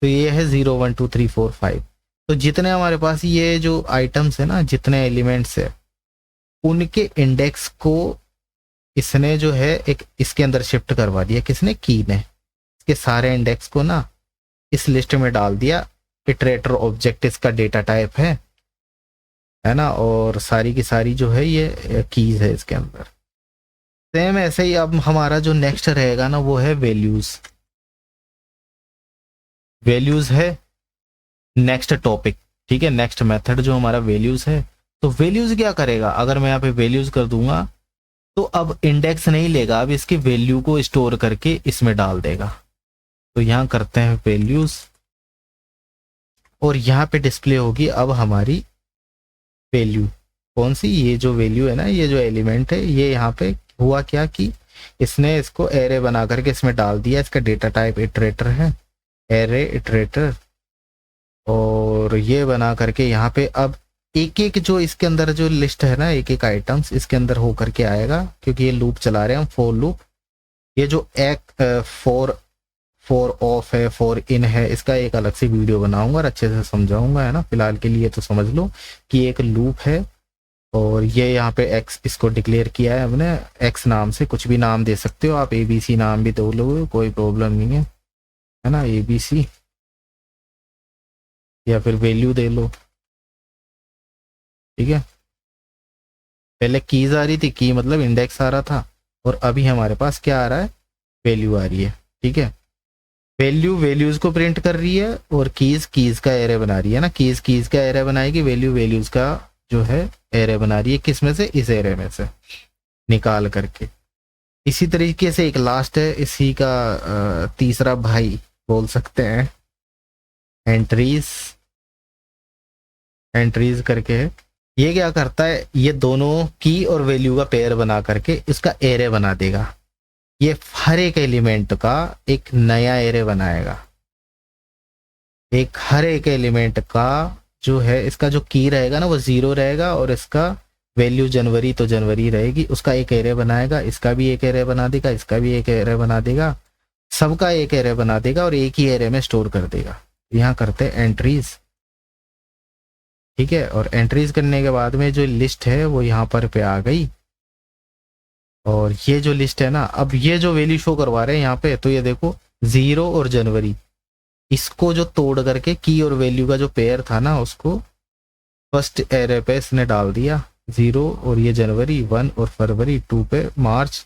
तो ये है 0 1 2 3 4 5। तो जितने हमारे पास ये जो आइटम्स है ना, जितने एलिमेंट्स है, उनके इंडेक्स को इसने जो है एक इसके अंदर शिफ्ट करवा दिया, किसने, की ने। इसके सारे इंडेक्स को ना इस लिस्ट में डाल दिया, इटरेटर ऑब्जेक्ट इसका डेटा टाइप है ना, और सारी की सारी जो है ये कीज है इसके अंदर। सेम ऐसे ही अब हमारा जो नेक्स्ट रहेगा ना वो है वैल्यूज। वैल्यूज है नेक्स्ट टॉपिक। ठीक है, नेक्स्ट मेथड जो हमारा वैल्यूज है, तो वैल्यूज क्या करेगा, अगर मैं यहाँ पे वैल्यूज कर दूंगा तो अब इंडेक्स नहीं लेगा, अब इसकी वैल्यू को स्टोर करके इसमें डाल देगा। तो यहाँ करते हैं वैल्यूज, और यहाँ पे डिस्प्ले होगी अब हमारी वैल्यू। कौन सी, ये जो वैल्यू है ना, ये जो एलिमेंट है, ये यहाँ पे हुआ क्या कि इसने इसको एरे बना करके इसमें डाल दिया, इसका डेटा टाइप इटरेटर है, एरे इटरेटर, और ये बना करके यहाँ पे अब एक एक जो इसके अंदर जो लिस्ट है ना, एक एक आइटम्स इसके अंदर हो करके आएगा, क्योंकि ये लूप चला रहे हैं हम, फॉर लूप। ये जो एक फोर ऑफ है, फोर इन है, इसका एक अलग से वीडियो बनाऊंगा और अच्छे से समझाऊंगा, है ना। फिलहाल के लिए तो समझ लो कि एक लूप है, और ये यहाँ पे एक्स इसको डिक्लेयर किया है हमने, एक्स नाम से कुछ भी नाम दे सकते हो आप, एबीसी नाम भी दो लोगे, कोई प्रॉब्लम नहीं है ना, एबीसी, या फिर वैल्यू दे लो। ठीक है, पहले कीज आ रही थी, की मतलब इंडेक्स आ रहा था, और अभी हमारे पास क्या आ रहा है, वैल्यू आ रही है। ठीक है, वैल्यू वैल्यूज को प्रिंट कर रही है, और कीज कीज का एरे बना रही है ना, कीज कीज का एरे बनाएगी, वैल्यू वैल्यूज का जो है एरे बना रही है, किस में से, इस एरे में से निकाल करके। इसी तरीके से एक लास्ट है, इसी का तीसरा भाई बोल सकते हैं, एंट्रीज, एंट्रीज करके है। ये क्या करता है, ये दोनों की और वैल्यू का पेयर बना करके इसका एरे बना देगा। ये हर एक एलिमेंट का एक नया एरे बनाएगा, एक हर एक एलिमेंट का जो है, इसका जो की रहेगा ना वो 0 रहेगा, और इसका वैल्यू जनवरी तो जनवरी रहेगी, उसका एक एरे बनाएगा, इसका भी एक एरे बना देगा, इसका भी एक एरे बना देगा, सबका एक एरे बना देगा, और एक ही एरे में स्टोर कर देगा। यहाँ करते हैं एंट्रीज। ठीक है, और एंट्रीज करने के बाद में जो लिस्ट है वो यहाँ पर पे आ गई, और ये जो लिस्ट है ना, अब ये जो वैल्यू शो करवा रहे हैं यहाँ पे, तो ये देखो 0 और जनवरी, इसको जो तोड़ करके की और वैल्यू का जो पेयर था ना, उसको फर्स्ट एरे पे इसने डाल दिया, 0 और ये जनवरी, 1 और फरवरी, 2 पे मार्च,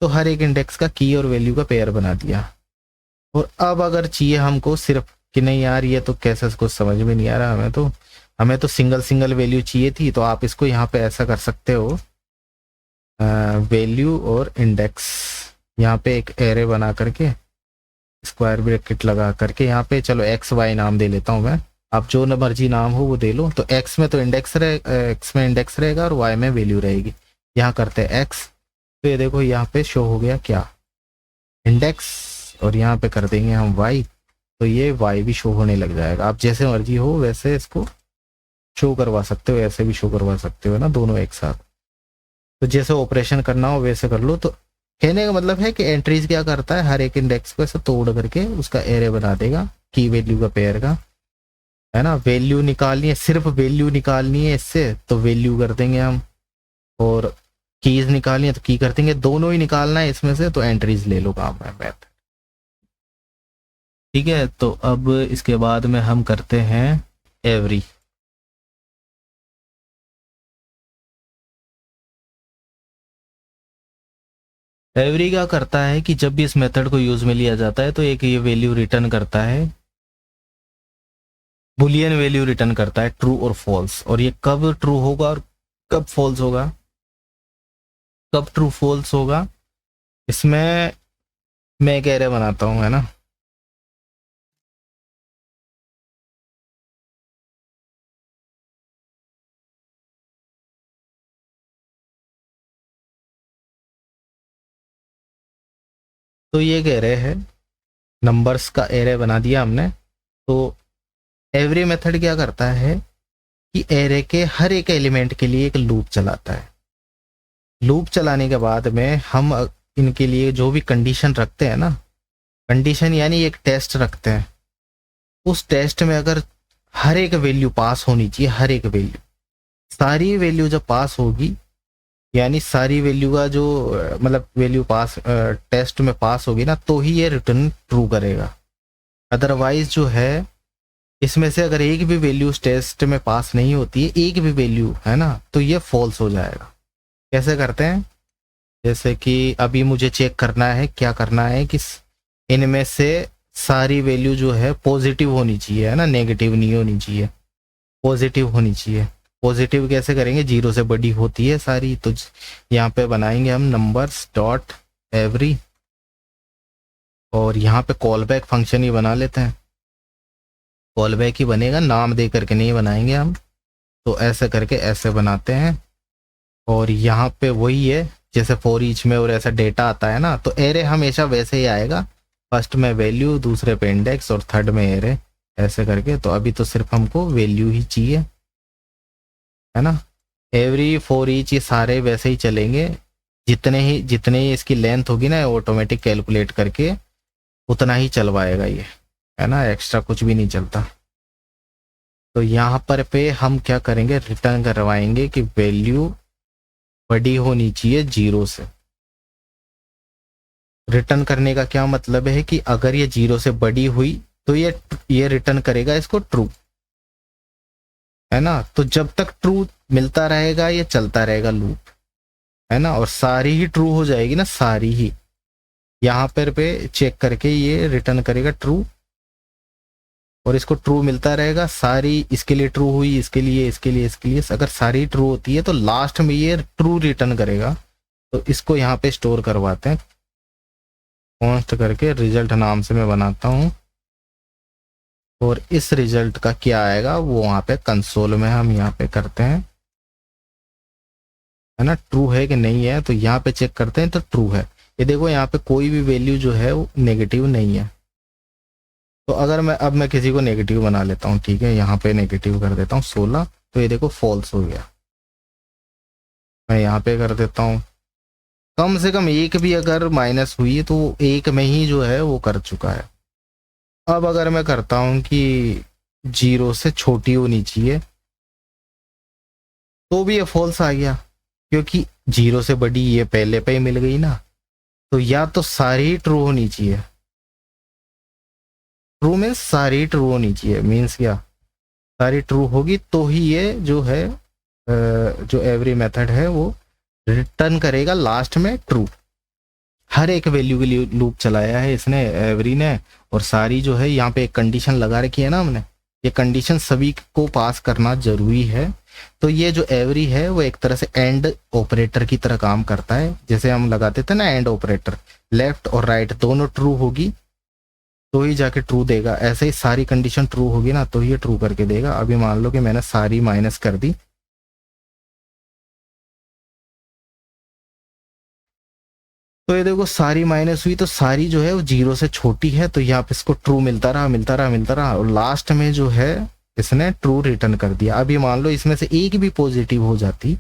तो हर एक इंडेक्स का की और वैल्यू का पेयर बना दिया। और अब अगर चाहिए हमको सिर्फ कि नहीं यार ये तो कैसे, कुछ समझ में नहीं आ रहा, हमें तो सिंगल सिंगल वैल्यू चाहिए थी, तो आप इसको यहाँ पे ऐसा कर सकते हो, वैल्यू और इंडेक्स, यहाँ पे एक एरे बना करके स्क्वायर ब्रैकेट लगा करके, यहाँ पे चलो एक्स वाई नाम दे लेता हूँ मैं, आप जो मर्जी नाम हो वो दे लो। तो एक्स में तो इंडेक्स एक्स में इंडेक्स रहेगा और वाई में वैल्यू रहेगी। यहाँ करते हैं एक्स, तो ये देखो यहाँ पे शो हो गया क्या, इंडेक्स, और यहाँ पे कर देंगे हम वाई, तो ये वाई भी शो होने लग जाएगा। आप जैसे मर्जी हो वैसे इसको शो करवा सकते हो, ऐसे भी शो करवा सकते हो ना, दोनों एक साथ, तो जैसे ऑपरेशन करना हो वैसे कर लो। तो कहने का मतलब है कि एंट्रीज क्या करता है, हर एक इंडेक्स को ऐसे तोड़ करके उसका एरे बना देगा की वैल्यू का पेयर का, है ना। वैल्यू निकालनी है, सिर्फ वैल्यू निकालनी है इससे, तो वैल्यू कर देंगे हम, और कीज निकालनी है तो की कर देंगे, दोनों ही निकालना है इसमें से, तो एंट्रीज ले लो काम है मैथ। ठीक है, तो अब इसके बाद में हम करते हैं एवरी। एवरी क्या करता है कि जब भी इस मेथड को यूज में लिया जाता है तो एक ये वैल्यू रिटर्न करता है, बुलियन वैल्यू रिटर्न करता है, ट्रू और फॉल्स। और ये कब ट्रू होगा और कब फॉल्स होगा, कब ट्रू फॉल्स होगा, इसमें मैं एक एरे बनाता हूँ, है ना। तो ये एक एरे है, नंबर्स का एरे बना दिया हमने। तो एवरी मेथड क्या करता है कि एरे के हर एक एलिमेंट के लिए एक लूप चलाता है। लूप चलाने के बाद में हम इनके लिए जो भी कंडीशन रखते हैं ना, कंडीशन यानी एक टेस्ट रखते हैं, उस टेस्ट में अगर हर एक वैल्यू पास होनी चाहिए, हर एक वैल्यू, सारी वैल्यू जब पास होगी, यानी सारी वैल्यू का जो मतलब वैल्यू पास टेस्ट में पास होगी ना, तो ही ये रिटर्न ट्रू करेगा। अदरवाइज जो है, इसमें से अगर एक भी वैल्यू टेस्ट में पास नहीं होती है, एक भी वैल्यू, है ना, तो ये फॉल्स हो जाएगा। कैसे करते हैं, जैसे कि अभी मुझे चेक करना है, क्या करना है कि इनमें से सारी वैल्यू जो है पॉजिटिव होनी चाहिए, है ना, नेगेटिव नहीं होनी चाहिए, पॉजिटिव होनी चाहिए। पॉजिटिव कैसे करेंगे, जीरो से बड़ी होती है सारी, तो यहाँ पे बनाएंगे हम नंबर्स डॉट एवरी, और यहाँ पे कॉल बैक फंक्शन ही बना लेते हैं। कॉल बैक ही बनेगा, नाम दे करके नहीं बनाएंगे हम। तो ऐसे करके ऐसे बनाते हैं, और यहाँ पे वही है जैसे फॉर ईच में और ऐसा डेटा आता है ना, तो एरे हमेशा वैसे ही आएगा, फर्स्ट में वैल्यू, दूसरे पे इंडेक्स और थर्ड में एरे, ऐसे करके। तो अभी तो सिर्फ हमको वैल्यू ही चाहिए, है ना। एवरी फॉर ईच ये सारे वैसे ही चलेंगे, जितने ही इसकी लेंथ होगी ना, ऑटोमेटिक कैलकुलेट करके उतना ही चलवाएगा ये, है ना, एक्स्ट्रा कुछ भी नहीं चलता। तो यहाँ पर पे हम क्या करेंगे, रिटर्न करवाएंगे कि वैल्यू बड़ी होनी चाहिए जीरो से। रिटर्न करने का क्या मतलब है कि अगर ये जीरो से बड़ी हुई तो ये रिटर्न करेगा इसको ट्रू, है ना। तो जब तक ट्रू मिलता रहेगा ये चलता रहेगा लूप, है ना, और सारी ही ट्रू हो जाएगी ना, सारी ही, यहाँ पर पे चेक करके ये रिटर्न करेगा ट्रू, और इसको ट्रू मिलता रहेगा, सारी इसके लिए ट्रू हुई, इसके लिए, इसके लिए, इसके लिए, अगर सारी ट्रू होती है तो लास्ट में ये ट्रू रिटर्न करेगा। तो इसको यहाँ पे स्टोर करवाते हैं, कॉन्स्ट करके रिजल्ट नाम से मैं बनाता हूँ, और इस रिजल्ट का क्या आएगा वो वहाँ पे कंसोल में हम यहाँ पे करते हैं, है ना, ट्रू है कि नहीं है। तो यहाँ पे चेक करते हैं तो ट्रू है। ये देखो यहाँ पे कोई भी वैल्यू जो है वो नेगेटिव नहीं है। तो अगर मैं किसी को नेगेटिव बना लेता हूँ, ठीक है, यहाँ पे नेगेटिव कर देता हूँ 16, तो ये देखो फॉल्स हो गया। मैं यहाँ पे कर देता हूँ, कम से कम एक भी अगर माइनस हुई तो एक में ही जो है वो कर चुका है। अब अगर मैं करता हूँ कि जीरो से छोटी होनी चाहिए, तो भी ये फॉल्स आ गया, क्योंकि जीरो से बड़ी ये पहले पे ही मिल गई ना। तो या तो सारी ट्रू होनी चाहिए, ट्रू मीन्स सारी ट्रू होनी चाहिए, मीन्स क्या, सारी ट्रू होगी तो ही ये जो है जो एवरी मेथड है वो रिटर्न करेगा लास्ट में ट्रू। हर एक वैल्यू के लिए लूप चलाया है इसने, एवरी ने, और सारी जो है यहाँ पे एक कंडीशन लगा रखी है ना हमने, ये कंडीशन सभी को पास करना जरूरी है। तो ये जो एवरी है वो एक तरह से एंड ऑपरेटर की तरह काम करता है, जैसे हम लगाते थे ना एंड ऑपरेटर, लेफ्ट और राइट दोनों ट्रू होगी तो ही जाके ट्रू देगा। ऐसे ही सारी कंडीशन ट्रू होगी ना तो ये ट्रू करके देगा। अभी मान लो कि मैंने सारी माइनस कर दी, तो ये देखो सारी माइनस हुई, तो सारी जो है वो जीरो से छोटी है, तो यहाँ पे इसको ट्रू मिलता रहा, मिलता रहा, मिलता रहा, और लास्ट में जो है इसने ट्रू रिटर्न कर दिया। अभी मान लो इसमें से एक भी पॉजिटिव हो जाती,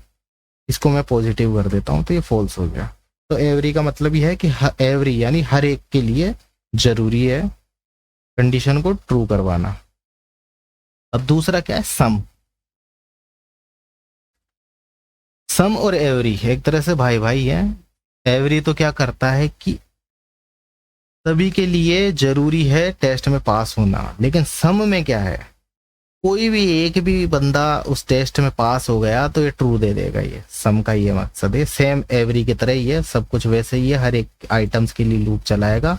इसको मैं पॉजिटिव कर देता हूँ, तो ये फॉल्स हो गया। तो एवरी का मतलब ये है कि एवरी यानी हर एक के लिए जरूरी है कंडीशन को ट्रू करवाना। अब दूसरा क्या है, सम। सम और एवरी एक तरह से भाई भाई है। एवरी तो क्या करता है कि सभी के लिए जरूरी है टेस्ट में पास होना, लेकिन सम में क्या है, कोई भी एक भी बंदा उस टेस्ट में पास हो गया तो ये ट्रू दे देगा। ये सम का ये मकसद है, सेम एवरी की तरह ही है, सब कुछ वैसे ही है, हर एक आइटम्स के लिए लूप चलाएगा,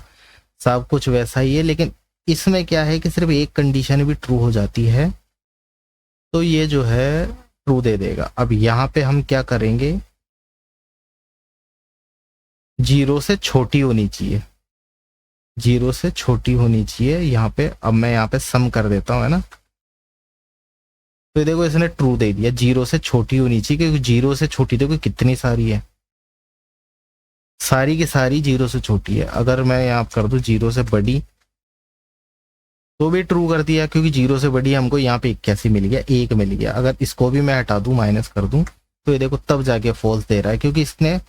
सब कुछ वैसा ही है। लेकिन इसमें क्या है कि सिर्फ एक कंडीशन भी ट्रू हो जाती है तो ये जो है ट्रू दे देगा। अब यहाँ पे हम क्या करेंगे, 0 से छोटी होनी चाहिए, 0 से छोटी होनी चाहिए यहाँ पे। अब मैं यहाँ पे सम कर देता हूँ, है ना, तो देखो इसने ट्रू दे दिया, 0 से छोटी होनी चाहिए, क्योंकि 0 से छोटी देखो कितनी सारी है, सारी की सारी 0 से छोटी है। अगर मैं यहाँ कर दूं 0 से बड़ी तो भी ट्रू कर दिया, क्योंकि 0 से बड़ी हमको यहाँ पे 81 मिल गया, 1 मिल गया। अगर इसको भी मैं हटा दूं, माइनस कर दूं, तो ये देखो तब जाके फॉल्स दे रहा है, क्योंकि इसने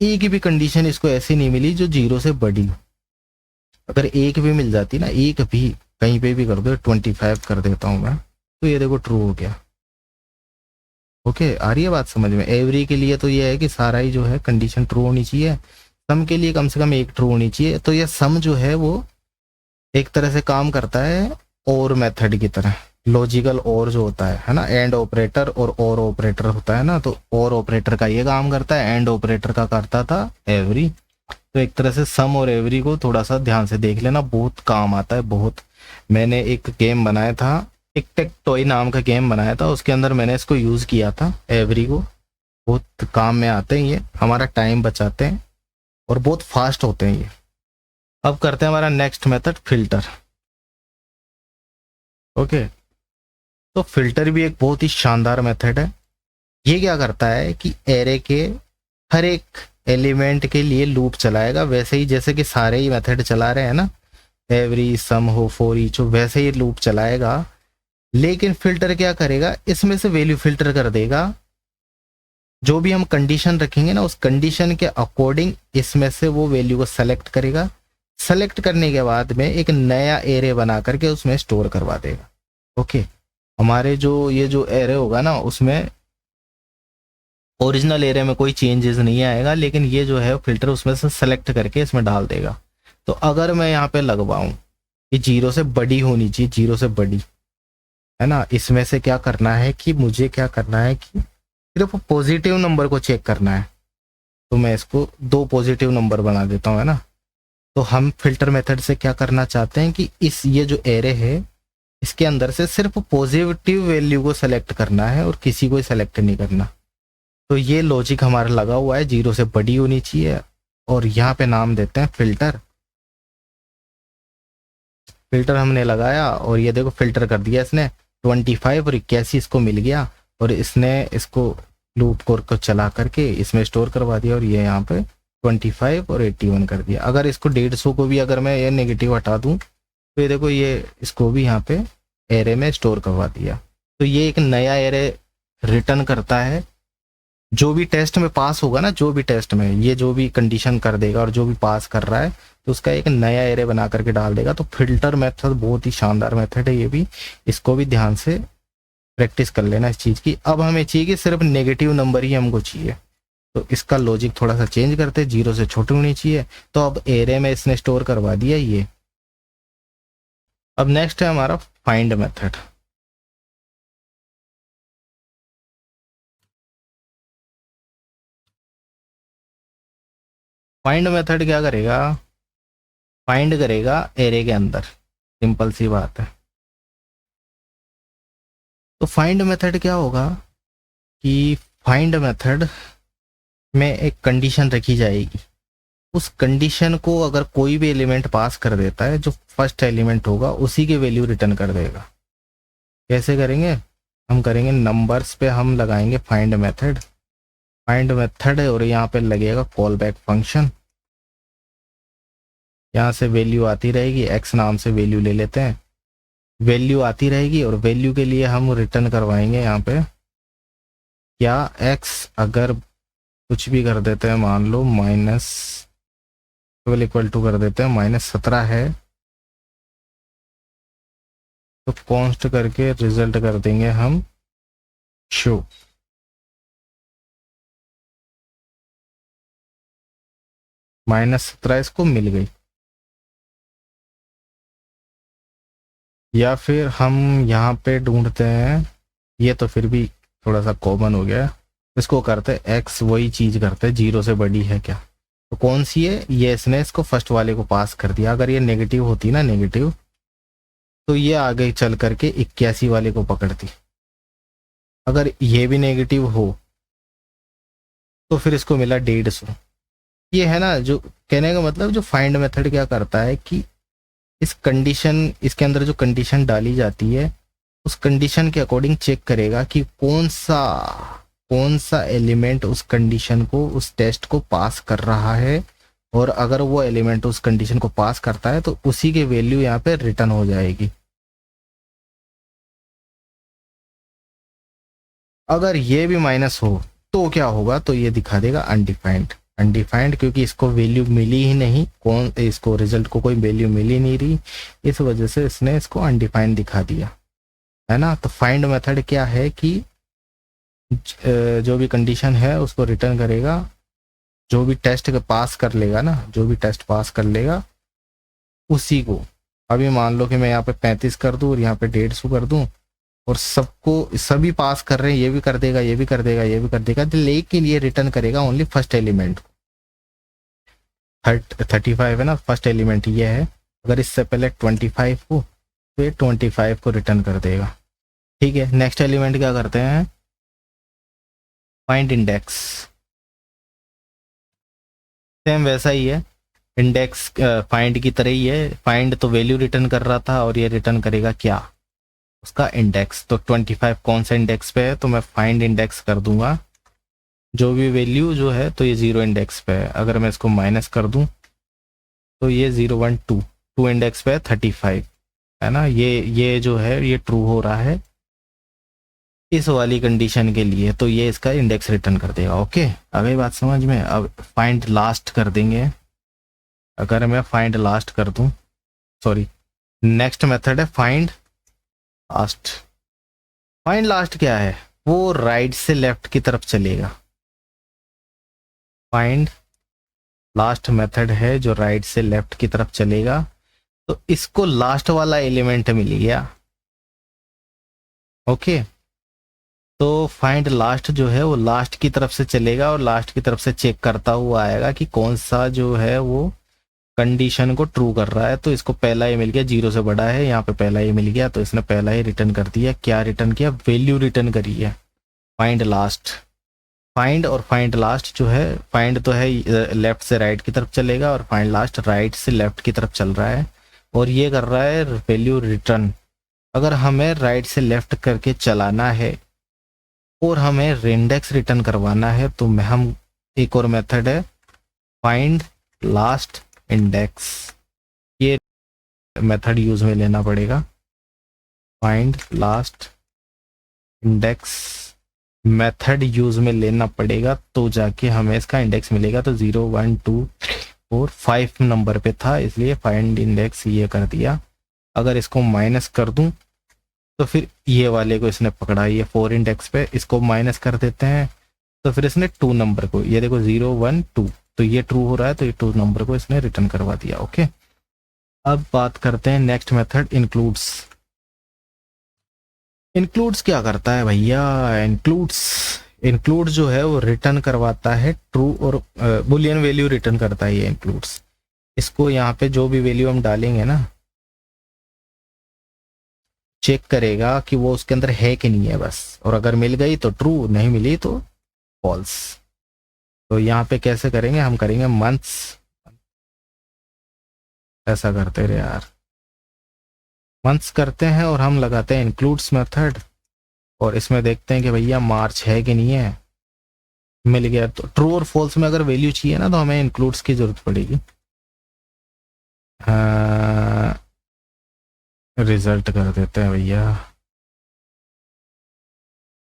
एक भी कंडीशन इसको ऐसी नहीं मिली जो 0 से बड़ी हो। अगर एक भी मिल जाती ना, एक भी कहीं पे भी कर दो, 25 कर देता हूं मैं, तो ये देखो ट्रू हो गया। ओके, आ रही है बात समझ में। एवरी के लिए तो ये है कि सारा ही जो है कंडीशन ट्रू होनी चाहिए, सम के लिए कम से कम एक ट्रू होनी चाहिए। तो ये सम जो है वो एक तरह से काम करता है और मेथड की तरह, लॉजिकल और जो होता है ना, एंड ऑपरेटर और ऑपरेटर होता है ना, तो और ऑपरेटर का ये काम करता है, एंड ऑपरेटर का करता था एवरी। तो एक तरह से सम और एवरी को थोड़ा सा ध्यान से देख लेना, बहुत काम आता है बहुत। मैंने एक गेम बनाया था, टिक टेक टॉय नाम का गेम बनाया था, उसके अंदर मैंने इसको यूज किया था, एवरी को। बहुत काम में आते हैं ये, हमारा टाइम बचाते हैं और बहुत फास्ट होते हैं ये। अब करते हैं हमारा नेक्स्ट मेथड, फिल्टर। ओके, तो फिल्टर भी एक बहुत ही शानदार मेथड है। ये क्या करता है कि एरे के हर एक एलिमेंट के लिए लूप चलाएगा, वैसे ही जैसे कि सारे ही मेथड चला रहे हैं ना, एवरी, सम हो, फॉर ईच हो, वैसे ही लूप चलाएगा। लेकिन फिल्टर क्या करेगा, इसमें से वैल्यू फिल्टर कर देगा। जो भी हम कंडीशन रखेंगे ना, उस कंडीशन के अकॉर्डिंग इसमें से वो वैल्यू को सेलेक्ट करेगा। सेलेक्ट करने के बाद में एक नया एरे बना करके उसमें स्टोर करवा देगा। ओके, हमारे जो ये जो एरे होगा ना, उसमें ओरिजिनल एरे में कोई चेंजेस नहीं आएगा, लेकिन ये जो है फिल्टर उसमें से सेलेक्ट करके इसमें डाल देगा। तो अगर मैं यहाँ पे लगवाऊं कि 0 से बड़ी होनी चाहिए, 0 से बड़ी, है ना, इसमें से क्या करना है कि मुझे क्या करना है कि सिर्फ पॉजिटिव नंबर को चेक करना है। तो मैं इसको 2 पॉजिटिव नंबर बना देता हूँ, है ना। तो हम फिल्टर मेथड से क्या करना चाहते हैं कि इस ये जो एरे है, इसके अंदर से सिर्फ पॉजिटिव वैल्यू को सेलेक्ट करना है और किसी को सेलेक्ट नहीं करना। तो ये लॉजिक हमारा लगा हुआ है, 0 से बड़ी होनी चाहिए, और यहाँ पे नाम देते हैं फिल्टर। फिल्टर हमने लगाया और ये देखो फिल्टर कर दिया इसने, 25 और 81 इसको मिल गया, और इसने इसको लूप कोड को चला करके इसमें स्टोर करवा दिया, और ये यहाँ पे 25 और 81 कर दिया। अगर इसको 150 को भी अगर मैं ये नेगेटिव हटा दूं, तो ये देखो ये इसको भी यहाँ पे एरे में स्टोर करवा दिया। तो ये एक नया एरे रिटर्न करता है। जो भी टेस्ट में पास होगा ना, जो भी टेस्ट में ये जो भी कंडीशन कर देगा और जो भी पास कर रहा है, तो उसका एक नया एरे बना करके डाल देगा। तो फिल्टर मेथड बहुत ही शानदार मेथड है ये भी, इसको भी ध्यान से प्रैक्टिस कर लेना इस चीज की। अब हमें चाहिए कि सिर्फ नेगेटिव नंबर ही हमको चाहिए, तो इसका लॉजिक थोड़ा सा चेंज करते हैं, 0 से छोटी होनी चाहिए। तो अब एरे में इसने स्टोर करवा दिया ये। अब नेक्स्ट है हमारा फाइंड मेथड। फाइंड मेथड क्या करेगा, फाइंड करेगा एरे के अंदर, सिंपल सी बात है। तो फाइंड मेथड क्या होगा कि फाइंड मेथड में एक कंडीशन रखी जाएगी, उस कंडीशन को अगर कोई भी एलिमेंट पास कर देता है, जो फर्स्ट एलिमेंट होगा उसी की वैल्यू रिटर्न कर देगा। कैसे करेंगे, हम करेंगे नंबर्स पे हम लगाएंगे फाइंड मेथड, फाइंड मेथड और यहाँ पे लगेगा कॉल बैक फंक्शन। यहाँ से वैल्यू आती रहेगी, एक्स नाम से वैल्यू ले लेते हैं, वैल्यू आती रहेगी, और वैल्यू के लिए हम रिटर्न करवाएंगे यहाँ पे क्या, एक्स अगर कुछ भी कर देते हैं, मान लो -12 इक्वल टू कर देते हैं -17 है, तो कॉन्स्ट करके रिजल्ट कर देंगे हम शो। -17 इसको मिल गई। या फिर हम यहाँ पे ढूंढते हैं, ये तो फिर भी थोड़ा सा कॉमन हो गया, इसको करते हैं एक्स वही चीज करते हैं, 0 से बड़ी है क्या, तो कौन सी है ये, इसने इसको फर्स्ट वाले को पास कर दिया। अगर ये नेगेटिव होती ना, नेगेटिव, तो ये आगे चल करके 81 वाले को पकड़ती। अगर ये भी नेगेटिव हो तो फिर इसको मिला 150। ये है ना, जो कहने का मतलब जो फाइंड मेथड क्या करता है कि इस कंडीशन, इसके अंदर जो कंडीशन डाली जाती है उस कंडीशन के अकॉर्डिंग चेक करेगा कि कौन सा एलिमेंट उस कंडीशन को, उस टेस्ट को पास कर रहा है, और अगर वो एलिमेंट उस कंडीशन को पास करता है तो उसी की वैल्यू यहाँ पे रिटर्न हो जाएगी। अगर ये भी माइनस हो तो क्या होगा, तो ये दिखा देगा अनडिफाइंड। अनडिफाइंड क्योंकि इसको वैल्यू मिली ही नहीं, कौन इसको रिजल्ट को कोई वैल्यू मिली नहीं रही, इस वजह से इसने इसको अनडिफाइंड दिखा दिया, है ना। तो फाइंड मेथड क्या है कि जो भी कंडीशन है उसको रिटर्न करेगा, जो भी टेस्ट पास कर लेगा ना, जो भी टेस्ट पास कर लेगा उसी को। अभी मान लो कि मैं यहाँ पे 35 कर दूं और यहाँ पे 150 कर दूं, और सबको, सभी पास कर रहे हैं, ये भी कर देगा, ये भी कर देगा, ये भी कर देगा, लेकिन ये रिटर्न करेगा ओनली फर्स्ट एलिमेंट को। 35 है ना, फर्स्ट एलिमेंट ये है। अगर इससे पहले 25 हो तो ये 25 को रिटर्न कर देगा। ठीक है, नेक्स्ट एलिमेंट क्या करते हैं, फाइंड इंडेक्स। सेम वैसा ही है, इंडेक्स फाइंड की तरह ही है। फाइंड तो वैल्यू रिटर्न कर रहा था और ये रिटर्न करेगा क्या, उसका इंडेक्स। तो 25 कौन सा इंडेक्स पे है, तो मैं फाइंड इंडेक्स कर दूंगा, जो भी वैल्यू जो है तो ये 0 इंडेक्स पे है। अगर मैं इसको माइनस कर दूं तो ये 0 1 2 2 इंडेक्स पे है, 35 है ना। ये जो है ये ट्रू हो रहा है इस वाली कंडीशन के लिए, तो ये इसका इंडेक्स रिटर्न कर देगा। ओके, अगली बात समझ में। अब फाइंड लास्ट कर देंगे। अगर मैं फाइंड लास्ट कर दूं, सॉरी, नेक्स्ट मेथड है फाइंड लास्ट। फाइंड लास्ट क्या है, वो राइट से लेफ्ट की तरफ चलेगा। फाइंड लास्ट मेथड है जो राइट से लेफ्ट की तरफ चलेगा। तो इसको लास्ट वाला एलिमेंट मिल गया। ओके, तो फाइंड लास्ट जो है वो लास्ट की तरफ से चलेगा और लास्ट की तरफ से चेक करता हुआ आएगा कि कौन सा जो है वो कंडीशन को ट्रू कर रहा है। तो इसको पहला ही मिल गया, 0 से बड़ा है, यहाँ पे पहला ही मिल गया, तो इसने पहला ही रिटर्न कर दिया। क्या रिटर्न किया, वैल्यू रिटर्न करी है। फाइंड लास्ट, फाइंड और फाइंड लास्ट जो है, फाइंड तो है लेफ्ट से राइट की तरफ चलेगा और फाइंड लास्ट राइट से लेफ्ट की तरफ चल रहा है, और ये कर रहा है वैल्यू रिटर्न। अगर हमें राइट से लेफ्ट करके चलाना है और हमें इंडेक्स रिटर्न करवाना है तो हम एक और मेथड है फाइंड लास्ट इंडेक्स, ये मेथड यूज में लेना पड़ेगा। Find last index method use में लेना पड़ेगा, तो जाके हमें इसका इंडेक्स मिलेगा। तो 0 1 2 4 5 नंबर पे था, इसलिए फाइंड इंडेक्स ये कर दिया। अगर इसको माइनस कर दूं तो फिर ये वाले को इसने पकड़ा, ये 4 इंडेक्स पे, इसको माइनस कर देते हैं तो फिर इसने 2 नंबर को, ये देखो 0 1 2, तो ये ट्रू हो रहा है, तो ये 2 नंबर को इसने रिटर्न करवा दिया। ओके, अब बात करते हैं नेक्स्ट मेथड इंक्लूड्स। इंक्लूड्स क्या करता है भैया, इंक्लूड जो है वो रिटर्न करवाता है ट्रू और बुलियन वैल्यू रिटर्न करता है ये इंक्लूड्स। इसको यहाँ पे जो भी वैल्यू हम डालेंगे ना, चेक करेगा कि वो उसके अंदर है कि नहीं है बस, और अगर मिल गई तो ट्रू, नहीं मिली तो फॉल्स। तो यहाँ पे कैसे करेंगे, हम करेंगे मंथ्स, ऐसा करते रहे यार, मंथ्स करते हैं और हम लगाते हैं इंक्लूड्स मेथड, और इसमें देखते हैं कि भैया मार्च है कि नहीं है। मिल गया तो ट्रू और फॉल्स में अगर वैल्यू चाहिए ना तो हमें इंक्लूड्स की जरूरत पड़ेगी। रिजल्ट कर देते हैं भैया,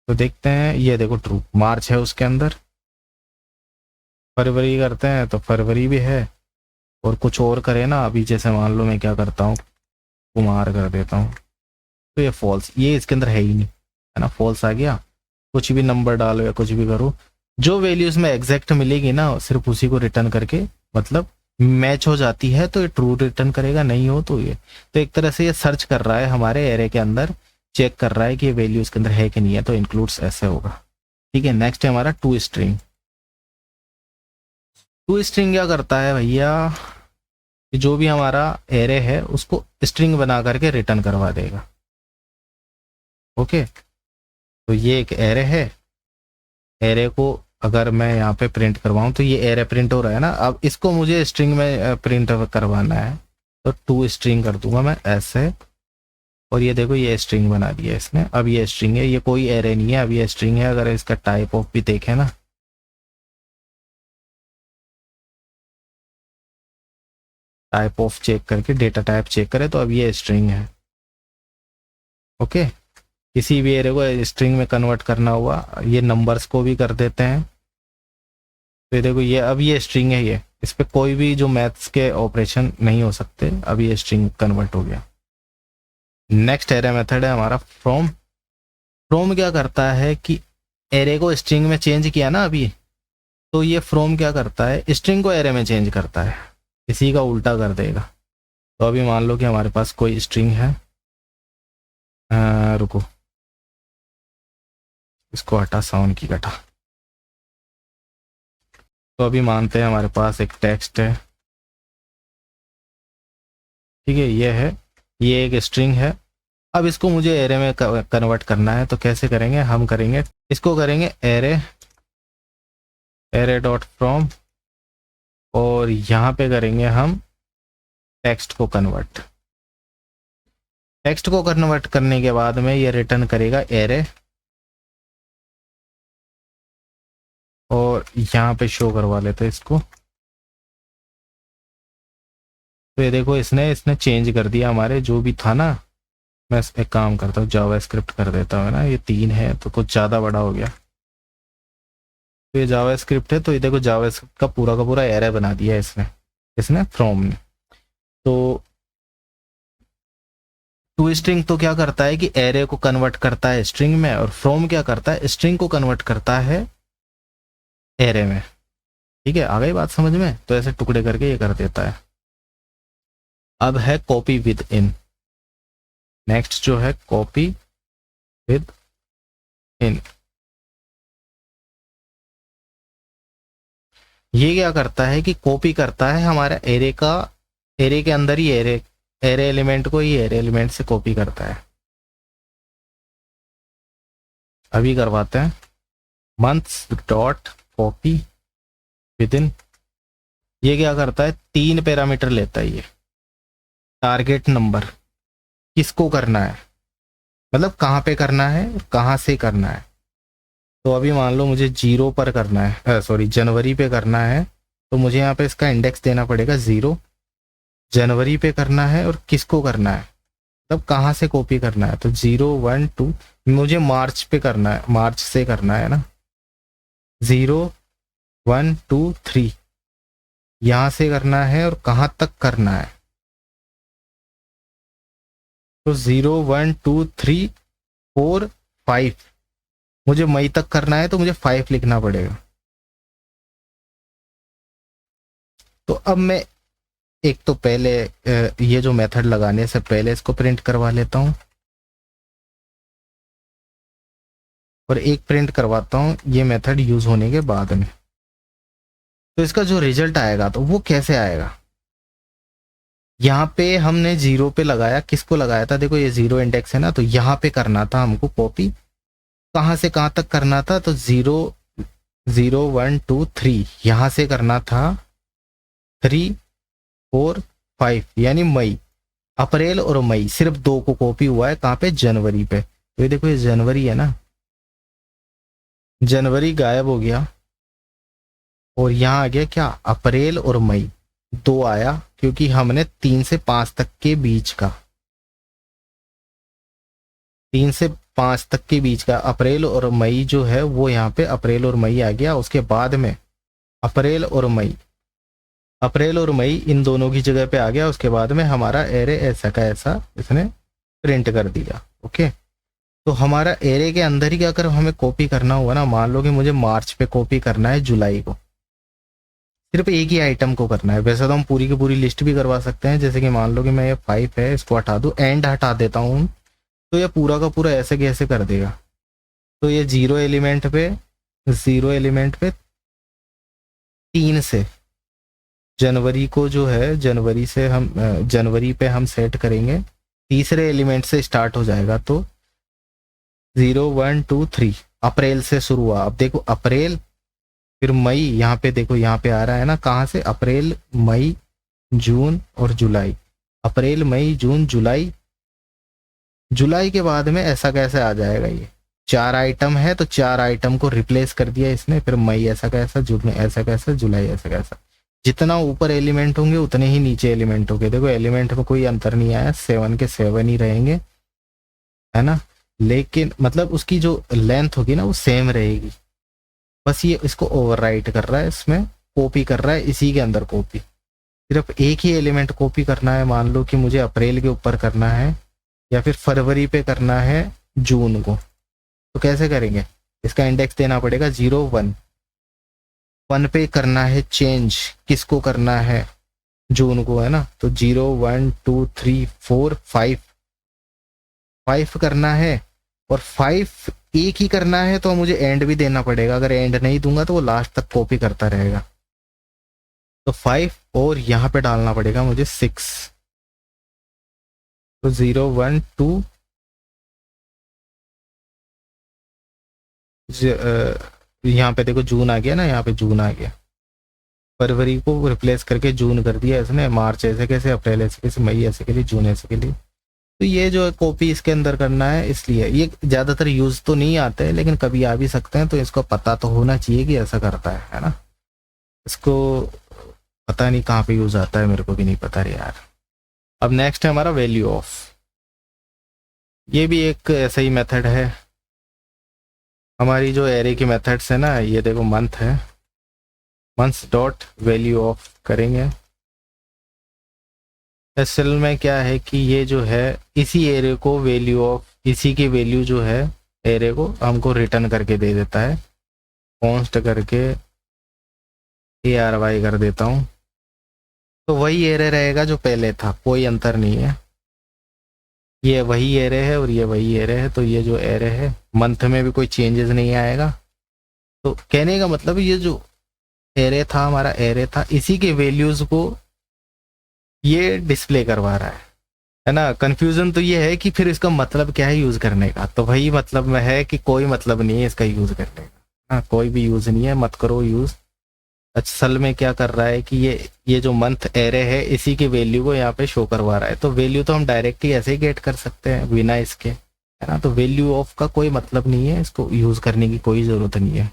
तो देखते हैं, ये देखो ट्रू, मार्च है उसके अंदर। फरवरी करते हैं तो फरवरी भी है, और कुछ और करे ना, अभी जैसे मान लो मैं क्या करता हूँ, कुमार कर देता हूँ, तो ये फॉल्स, ये इसके अंदर है ही नहीं, है ना, फॉल्स आ गया। कुछ भी नंबर डालो या कुछ भी करो, जो वैल्यूज में एग्जैक्ट मिलेगी ना सिर्फ उसी को रिटर्न करके मतलब मैच हो जाती है तो ये ट्रू रिटर्न करेगा, नहीं हो तो ये। तो एक तरह से ये सर्च कर रहा है हमारे एरे के अंदर, चेक कर रहा है कि ये वैल्यू इसके अंदर है कि नहीं है, तो इंक्लूड्स ऐसे होगा। ठीक है, नेक्स्ट है हमारा टू स्ट्रिंग। टू स्ट्रिंग क्या करता है भैया, जो भी हमारा एरे है उसको स्ट्रिंग बना करके रिटर्न करवा देगा। ओके, तो ये एक एरे है, एरे को अगर मैं यहाँ पे प्रिंट करवाऊँ तो ये एरे प्रिंट हो रहा है ना, अब इसको मुझे स्ट्रिंग में प्रिंट करवाना है, तो टू स्ट्रिंग कर दूंगा मैं ऐसे, और ये देखो ये स्ट्रिंग बना दिया इसने। अब ये स्ट्रिंग है, ये कोई एरे नहीं है, अब ये स्ट्रिंग है। अगर इसका टाइप ऑफ भी देखें ना, टाइप ऑफ चेक करके डेटा टाइप चेक करें तो अब ये स्ट्रिंग है। ओके, किसी भी एरे को स्ट्रिंग में कन्वर्ट करना हुआ, ये नंबर्स को भी कर देते हैं। तो ये देखो ये अब ये स्ट्रिंग है, ये इस पे कोई भी जो मैथ्स के ऑपरेशन नहीं हो सकते, अब ये स्ट्रिंग कन्वर्ट हो गया। नेक्स्ट एरे मेथड है हमारा फ्रॉम। फ्रॉम क्या करता है कि एरे को स्ट्रिंग में चेंज किया ना अभी, तो ये फ्रॉम क्या करता है, स्ट्रिंग को एरे में चेंज करता है, इसी का उल्टा कर देगा। तो अभी मान लो कि हमारे पास कोई स्ट्रिंग है, रुको इसको हटा, साउंड की घटा। तो अभी मानते हैं हमारे पास एक टेक्स्ट है, ठीक है, ये है, ये एक स्ट्रिंग है। अब इसको मुझे एरे में कन्वर्ट करना है, तो कैसे करेंगे, हम करेंगे इसको करेंगे एरे, एरे डॉट फ्रॉम, और यहाँ पे करेंगे हम टेक्स्ट को कन्वर्ट। टेक्स्ट को कन्वर्ट करने के बाद में ये रिटर्न करेगा एरे, और यहाँ पे शो करवा लेते हैं इसको। तो ये देखो इसने चेंज कर दिया हमारे जो भी था ना। मैं एक काम करता हूँ, जावा स्क्रिप्ट कर देता हूँ ना, ये 3 है तो कुछ ज़्यादा बड़ा हो गया। तो ये जावा स्क्रिप्ट है, तो ये देखो जावा स्क्रिप्ट का पूरा एरे बना दिया है इसने फ्रॉम ने। तो टू स्ट्रिंग तो क्या करता है कि एरे को कन्वर्ट करता है स्ट्रिंग में, और फ्रॉम क्या करता है, स्ट्रिंग को कन्वर्ट करता है एरे में। ठीक है, आ गई बात समझ में। तो ऐसे टुकड़े करके ये कर देता है। अब है कॉपी विद इन। नेक्स्ट जो है कॉपी विद इन, ये क्या करता है कि कॉपी करता है हमारा एरे का, एरे के अंदर ही एरे एलिमेंट को ही एरे एलिमेंट से कॉपी करता है। अभी करवाते हैं, months dot copy with in. ये क्या करता है, 3 पैरामीटर लेता है ये। टारगेट नंबर, किसको करना है, मतलब कहाँ पे करना है, कहाँ से करना है। तो अभी मान लो मुझे 0 पर करना है, सॉरी जनवरी पे करना है, तो मुझे यहाँ पे इसका इंडेक्स देना पड़ेगा 0। जनवरी पे करना है और किसको करना है, मतलब कहाँ से कॉपी करना है, तो 0 1 2। मुझे मार्च पे करना है, मार्च से करना है ना, 0 1 2 3 यहाँ से करना है, और कहाँ तक करना है, तो 0 1 2 3 4 5। मुझे मई तक करना है तो मुझे 5 लिखना पड़ेगा। तो अब मैं एक तो पहले ये जो मेथड लगाने से पहले इसको प्रिंट करवा लेता हूँ, और एक प्रिंट करवाता हूँ ये मेथड यूज होने के बाद में। तो इसका जो रिजल्ट आएगा तो वो कैसे आएगा, यहाँ पे हमने 0 पे लगाया, किसको लगाया था, देखो ये 0 इंडेक्स है ना, तो यहाँ पे करना था हमको कॉपी, कहाँ से कहाँ तक करना था, तो 0 0 1 2 3 यहाँ से करना था 3 4 5, यानी मई, अप्रैल और मई सिर्फ 2 को कॉपी हुआ है, कहाँ पे, जनवरी पे। तो ये देखो ये जनवरी है ना, जनवरी गायब हो गया, और यहाँ आ गया क्या, अप्रैल और मई 2 आया, क्योंकि हमने 3 से 5 तक के बीच का, 3 से 5 तक के बीच का अप्रैल और मई जो है वो यहाँ पे अप्रैल और मई आ गया। उसके बाद में अप्रैल और मई, अप्रैल और मई इन दोनों की जगह पे आ गया। उसके बाद में हमारा एरे ऐसा का ऐसा इसने प्रिंट कर दिया। ओके, तो हमारा एरे के अंदर ही अगर हमें कॉपी करना हुआ ना, मान लो कि मुझे मार्च पे कॉपी करना है जुलाई को, सिर्फ एक ही आइटम को करना है। वैसे तो हम पूरी की पूरी लिस्ट भी करवा सकते हैं, जैसे कि मान लो कि मैं ये 5 है, इसको हटा दूँ, एंड हटा देता हूँ, तो ये पूरा का पूरा ऐसे कैसे कर देगा। तो ये 0 एलिमेंट पे 3 से जनवरी को जो है, जनवरी से हम जनवरी पे हम सेट करेंगे, तीसरे एलिमेंट से स्टार्ट हो जाएगा। तो 0 1 2 3 अप्रैल से शुरू हुआ। अब देखो अप्रैल, फिर मई, यहाँ पे देखो, यहाँ पे आ रहा है ना, कहाँ से, अप्रैल मई जून और जुलाई। अप्रैल मई जून जुलाई, जुलाई के बाद में ऐसा कैसे आ जाएगा। ये 4 आइटम है तो 4 आइटम को रिप्लेस कर दिया इसने, फिर मई ऐसा कैसा, जून ऐसा कैसा, जुलाई ऐसा कैसा। जितना ऊपर एलिमेंट होंगे उतने ही नीचे एलिमेंट होंगे। देखो एलिमेंट में कोई अंतर नहीं आया, 7 के 7 ही रहेंगे, है ना। लेकिन मतलब उसकी जो लेंथ होगी ना वो सेम रहेगी, बस ये इसको ओवरराइट कर रहा है, इसमें कॉपी कर रहा है, इसी के अंदर कॉपी। सिर्फ एक ही एलिमेंट कॉपी करना है। मान लो कि मुझे अप्रैल के ऊपर करना है, या फिर फरवरी पे करना है जून को, तो कैसे करेंगे। इसका इंडेक्स देना पड़ेगा 0 1 1 पे करना है चेंज, किसको करना है, जून को, है ना। तो 0 1 2 3 4 5 करना है, और 5 एक ही करना है तो मुझे एंड भी देना पड़ेगा। अगर एंड नहीं दूंगा तो वो लास्ट तक कॉपी करता रहेगा। तो 5 और यहाँ पे डालना पड़ेगा मुझे 6। तो 0 1 2 यहाँ पे देखो जून आ गया ना, यहाँ पे जून आ गया। फरवरी को रिप्लेस करके जून कर दिया इसने, मार्च ऐसे कैसे, अप्रैल ऐसे कैसे, मई ऐसे के लिए, जून ऐसे के लिए। तो ये जो है कॉपी इसके अंदर करना है, इसलिए ये ज़्यादातर यूज़ तो नहीं आते हैं, लेकिन कभी आ भी सकते हैं, तो इसको पता तो होना चाहिए कि ऐसा करता है ना। इसको पता नहीं कहाँ पे यूज़ आता है, मेरे को भी नहीं पता रे यार। अब नेक्स्ट है हमारा वैल्यू ऑफ। ये भी एक ऐसा ही मेथड है। हमारी जो एरे की मेथड्स है ना, ये देखो मंथ है, मंथ्स डॉट वैल्यू ऑफ करेंगे। असल में क्या है कि ये जो है इसी एरे को वैल्यू ऑफ, इसी की वैल्यू जो है एरे को हमको रिटर्न करके दे देता है। कॉन्स्ट करके ARY कर देता हूँ, तो वही एरे रहेगा जो पहले था, कोई अंतर नहीं है। ये वही एरे है और ये वही एरे है, तो ये जो एरे है मंथ में भी कोई चेंजेस नहीं आएगा। तो कहने का मतलब ये जो एरे था, हमारा एरे था, इसी के वैल्यूज को ये डिस्प्ले करवा रहा है ना। कंफ्यूजन तो ये है कि फिर इसका मतलब क्या है यूज करने का। तो वही मतलब में है कि कोई मतलब नहीं है इसका यूज करने का, हाँ कोई भी यूज नहीं है, मत करो यूज। असल में क्या कर रहा है कि ये जो मंथ एरे है इसी की वैल्यू को यहाँ पे शो करवा रहा है। तो वैल्यू तो हम डायरेक्ट ही ऐसे ही गेट कर सकते हैं बिना इसके, है ना। तो वैल्यू ऑफ का कोई मतलब नहीं है, इसको यूज करने की कोई जरूरत नहीं है,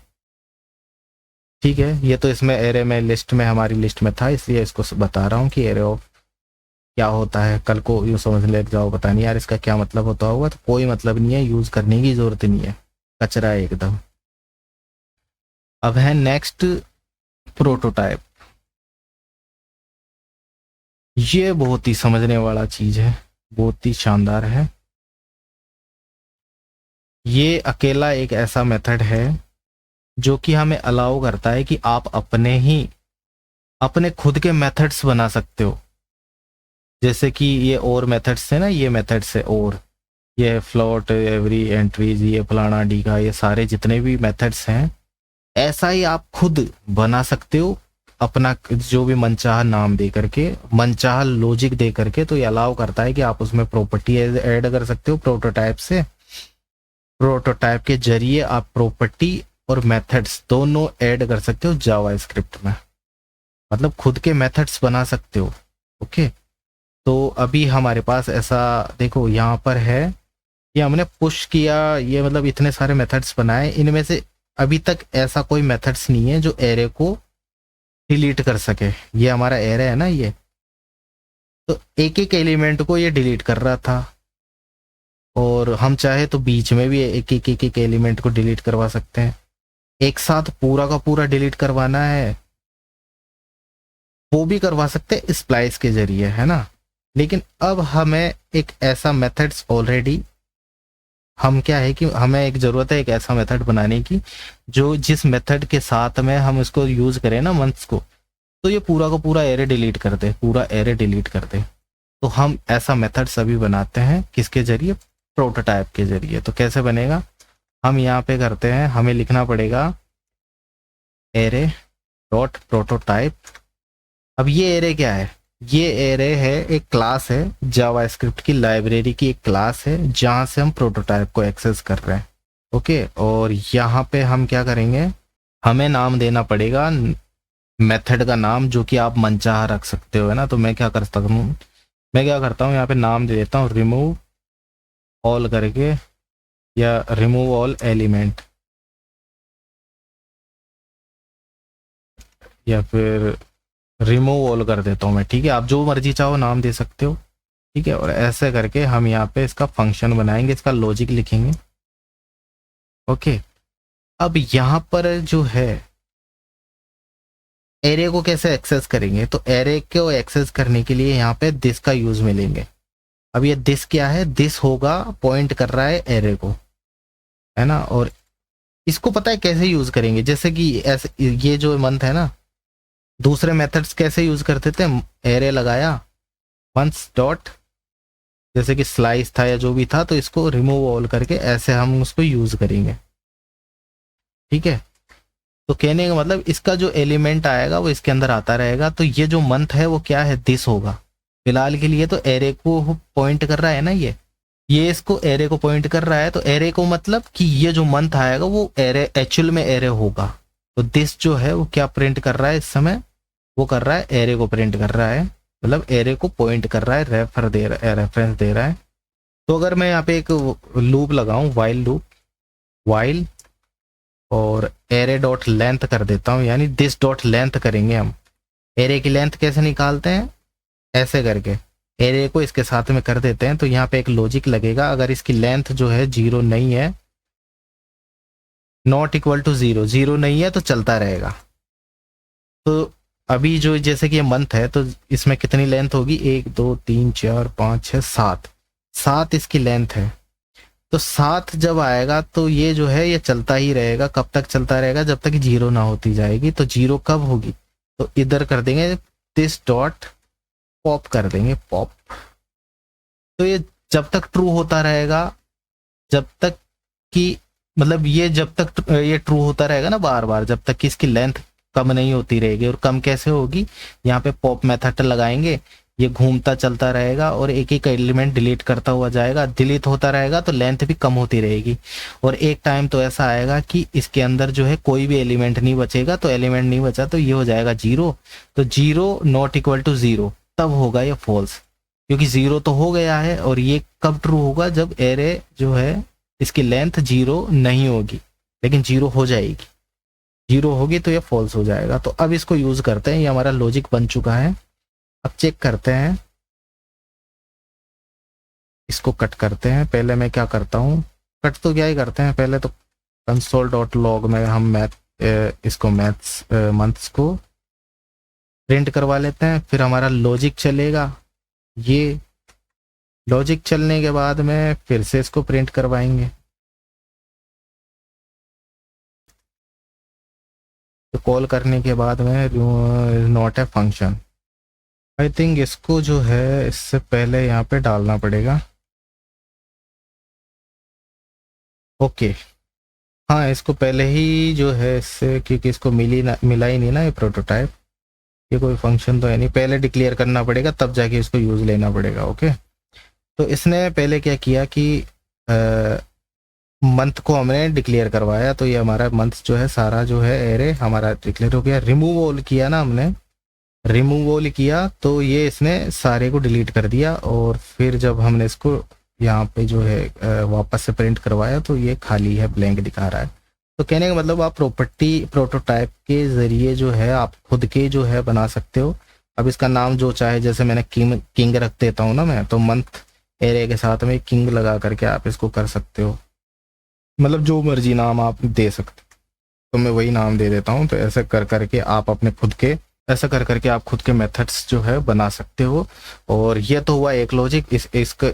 ठीक है। ये तो इसमें एरे में लिस्ट में, हमारी लिस्ट में था, इसलिए इसको बता रहा हूँ कि एरे ऑफ क्या होता है। कल को यूँ समझ ले जाओ, पता नहीं यार इसका क्या मतलब होता होगा, तो कोई मतलब नहीं है, यूज करने की जरूरत नहीं है, कचरा है एकदम। अब है नेक्स्ट प्रोटोटाइप। ये बहुत ही समझने वाला चीज है, बहुत ही शानदार है। ये अकेला एक ऐसा मेथड है जो कि हमें अलाउ करता है कि आप अपने खुद के मेथड्स बना सकते हो। जैसे कि ये और मेथड्स है ना, ये मेथड्स है, और ये फ्लोट, एवरी एंट्रीज, ये फलाना डीका, ये सारे जितने भी मेथड्स हैं, ऐसा ही आप खुद बना सकते हो अपना जो भी मनचाहा नाम दे करके, मनचाहा लॉजिक दे करके। तो ये अलाउ करता है कि आप उसमें प्रॉपर्टी ऐड कर सकते हो प्रोटोटाइप से। प्रोटोटाइप के जरिए आप प्रॉपर्टी और मेथड्स दोनों ऐड कर सकते हो जावास्क्रिप्ट में, मतलब खुद के मेथड्स बना सकते हो। ओके, तो अभी हमारे पास ऐसा देखो यहाँ पर है, ये हमने पुश किया, ये मतलब इतने सारे मेथड्स बनाए, इनमें से अभी तक ऐसा कोई मेथड्स नहीं है जो एरे को डिलीट कर सके। ये हमारा एरे है ना, ये तो एक एक एलिमेंट को ये डिलीट कर रहा था, और हम चाहे तो बीच में भी एक एलिमेंट को डिलीट करवा सकते हैं। एक साथ पूरा का पूरा डिलीट करवाना है वो भी करवा सकते हैं स्प्लाइस के जरिए, है ना। लेकिन अब हमें एक ऐसा मेथड्स ऑलरेडी, हम क्या है कि हमें एक ज़रूरत है एक ऐसा मेथड बनाने की जो जिस मेथड के साथ में हम इसको यूज़ करें ना मंथ्स को, तो ये पूरा का पूरा एरे डिलीट कर दे, पूरा एरे डिलीट कर दे। तो हम ऐसा मेथड सभी बनाते हैं किसके जरिए, प्रोटोटाइप के जरिए। तो कैसे बनेगा, हम यहाँ पे करते हैं, हमें लिखना पड़ेगा एरे डॉट प्रोटोटाइप। अब ये एरे क्या है, ये एरे है एक क्लास है, जावास्क्रिप्ट की लाइब्रेरी की एक क्लास है जहाँ से हम प्रोटोटाइप को एक्सेस कर रहे हैं। ओके, और यहाँ पे हम क्या करेंगे, हमें नाम देना पड़ेगा मेथड का नाम, जो कि आप मनचाहा रख सकते हो, है ना। तो मैं क्या करता हूँ यहाँ पे नाम दे देता हूँ रिमूव ऑल करके, या रिमूव ऑल एलिमेंट, या फिर रिमूव ऑल कर देता हूँ मैं। ठीक है, आप जो मर्जी चाहो नाम दे सकते हो। ठीक है, और ऐसे करके हम यहाँ पे इसका फंक्शन बनाएंगे, इसका लॉजिक लिखेंगे। ओके, अब यहाँ पर जो है एरे को कैसे एक्सेस करेंगे, तो एरे को एक्सेस करने के लिए यहाँ पे दिस का यूज मिलेंगे। अब ये दिस क्या है, दिस होगा पॉइंट कर रहा है एरे को, है ना। और इसको पता है कैसे यूज करेंगे, जैसे कि ऐसे ये जो मंथ है ना, दूसरे मेथड्स कैसे यूज करते थे, एरे लगाया मंथ्स डॉट, जैसे कि स्लाइस था या जो भी था, तो इसको रिमूव ऑल करके ऐसे हम उसको यूज करेंगे। ठीक है, तो कहने का मतलब इसका जो एलिमेंट आएगा वो इसके अंदर आता रहेगा। तो ये जो मंथ है वो क्या है, दिस होगा फिलहाल के लिए। तो एरे को पॉइंट कर रहा है ना, ये इसको एरे को पॉइंट कर रहा है। तो एरे को मतलब कि ये जो मंथ आएगा वो एरे एक्चुअल में एरे होगा। तो दिस जो है वो क्या प्रिंट कर रहा है इस समय, वो कर रहा है एरे को प्रिंट कर रहा है, मतलब एरे को पॉइंट कर रहा है, रेफरेंस दे रहा है। तो अगर मैं यहाँ पे एक लूप लगाऊं, वाइल लूप, वाइल और एरे डॉट लेंथ कर देता हूँ, यानी दिस डॉट लेंथ करेंगे हम। एरे की लेंथ कैसे निकालते हैं, ऐसे करके एरे को इसके साथ में कर देते हैं। तो यहाँ पे एक लॉजिक लगेगा, अगर इसकी लेंथ जो है 0 नहीं है, नॉट इक्वल टू 0, 0 नहीं है तो चलता रहेगा। तो अभी जो जैसे कि ये मंथ है, तो इसमें कितनी लेंथ होगी, 1 2 3 4 5 6 7, 7 इसकी लेंथ है। तो 7 जब आएगा तो ये जो है ये चलता ही रहेगा। कब तक चलता रहेगा, जब तक 0 ना होती जाएगी। तो 0 कब होगी, तो इधर कर देंगे दिस डॉट पॉप कर देंगे, पॉप। तो ये जब तक ट्रू होता रहेगा, जब तक कि मतलब ये जब तक ये ट्रू होता रहेगा ना बार बार, जब तक कि इसकी लेंथ कम नहीं होती रहेगी। और कम कैसे होगी, यहाँ पे पॉप मेथड लगाएंगे, ये घूमता चलता रहेगा और एक एक एलिमेंट डिलीट करता हुआ जाएगा। डिलीट होता रहेगा तो लेंथ भी कम होती रहेगी। और एक टाइम तो ऐसा आएगा कि इसके अंदर जो है कोई भी एलिमेंट नहीं बचेगा। तो एलिमेंट नहीं बचा तो ये हो जाएगा 0। तो 0 नॉट इक्वल टू 0, तब होगा ये फॉल्स, क्योंकि 0 तो हो गया है। और ये कब ट्रू होगा, जब एरे जो है इसकी लेंथ 0 नहीं होगी, लेकिन 0 हो जाएगी। 0 होगी तो ये फॉल्स हो जाएगा। तो अब इसको यूज करते हैं, ये हमारा लॉजिक बन चुका है। अब चेक करते हैं, इसको कट करते हैं। पहले मैं क्या करता हूँ, कट तो क्या ही करते हैं, पहले तो कंसोल डॉट लॉग में हम इसको मैथ्स मंथ्स को प्रिंट करवा लेते हैं। फिर हमारा लॉजिक चलेगा, ये लॉजिक चलने के बाद में फिर से इसको प्रिंट करवाएंगे। तो कॉल करने के बाद में not a function, I think इसको जो है इससे पहले यहाँ पे डालना पड़ेगा। ओके, हाँ इसको पहले ही जो है इससे, क्योंकि इसको मिला ही नहीं ना ये प्रोटोटाइप, ये कोई फंक्शन तो है नहीं, पहले डिक्लेयर करना पड़ेगा तब जाके इसको यूज लेना पड़ेगा। ओके, तो इसने पहले क्या किया कि मंथ को हमने डिक्लेयर करवाया। तो ये हमारा मंथ जो है सारा जो है एरे हमारा डिक्लेयर हो गया। रिमूव ऑल किया ना हमने, रिमूव ऑल किया तो ये इसने सारे को डिलीट कर दिया। और फिर जब हमने इसको यहाँ पे जो है वापस से प्रिंट करवाया तो ये खाली है, ब्लैंक दिखा रहा है। तो कहने का मतलब आप प्रोटोटाइप के जरिए जो है आप खुद के जो है बना सकते हो। अब इसका नाम जो चाहे, जैसे मैंने किंग रख देता हूँ ना मैं, तो मंथ एरे के साथ में किंग लगा करके आप इसको कर सकते हो, मतलब जो मर्जी नाम आप दे सकते। तो मैं वही नाम दे देता हूँ। तो ऐसे कर करके आप अपने खुद के, ऐसा कर करके आप खुद के मेथड्स जो है बना सकते हो। और ये तो हुआ एक लॉजिक,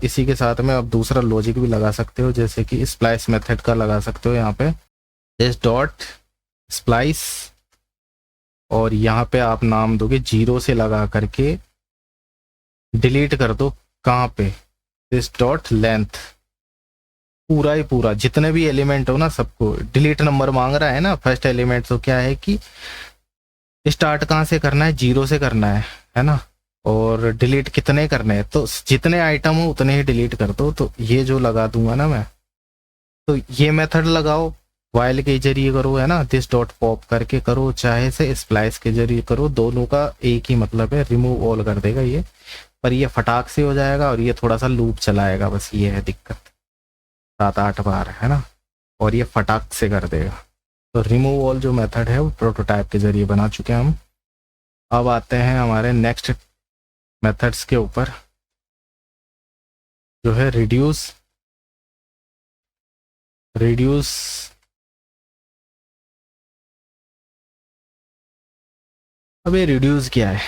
इसी के साथ में आप दूसरा लॉजिक भी लगा सकते हो, जैसे कि स्प्लाइस मेथड का लगा सकते हो यहाँ पे दिस डॉट स्प्लाइस, और यहाँ पे आप नाम दोगे 0 से लगा करके डिलीट कर दो। कहाँ पे? दिस डॉट लेंथ, पूरा ही पूरा जितने भी एलिमेंट हो ना सबको डिलीट। नंबर मांग रहा है ना फर्स्ट एलिमेंट, तो क्या है कि स्टार्ट कहाँ से करना है? 0 से करना है ना। और डिलीट कितने करने हैं? तो जितने आइटम हो उतने ही डिलीट कर दो। तो ये जो लगा दूंगा ना मैं, तो ये मेथड लगाओ, वाइल के जरिए करो, है ना, दिस डॉट पॉप करके करो, चाहे से स्प्लाइस के जरिए करो, दोनों का एक ही मतलब है, रिमूव ऑल कर देगा ये। पर ये फटाक से हो जाएगा और ये थोड़ा सा लूप चलाएगा, बस ये है दिक्कत, 7-8 बार, है ना, और ये फटाक से कर देगा। तो रिमूव ऑल जो मेथड है वो प्रोटोटाइप के जरिए बना चुके हैं हम। अब आते हैं हमारे नेक्स्ट मेथड्स के ऊपर, जो है रिड्यूस। अब ये रिड्यूस क्या है?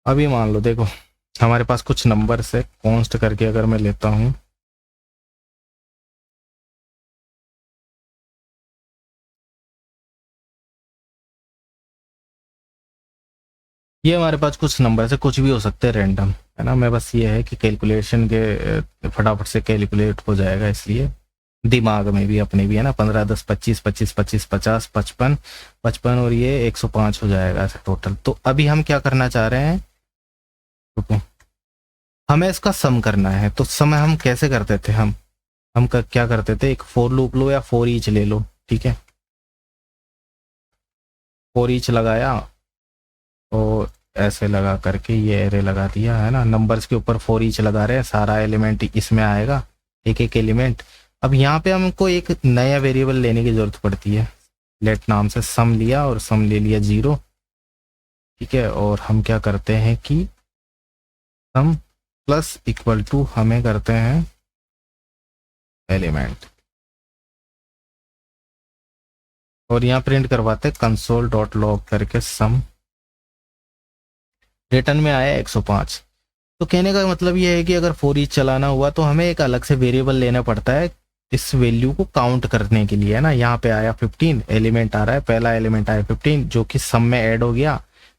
अभी मान लो, देखो हमारे पास कुछ नंबर से कॉन्स्ट करके अगर मैं लेता हूँ, ये हमारे पास कुछ नंबर से कुछ भी हो सकते हैं रैंडम, है ना। मैं बस ये है कि कैलकुलेशन के फटाफट से कैलकुलेट हो जाएगा, इसलिए दिमाग में भी अपने भी, है ना, 15, 10, 25, 25, 25, 50, 55, 55 और ये 105 हो जाएगा ऐसे टोटल। तो अभी हम क्या करना चाह रहे हैं? रुको, हमें इसका सम करना है। तो सम हम कैसे करते थे? हम क्या करते थे, एक फोर लूप लो या फोर ईच ले लो, ठीक है। फोर ईच लगाया और ऐसे लगा करके ये एरे लगा दिया, है ना। नंबर्स के ऊपर फोर ईच लगा रहे हैं, सारा एलिमेंट इसमें आएगा, एक एक एलिमेंट। अब यहाँ पे हमको एक नया वेरिएबल लेने की जरूरत पड़ती है। लेट नाम से सम लिया और सम ले लिया 0, ठीक है। और हम क्या करते हैं कि सम प्लस इक्वल टू हमें करते हैं एलिमेंट, और यहाँ प्रिंट करवाते हैं कंसोल डॉट लॉग करके सम। रिटर्न में आया 105। तो कहने का मतलब ये है कि अगर फोर ईच चलाना हुआ तो हमें एक अलग से वेरिएबल लेना पड़ता है इस वैल्यू को काउंट करने के लिए, है ना। यहाँ पे आया 15, एलिमेंट आ रहा है, पहला एलिमेंट आया 15 जो कि सम में ऐड हो गया,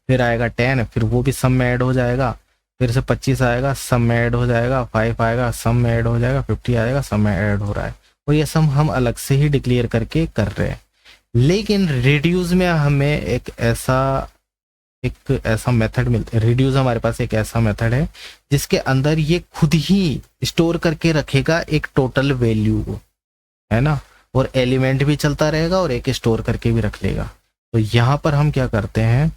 फिर आएगा 10, फिर वो भी सम में ऐड हो जाएगा, फिर से 25 आएगा, सम में ऐड हो जाएगा, 5 आएगा, सम में ऐड हो जाएगा, 50 आएगा, सम में ऐड हो रहा है। और ये सम हम अलग से ही डिक्लेयर करके कर रहे हैं। लेकिन रिड्यूस में हमें एक ऐसा मेथड मिलता है। रिड्यूस हमारे पास एक ऐसा मेथड है जिसके अंदर ये खुद ही स्टोर करके रखेगा एक टोटल वैल्यू को, है ना, और एलिमेंट भी चलता रहेगा और एक स्टोर करके भी रख लेगा। तो यहाँ पर हम क्या करते हैं,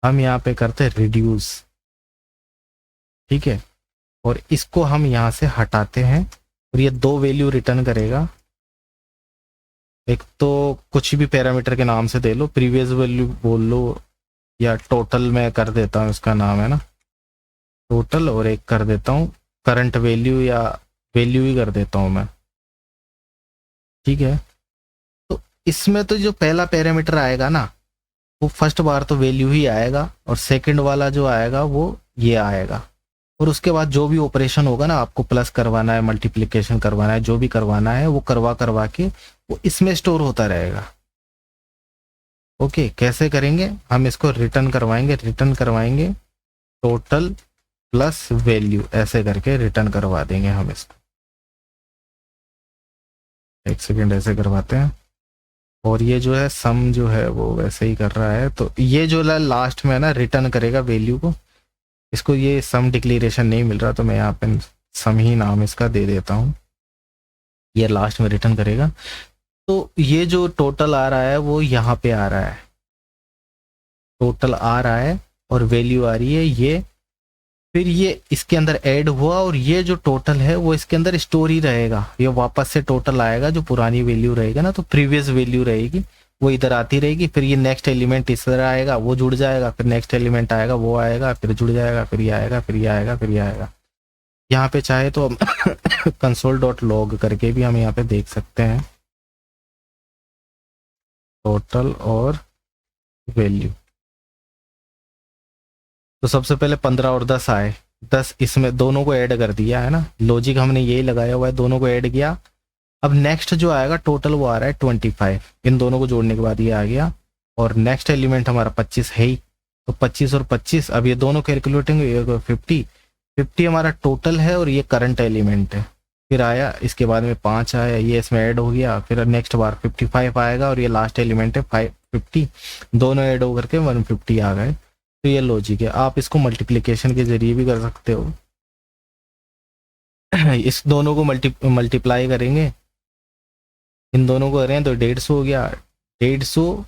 हम यहाँ पे करते हैं रिड्यूस, ठीक है, और इसको हम यहाँ से हटाते हैं और ये दो वैल्यू रिटर्न करेगा। एक तो कुछ भी पैरामीटर के नाम से दे लो, प्रीवियस वैल्यू बोल लो, या टोटल में कर देता हूँ, इसका नाम है ना टोटल, और एक कर देता हूँ करंट वैल्यू, या वैल्यू ही कर देता हूँ मैं, ठीक है। तो इसमें तो जो पहला पैरामीटर आएगा ना, वो फर्स्ट बार तो वैल्यू ही आएगा, और सेकंड वाला जो आएगा वो ये आएगा। और उसके बाद जो भी ऑपरेशन होगा ना, आपको प्लस करवाना है, मल्टीप्लिकेशन करवाना है, जो भी करवाना है वो करवा के वो इसमें स्टोर होता रहेगा। ओके, कैसे करेंगे? हम इसको रिटर्न करवाएंगे टोटल प्लस वैल्यू, ऐसे करके रिटर्न करवा देंगे हम इसको। एक सेकेंड, ऐसे करवाते हैं। और ये जो है सम जो है वो वैसे ही कर रहा है। तो ये जो लास्ट में है ना रिटर्न करेगा वैल्यू को, इसको ये सम डिक्लेरेशन नहीं मिल रहा तो मैं यहाँ पे सम ही नाम इसका दे देता हूँ, ये लास्ट में रिटर्न करेगा। तो ये जो टोटल आ रहा है वो यहाँ पे आ रहा है, टोटल आ रहा है और वैल्यू आ रही है ये, फिर ये इसके अंदर ऐड हुआ और ये जो टोटल है वो इसके अंदर स्टोर ही रहेगा। ये वापस से टोटल आएगा, जो पुरानी वैल्यू रहेगा ना, तो प्रीवियस वैल्यू रहेगी वो इधर आती रहेगी, फिर ये नेक्स्ट एलिमेंट इस तरह आएगा, वो जुड़ जाएगा, फिर नेक्स्ट एलिमेंट आएगा, वो आएगा, फिर जुड़ जाएगा, फिर ये आएगा, फिर ये आएगा, फिर ये आएगा। यहाँ पे चाहे तो कंसोल डॉट लॉग करके भी हम यहाँ पे देख सकते हैं टोटल और वैल्यू। तो सबसे पहले 15 और 10 आए, 10 इसमें दोनों को ऐड कर दिया, है ना, लॉजिक हमने यही लगाया हुआ है, दोनों को ऐड किया। अब नेक्स्ट जो आएगा टोटल वो आ रहा है 25, इन दोनों को जोड़ने के बाद ये आ गया और नेक्स्ट एलिमेंट हमारा 25 है ही, तो 25 और 25 अब ये दोनों कैलकुलेट होंगे, 50 हमारा टोटल है और ये करंट एलिमेंट है। फिर आया इसके बाद में 5 आया, ये इसमें ऐड हो गया, फिर नेक्स्ट बार 55 आएगा और ये लास्ट एलिमेंट है 50, दोनों ऐड होकर के 150 आ गए। तो ये लॉजिक है। आप इसको मल्टीप्लिकेशन के जरिए भी कर सकते हो। इस दोनों को मल्टीप्लाई करेंगे, इन दोनों को करें तो 150 हो गया, 150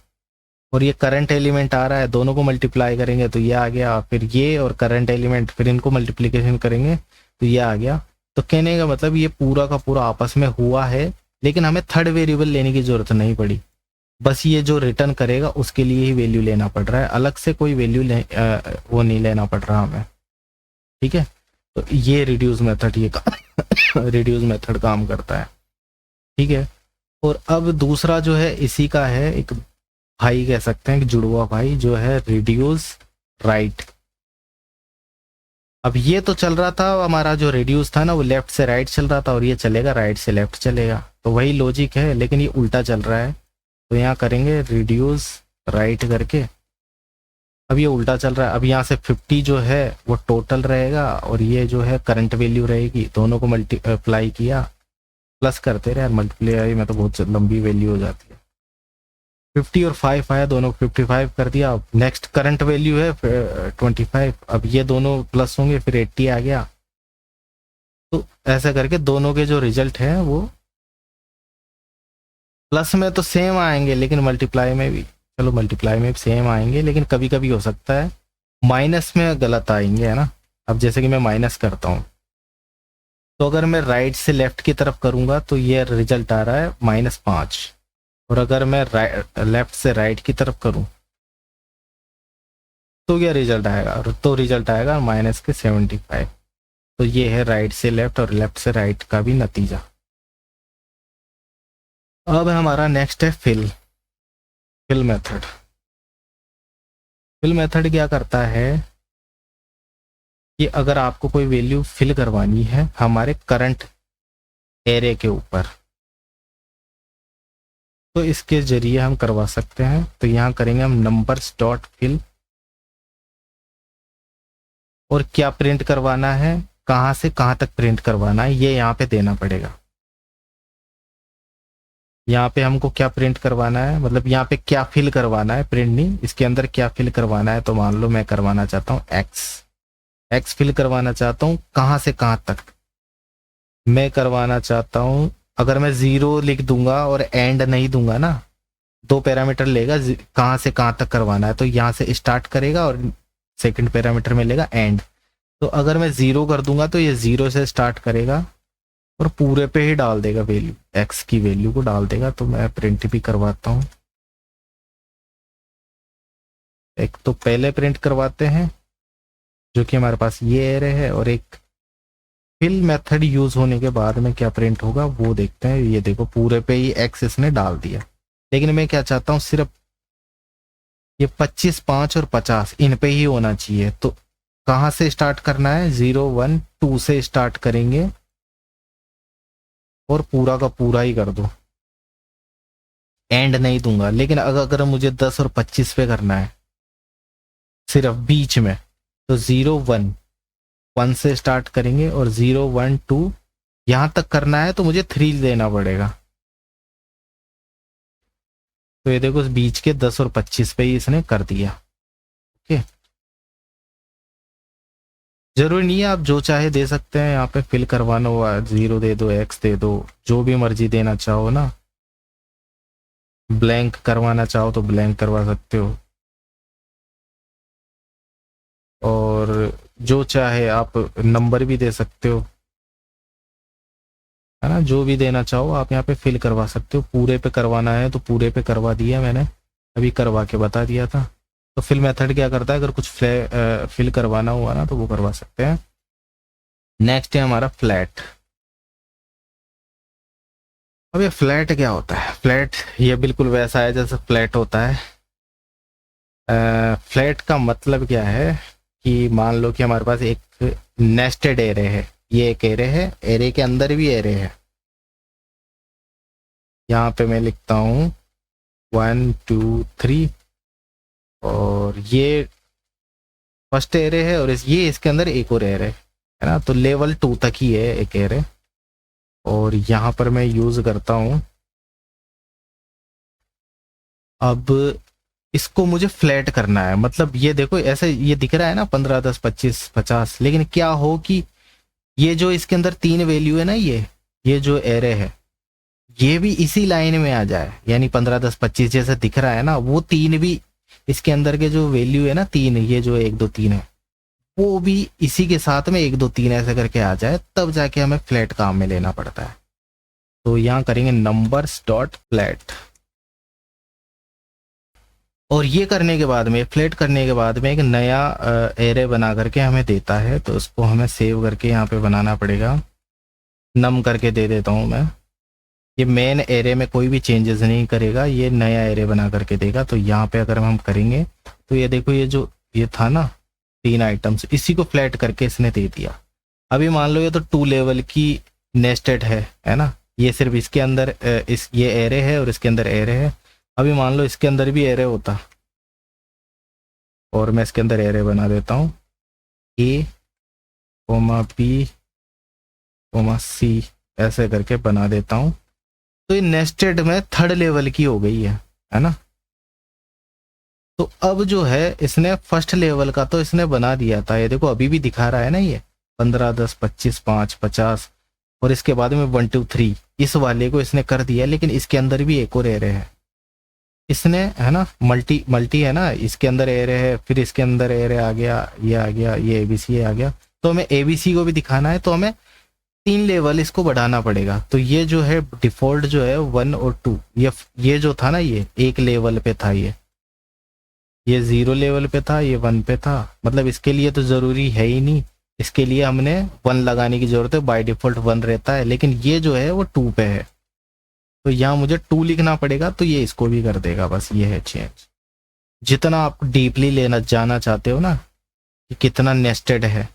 और ये करंट एलिमेंट आ रहा है, दोनों को मल्टीप्लाई करेंगे तो ये आ गया, फिर ये और करंट एलिमेंट, फिर इनको मल्टीप्लिकेशन करेंगे तो ये आ गया। तो कहने का मतलब ये पूरा का पूरा आपस में हुआ है, लेकिन हमें थर्ड वेरिएबल लेने की जरूरत नहीं पड़ी। बस ये जो रिटर्न करेगा उसके लिए ही वैल्यू लेना पड़ रहा है, अलग से कोई वैल्यू वो नहीं लेना पड़ रहा हमें। ठीक है, तो ये रिड्यूस मेथड रिड्यूस मेथड काम करता है। ठीक है, और अब दूसरा जो है इसी का है, एक भाई कह सकते हैं, एक जुड़वा भाई जो है रिड्यूस राइट। अब ये तो चल रहा था हमारा, जो रिड्यूस था ना वो लेफ्ट से राइट चल रहा था, और ये चलेगा राइट से लेफ्ट चलेगा, तो वही लॉजिक है, लेकिन ये उल्टा चल रहा है। तो यहाँ करेंगे रिड्यूस राइट करके, अब ये उल्टा चल रहा है। अब यहाँ से 50 जो है वो टोटल रहेगा और ये जो है करंट वैल्यू रहेगी, दोनों को मल्टीप्लाई किया, प्लस करते रहे, मल्टीप्लाई में तो बहुत लंबी वैल्यू हो जाती है। 50 और 5 आया, दोनों 55 कर दिया। नेक्स्ट करंट वैल्यू है 25, अब ये दोनों प्लस होंगे, फिर 80 आ गया। तो ऐसा करके दोनों के जो रिजल्ट है वो प्लस में तो सेम आएंगे, लेकिन मल्टीप्लाई में भी, चलो मल्टीप्लाई में भी सेम आएंगे, लेकिन कभी कभी हो सकता है माइनस में गलत आएंगे, है ना। अब जैसे कि मैं माइनस करता हूँ, तो अगर मैं राइट से लेफ्ट की तरफ करूंगा तो ये रिजल्ट आ रहा है -5, और अगर मैं लेफ्ट से राइट की तरफ करूं तो क्या रिजल्ट आएगा, तो रिजल्ट आएगा -75। तो ये है राइट से लेफ्ट और लेफ्ट से राइट का भी नतीजा। अब हमारा नेक्स्ट है फिल मेथड। फिल मेथड क्या करता है कि अगर आपको कोई वैल्यू फिल करवानी है हमारे करंट एरे के ऊपर, तो इसके जरिए हम करवा सकते हैं। तो यहाँ करेंगे हम नंबर्स डॉट फिल, और क्या प्रिंट करवाना है, कहाँ से कहाँ तक प्रिंट करवाना है, ये यहाँ पे देना पड़ेगा। यहाँ पे हमको क्या प्रिंट करवाना है, मतलब यहाँ पे क्या फिल करवाना है, प्रिंट नहीं, इसके अंदर क्या फिल करवाना है। तो मान लो मैं करवाना चाहता हूँ एक्स फिल करवाना चाहता हूँ, कहाँ से कहाँ तक मैं करवाना चाहता हूँ। अगर मैं 0 लिख दूंगा और एंड नहीं दूंगा ना, 2 पैरामीटर लेगा, कहाँ से कहाँ तक करवाना है, तो यहाँ से स्टार्ट करेगा और सेकंड पैरामीटर में लेगा एंड। तो अगर मैं 0 कर दूंगा तो ये 0 से स्टार्ट करेगा और पूरे पे ही डाल देगा वैल्यू, एक्स की वैल्यू को डाल देगा। तो मैं प्रिंट भी करवाता हूँ, एक तो पहले प्रिंट करवाते हैं जो कि हमारे पास ये एरे है, और एक फिल मेथड यूज होने के बाद में क्या प्रिंट होगा वो देखते हैं। ये देखो पूरे पे ही एक्स इसने डाल दिया, लेकिन मैं क्या चाहता हूँ सिर्फ ये 25, 5 और 50 इन पे ही होना चाहिए। तो कहाँ से स्टार्ट करना है, 0, 1, 2 से स्टार्ट करेंगे और पूरा का पूरा ही कर दो, एंड नहीं दूंगा। लेकिन अगर मुझे 10 और 25 पे करना है सिर्फ बीच में, तो 0, 1 से स्टार्ट करेंगे और 0, 1, 2 यहां तक करना है तो मुझे 3 देना पड़ेगा। तो ये देखो बीच के 10 और 25 पे ही इसने कर दिया। ओके, जरूरी नहीं है, आप जो चाहे दे सकते हैं। यहाँ पे फिल करवाना हुआ 0 दे दो, एक्स दे दो, जो भी मर्जी देना चाहो ना। ब्लैंक करवाना चाहो तो ब्लैंक करवा सकते हो, और जो चाहे आप नंबर भी दे सकते हो, है ना। जो भी देना चाहो आप यहाँ पे फिल करवा सकते हो। पूरे पे करवाना है तो पूरे पे करवा दिया मैंने, अभी करवा के बता दिया था। तो फिल मेथड क्या करता है, अगर कुछ फिल करवाना हुआ ना तो वो करवा सकते हैं। नेक्स्ट है हमारा फ्लैट। अब ये फ्लैट क्या होता है, फ्लैट ये बिल्कुल वैसा है जैसे फ्लैट होता है। फ्लैट का मतलब क्या है कि मान लो कि हमारे पास एक नेस्टेड एरे है, ये एक एरे है, एरे के अंदर भी एरे है। यहाँ पे मैं लिखता हूँ 1, 2, 3, ये फर्स्ट एरे है और ये इसके अंदर एक और एरे है ना, तो लेवल 2 तक ही है एक एरे। और यहाँ पर मैं यूज करता हूँ, अब इसको मुझे फ्लैट करना है। मतलब ये देखो ऐसे ये दिख रहा है ना 15, 10, 25, 50, लेकिन क्या हो कि ये जो इसके अंदर 3 वैल्यू है ना, ये जो एरे है ये भी इसी लाइन में आ जाए, यानी 15, 10, 25 जैसा दिख रहा है ना, वो 3 भी इसके अंदर के जो वैल्यू है ना 3, ये जो 1, 2, 3 है, वो भी इसी के साथ में 1, 2, 3 ऐसे करके आ जाए, तब जाके हमें फ्लैट काम में लेना पड़ता है। तो यहाँ करेंगे नंबर्स डॉट फ्लैट, और ये करने के बाद में, फ्लैट करने के बाद में एक नया एरे बना करके हमें देता है। तो उसको हमें सेव करके यहाँ पे बनाना पड़ेगा, नम करके दे देता हूँ मैं। ये मेन एरे में कोई भी चेंजेस नहीं करेगा, ये नया एरे बना करके देगा। तो यहाँ पे अगर हम करेंगे तो ये देखो, ये जो ये था ना 3 आइटम्स, इसी को फ्लैट करके इसने दे दिया। अभी मान लो ये तो 2 लेवल की नेस्टेड है ना, ये सिर्फ इसके अंदर ये एरे है और इसके अंदर एरे है। अभी मान लो इसके अंदर भी एरे होता, और मैं इसके अंदर एरे बना देता हूँ A, B, C ऐसे करके बना देता हूँ। तो ये नेस्टेड में 3rd लेवल की हो गई है ना। तो अब जो है इसने 1st लेवल का तो इसने बना दिया था, ये देखो अभी भी दिखा रहा है ना, ये 15, 10, 25, 5, 50, और इसके बाद में 1, 2, 3 इस वाले को इसने कर दिया। लेकिन इसके अंदर भी एक और एरे है इसने, है ना, मल्टी है ना, इसके अंदर एरे है, फिर इसके अंदर एरे आ गया, ये ABC आ गया। तो हमें ABC को भी दिखाना है, तो हमें 3 लेवल इसको बढ़ाना पड़ेगा। तो ये जो है डिफॉल्ट जो है 1 और 2, ये जो था ना, ये 1 लेवल पे था, ये 0 लेवल पे था, ये 1 पे था। मतलब इसके लिए तो जरूरी है ही नहीं, इसके लिए हमने 1 लगाने की जरूरत है, बाय डिफॉल्ट 1 रहता है। लेकिन ये जो है वो 2 पे है, तो यहाँ मुझे 2 लिखना पड़ेगा, तो ये इसको भी कर देगा। बस ये है चेंज। जितना आप डीपली लेना जाना चाहते हो ना कि कितना नेस्टेड है,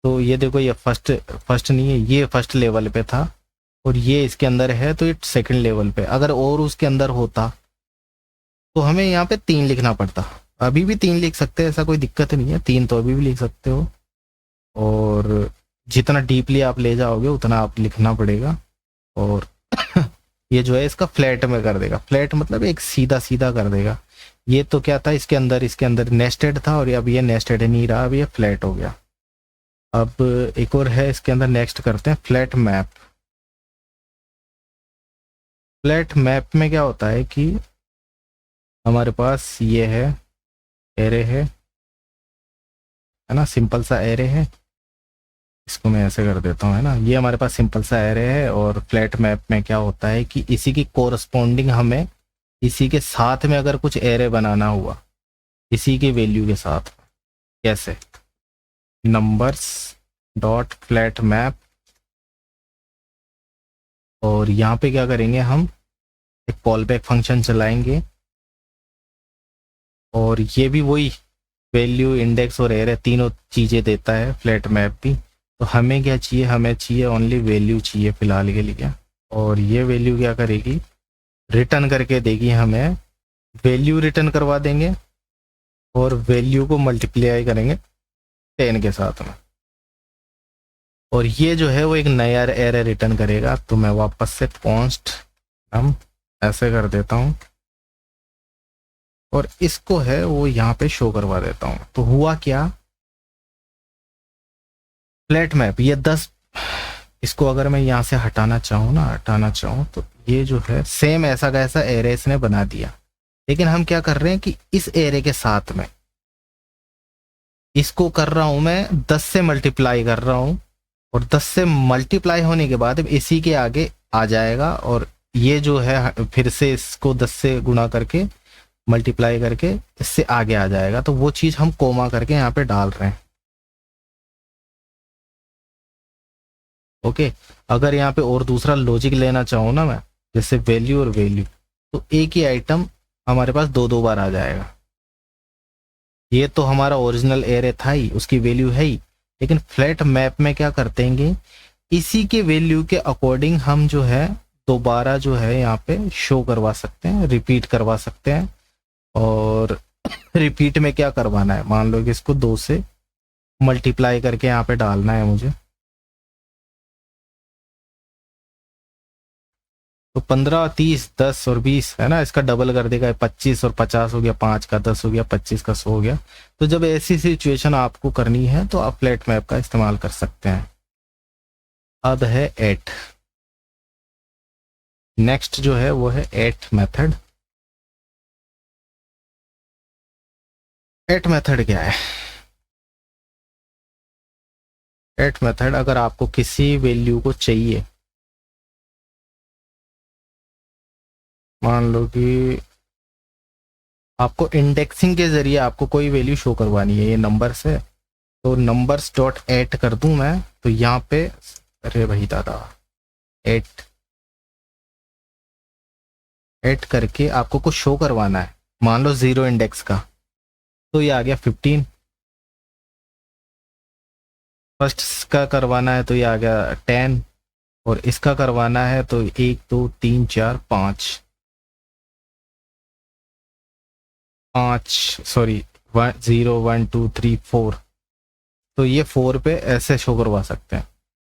तो ये देखो, ये फर्स्ट नहीं है, ये 1st लेवल पे था और ये इसके अंदर है, तो ये 2nd लेवल पे। अगर और उसके अंदर होता तो हमें यहाँ पे 3 लिखना पड़ता। अभी भी 3 लिख सकते हैं, ऐसा कोई दिक्कत नहीं है, 3 तो अभी भी लिख सकते हो। और जितना डीपली आप ले जाओगे उतना आप लिखना पड़ेगा। और ये जो है इसका फ्लैट में कर देगा। फ्लैट मतलब एक सीधा सीधा कर देगा। ये तो क्या था, इसके अंदर नेस्टेड था, और अब ये नेस्टेड नहीं रहा, अब ये फ्लैट हो गया। अब एक और है इसके अंदर, नेक्स्ट करते हैं फ्लैट मैप। फ्लैट मैप में क्या होता है कि हमारे पास ये है एरे है ना, सिंपल सा एरे है। इसको मैं ऐसे कर देता हूँ, है ना, ये हमारे पास सिंपल सा एरे है। और फ्लैट मैप में क्या होता है कि इसी की कोरस्पॉन्डिंग हमें इसी के साथ में अगर कुछ एरे बनाना हुआ, इसी के वैल्यू के साथ, कैसे, नंबर्स डॉट फ्लैट मैप, और यहाँ पे क्या करेंगे, हम एक कॉल बैक फंक्शन चलाएंगे, और ये भी वही वैल्यू, इंडेक्स और एरे तीनों चीजें देता है फ्लैट मैप भी। तो हमें क्या चाहिए, हमें चाहिए ओनली वैल्यू चाहिए फिलहाल के लिए। और ये वैल्यू क्या करेगी, रिटर्न करके देगी हमें, वैल्यू रिटर्न करवा देंगे और वैल्यू को मल्टीप्लाई करेंगे 10 के साथ में, और ये जो है वो एक नया एरे रिटर्न करेगा। तो मैं वापस से कॉन्स्ट हम ऐसे कर देता हूँ, और इसको है वो यहाँ पे शो करवा देता हूँ। तो हुआ क्या, फ्लैट मैप ये 10, इसको अगर मैं यहाँ से हटाना चाहूँ तो ये जो है सेम ऐसा का ऐसा एरे इसने बना दिया। लेकिन हम क्या कर रहे हैं कि इस एरे के साथ में इसको कर रहा हूं मैं 10 से मल्टीप्लाई कर रहा हूं, और 10 से मल्टीप्लाई होने के बाद इसी के आगे आ जाएगा, और ये जो है फिर से इसको 10 से गुणा करके मल्टीप्लाई करके इससे आगे आ जाएगा। तो वो चीज हम कोमा करके यहाँ पे डाल रहे हैं। ओके, अगर यहाँ पे और दूसरा लॉजिक लेना चाहूँ ना मैं, जैसे वैल्यू और वैल्यू, तो एक ही आइटम हमारे पास 2 बार आ जाएगा। ये तो हमारा ओरिजिनल एरे था ही, उसकी वैल्यू है ही। लेकिन फ्लैट मैप में क्या करते हैं, इसी के वैल्यू के अकॉर्डिंग हम जो है दोबारा जो है यहाँ पे शो करवा सकते हैं, रिपीट करवा सकते हैं। और रिपीट में क्या करवाना है, मान लो कि इसको 2 से मल्टीप्लाई करके यहाँ पे डालना है मुझे, तो 15, 30, 10 और 20 है ना, इसका डबल कर देगा, 25 और 50 हो गया, 5 का 10 हो गया, 25 का 100 हो गया। तो जब ऐसी सिचुएशन आपको करनी है तो आप फ्लैट मैप का इस्तेमाल कर सकते हैं। अब है एट, नेक्स्ट जो है वो है एट मेथड। एट मेथड क्या है? एट मेथड, अगर आपको किसी वैल्यू को चाहिए, मान लो कि आपको इंडेक्सिंग के जरिए आपको कोई वैल्यू शो करवानी है, ये नंबर्स है, तो नंबर्स डॉट एट कर दूं मैं, तो यहाँ पे, अरे भाई दादा, एट करके आपको कुछ शो करवाना है, मान लो 0 इंडेक्स का, तो ये आ गया 15। फर्स्ट का करवाना है तो ये आ गया 10, और इसका करवाना है तो 1 2 3 4 5 सॉरी 0 1 2 3 4, तो ये 4 पे ऐसे शो करवा सकते हैं।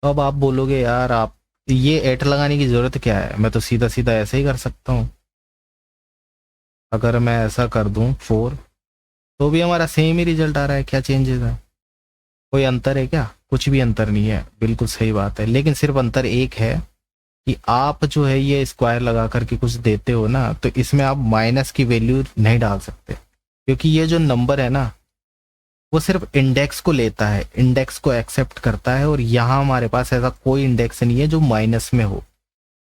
तो अब आप बोलोगे यार आप ये एट लगाने की ज़रूरत क्या है, मैं तो सीधा सीधा ऐसे ही कर सकता हूँ। अगर मैं ऐसा कर दूँ 4, तो भी हमारा सेम ही रिजल्ट आ रहा है, क्या चेंजेस है, कोई अंतर है क्या? कुछ भी अंतर नहीं है, बिल्कुल सही बात है। लेकिन सिर्फ अंतर एक है कि आप जो है ये स्क्वायर लगा करके कुछ देते हो ना, तो इसमें आप माइनस की वैल्यू नहीं डाल सकते, क्योंकि ये जो नंबर है ना वो सिर्फ इंडेक्स को लेता है, इंडेक्स को एक्सेप्ट करता है, और यहाँ हमारे पास ऐसा कोई इंडेक्स नहीं है जो माइनस में हो,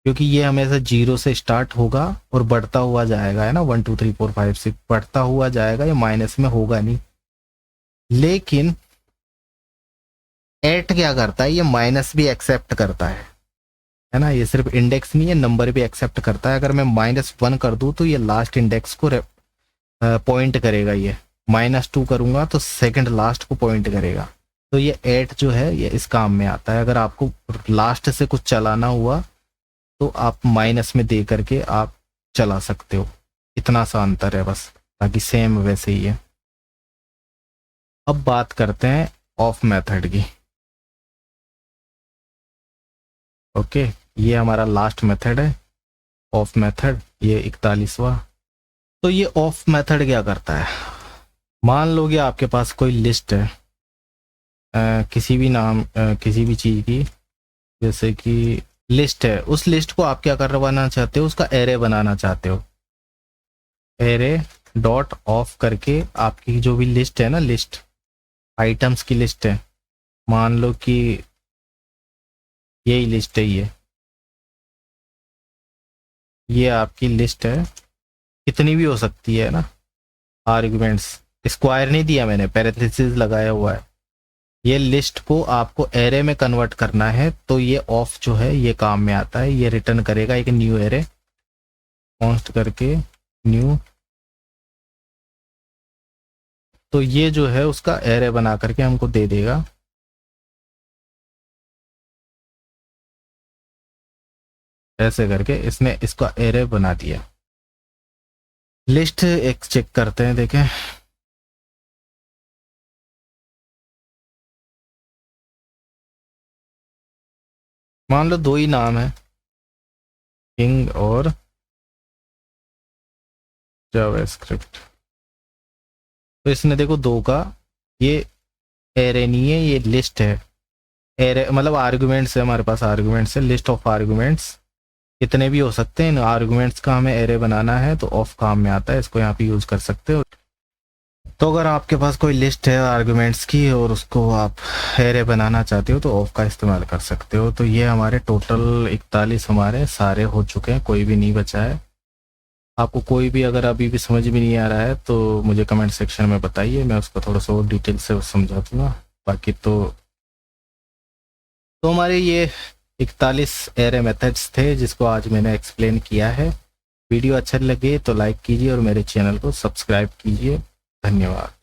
क्योंकि ये हमेशा 0 से स्टार्ट होगा और बढ़ता हुआ जाएगा, है ना, 1 2 3 4 5 6 बढ़ता हुआ जाएगा, ये माइनस में होगा नहीं। लेकिन एट क्या करता है, ये माइनस भी एक्सेप्ट करता है ना, ये सिर्फ इंडेक्स नहीं है, नंबर भी एक्सेप्ट करता है। अगर मैं -1 कर दूं तो ये लास्ट इंडेक्स को पॉइंट करेगा, ये -2 करूंगा तो सेकंड लास्ट को पॉइंट करेगा। तो ये एट जो है ये इस काम में आता है। अगर आपको लास्ट से कुछ चलाना हुआ तो आप माइनस में दे करके आप चला सकते हो, इतना सा अंतर है बस, बाकी सेम वैसे ही है। अब बात करते हैं ऑफ मेथड की। ओके, ये हमारा लास्ट मेथड है ऑफ मेथड, ये 41वां। तो ये ऑफ मेथड क्या करता है, मान लो कि आपके पास कोई लिस्ट है किसी भी नाम किसी भी चीज़ की, जैसे कि लिस्ट है, उस लिस्ट को आप क्या करवाना चाहते हो, उसका एरे बनाना चाहते हो। एरे डॉट ऑफ करके आपकी जो भी लिस्ट है ना, लिस्ट आइटम्स की लिस्ट है, मान लो कि यही लिस्ट है, ये आपकी लिस्ट है, कितनी भी हो सकती है ना, आर्गुमेंट्स, स्क्वायर नहीं दिया मैंने, पैरेंथेसिस लगाया हुआ है। ये लिस्ट को आपको एरे में कन्वर्ट करना है, तो ये ऑफ जो है ये काम में आता है, ये रिटर्न करेगा एक न्यू एरे, कॉन्स्ट करके न्यू, तो ये जो है उसका एरे बना करके हमको दे देगा। ऐसे करके इसने इसका एरे बना दिया। लिस्ट एक चेक करते हैं, देखें, मान लो 2 ही नाम है, किंग और जावास्क्रिप्ट, तो इसने देखो 2 का, ये एरे नहीं है, ये लिस्ट है। एरे मतलब आर्गुमेंट्स है, हमारे पास आर्गुमेंट्स है, लिस्ट ऑफ आर्गुमेंट्स कितने भी हो सकते हैं, इन आर्गुमेंट्स का हमें एरे बनाना है, तो ऑफ काम में आता है, इसको यहाँ पे यूज कर सकते हो। तो अगर आपके पास कोई लिस्ट है आर्गुमेंट्स की और उसको आप एरे बनाना चाहते हो तो ऑफ का इस्तेमाल कर सकते हो। तो ये हमारे टोटल 41 हमारे सारे हो चुके हैं, कोई भी नहीं बचा है। आपको कोई भी अगर अभी भी समझ में नहीं आ रहा है तो मुझे कमेंट सेक्शन में बताइए, मैं उसको थोड़ा सा और डिटेल से समझा दूंगा। बाकी तो हमारे ये 41 एरे मेथड्स थे जिसको आज मैंने एक्सप्लेन किया है। वीडियो अच्छा लगे तो लाइक कीजिए और मेरे चैनल को सब्सक्राइब कीजिए। धन्यवाद।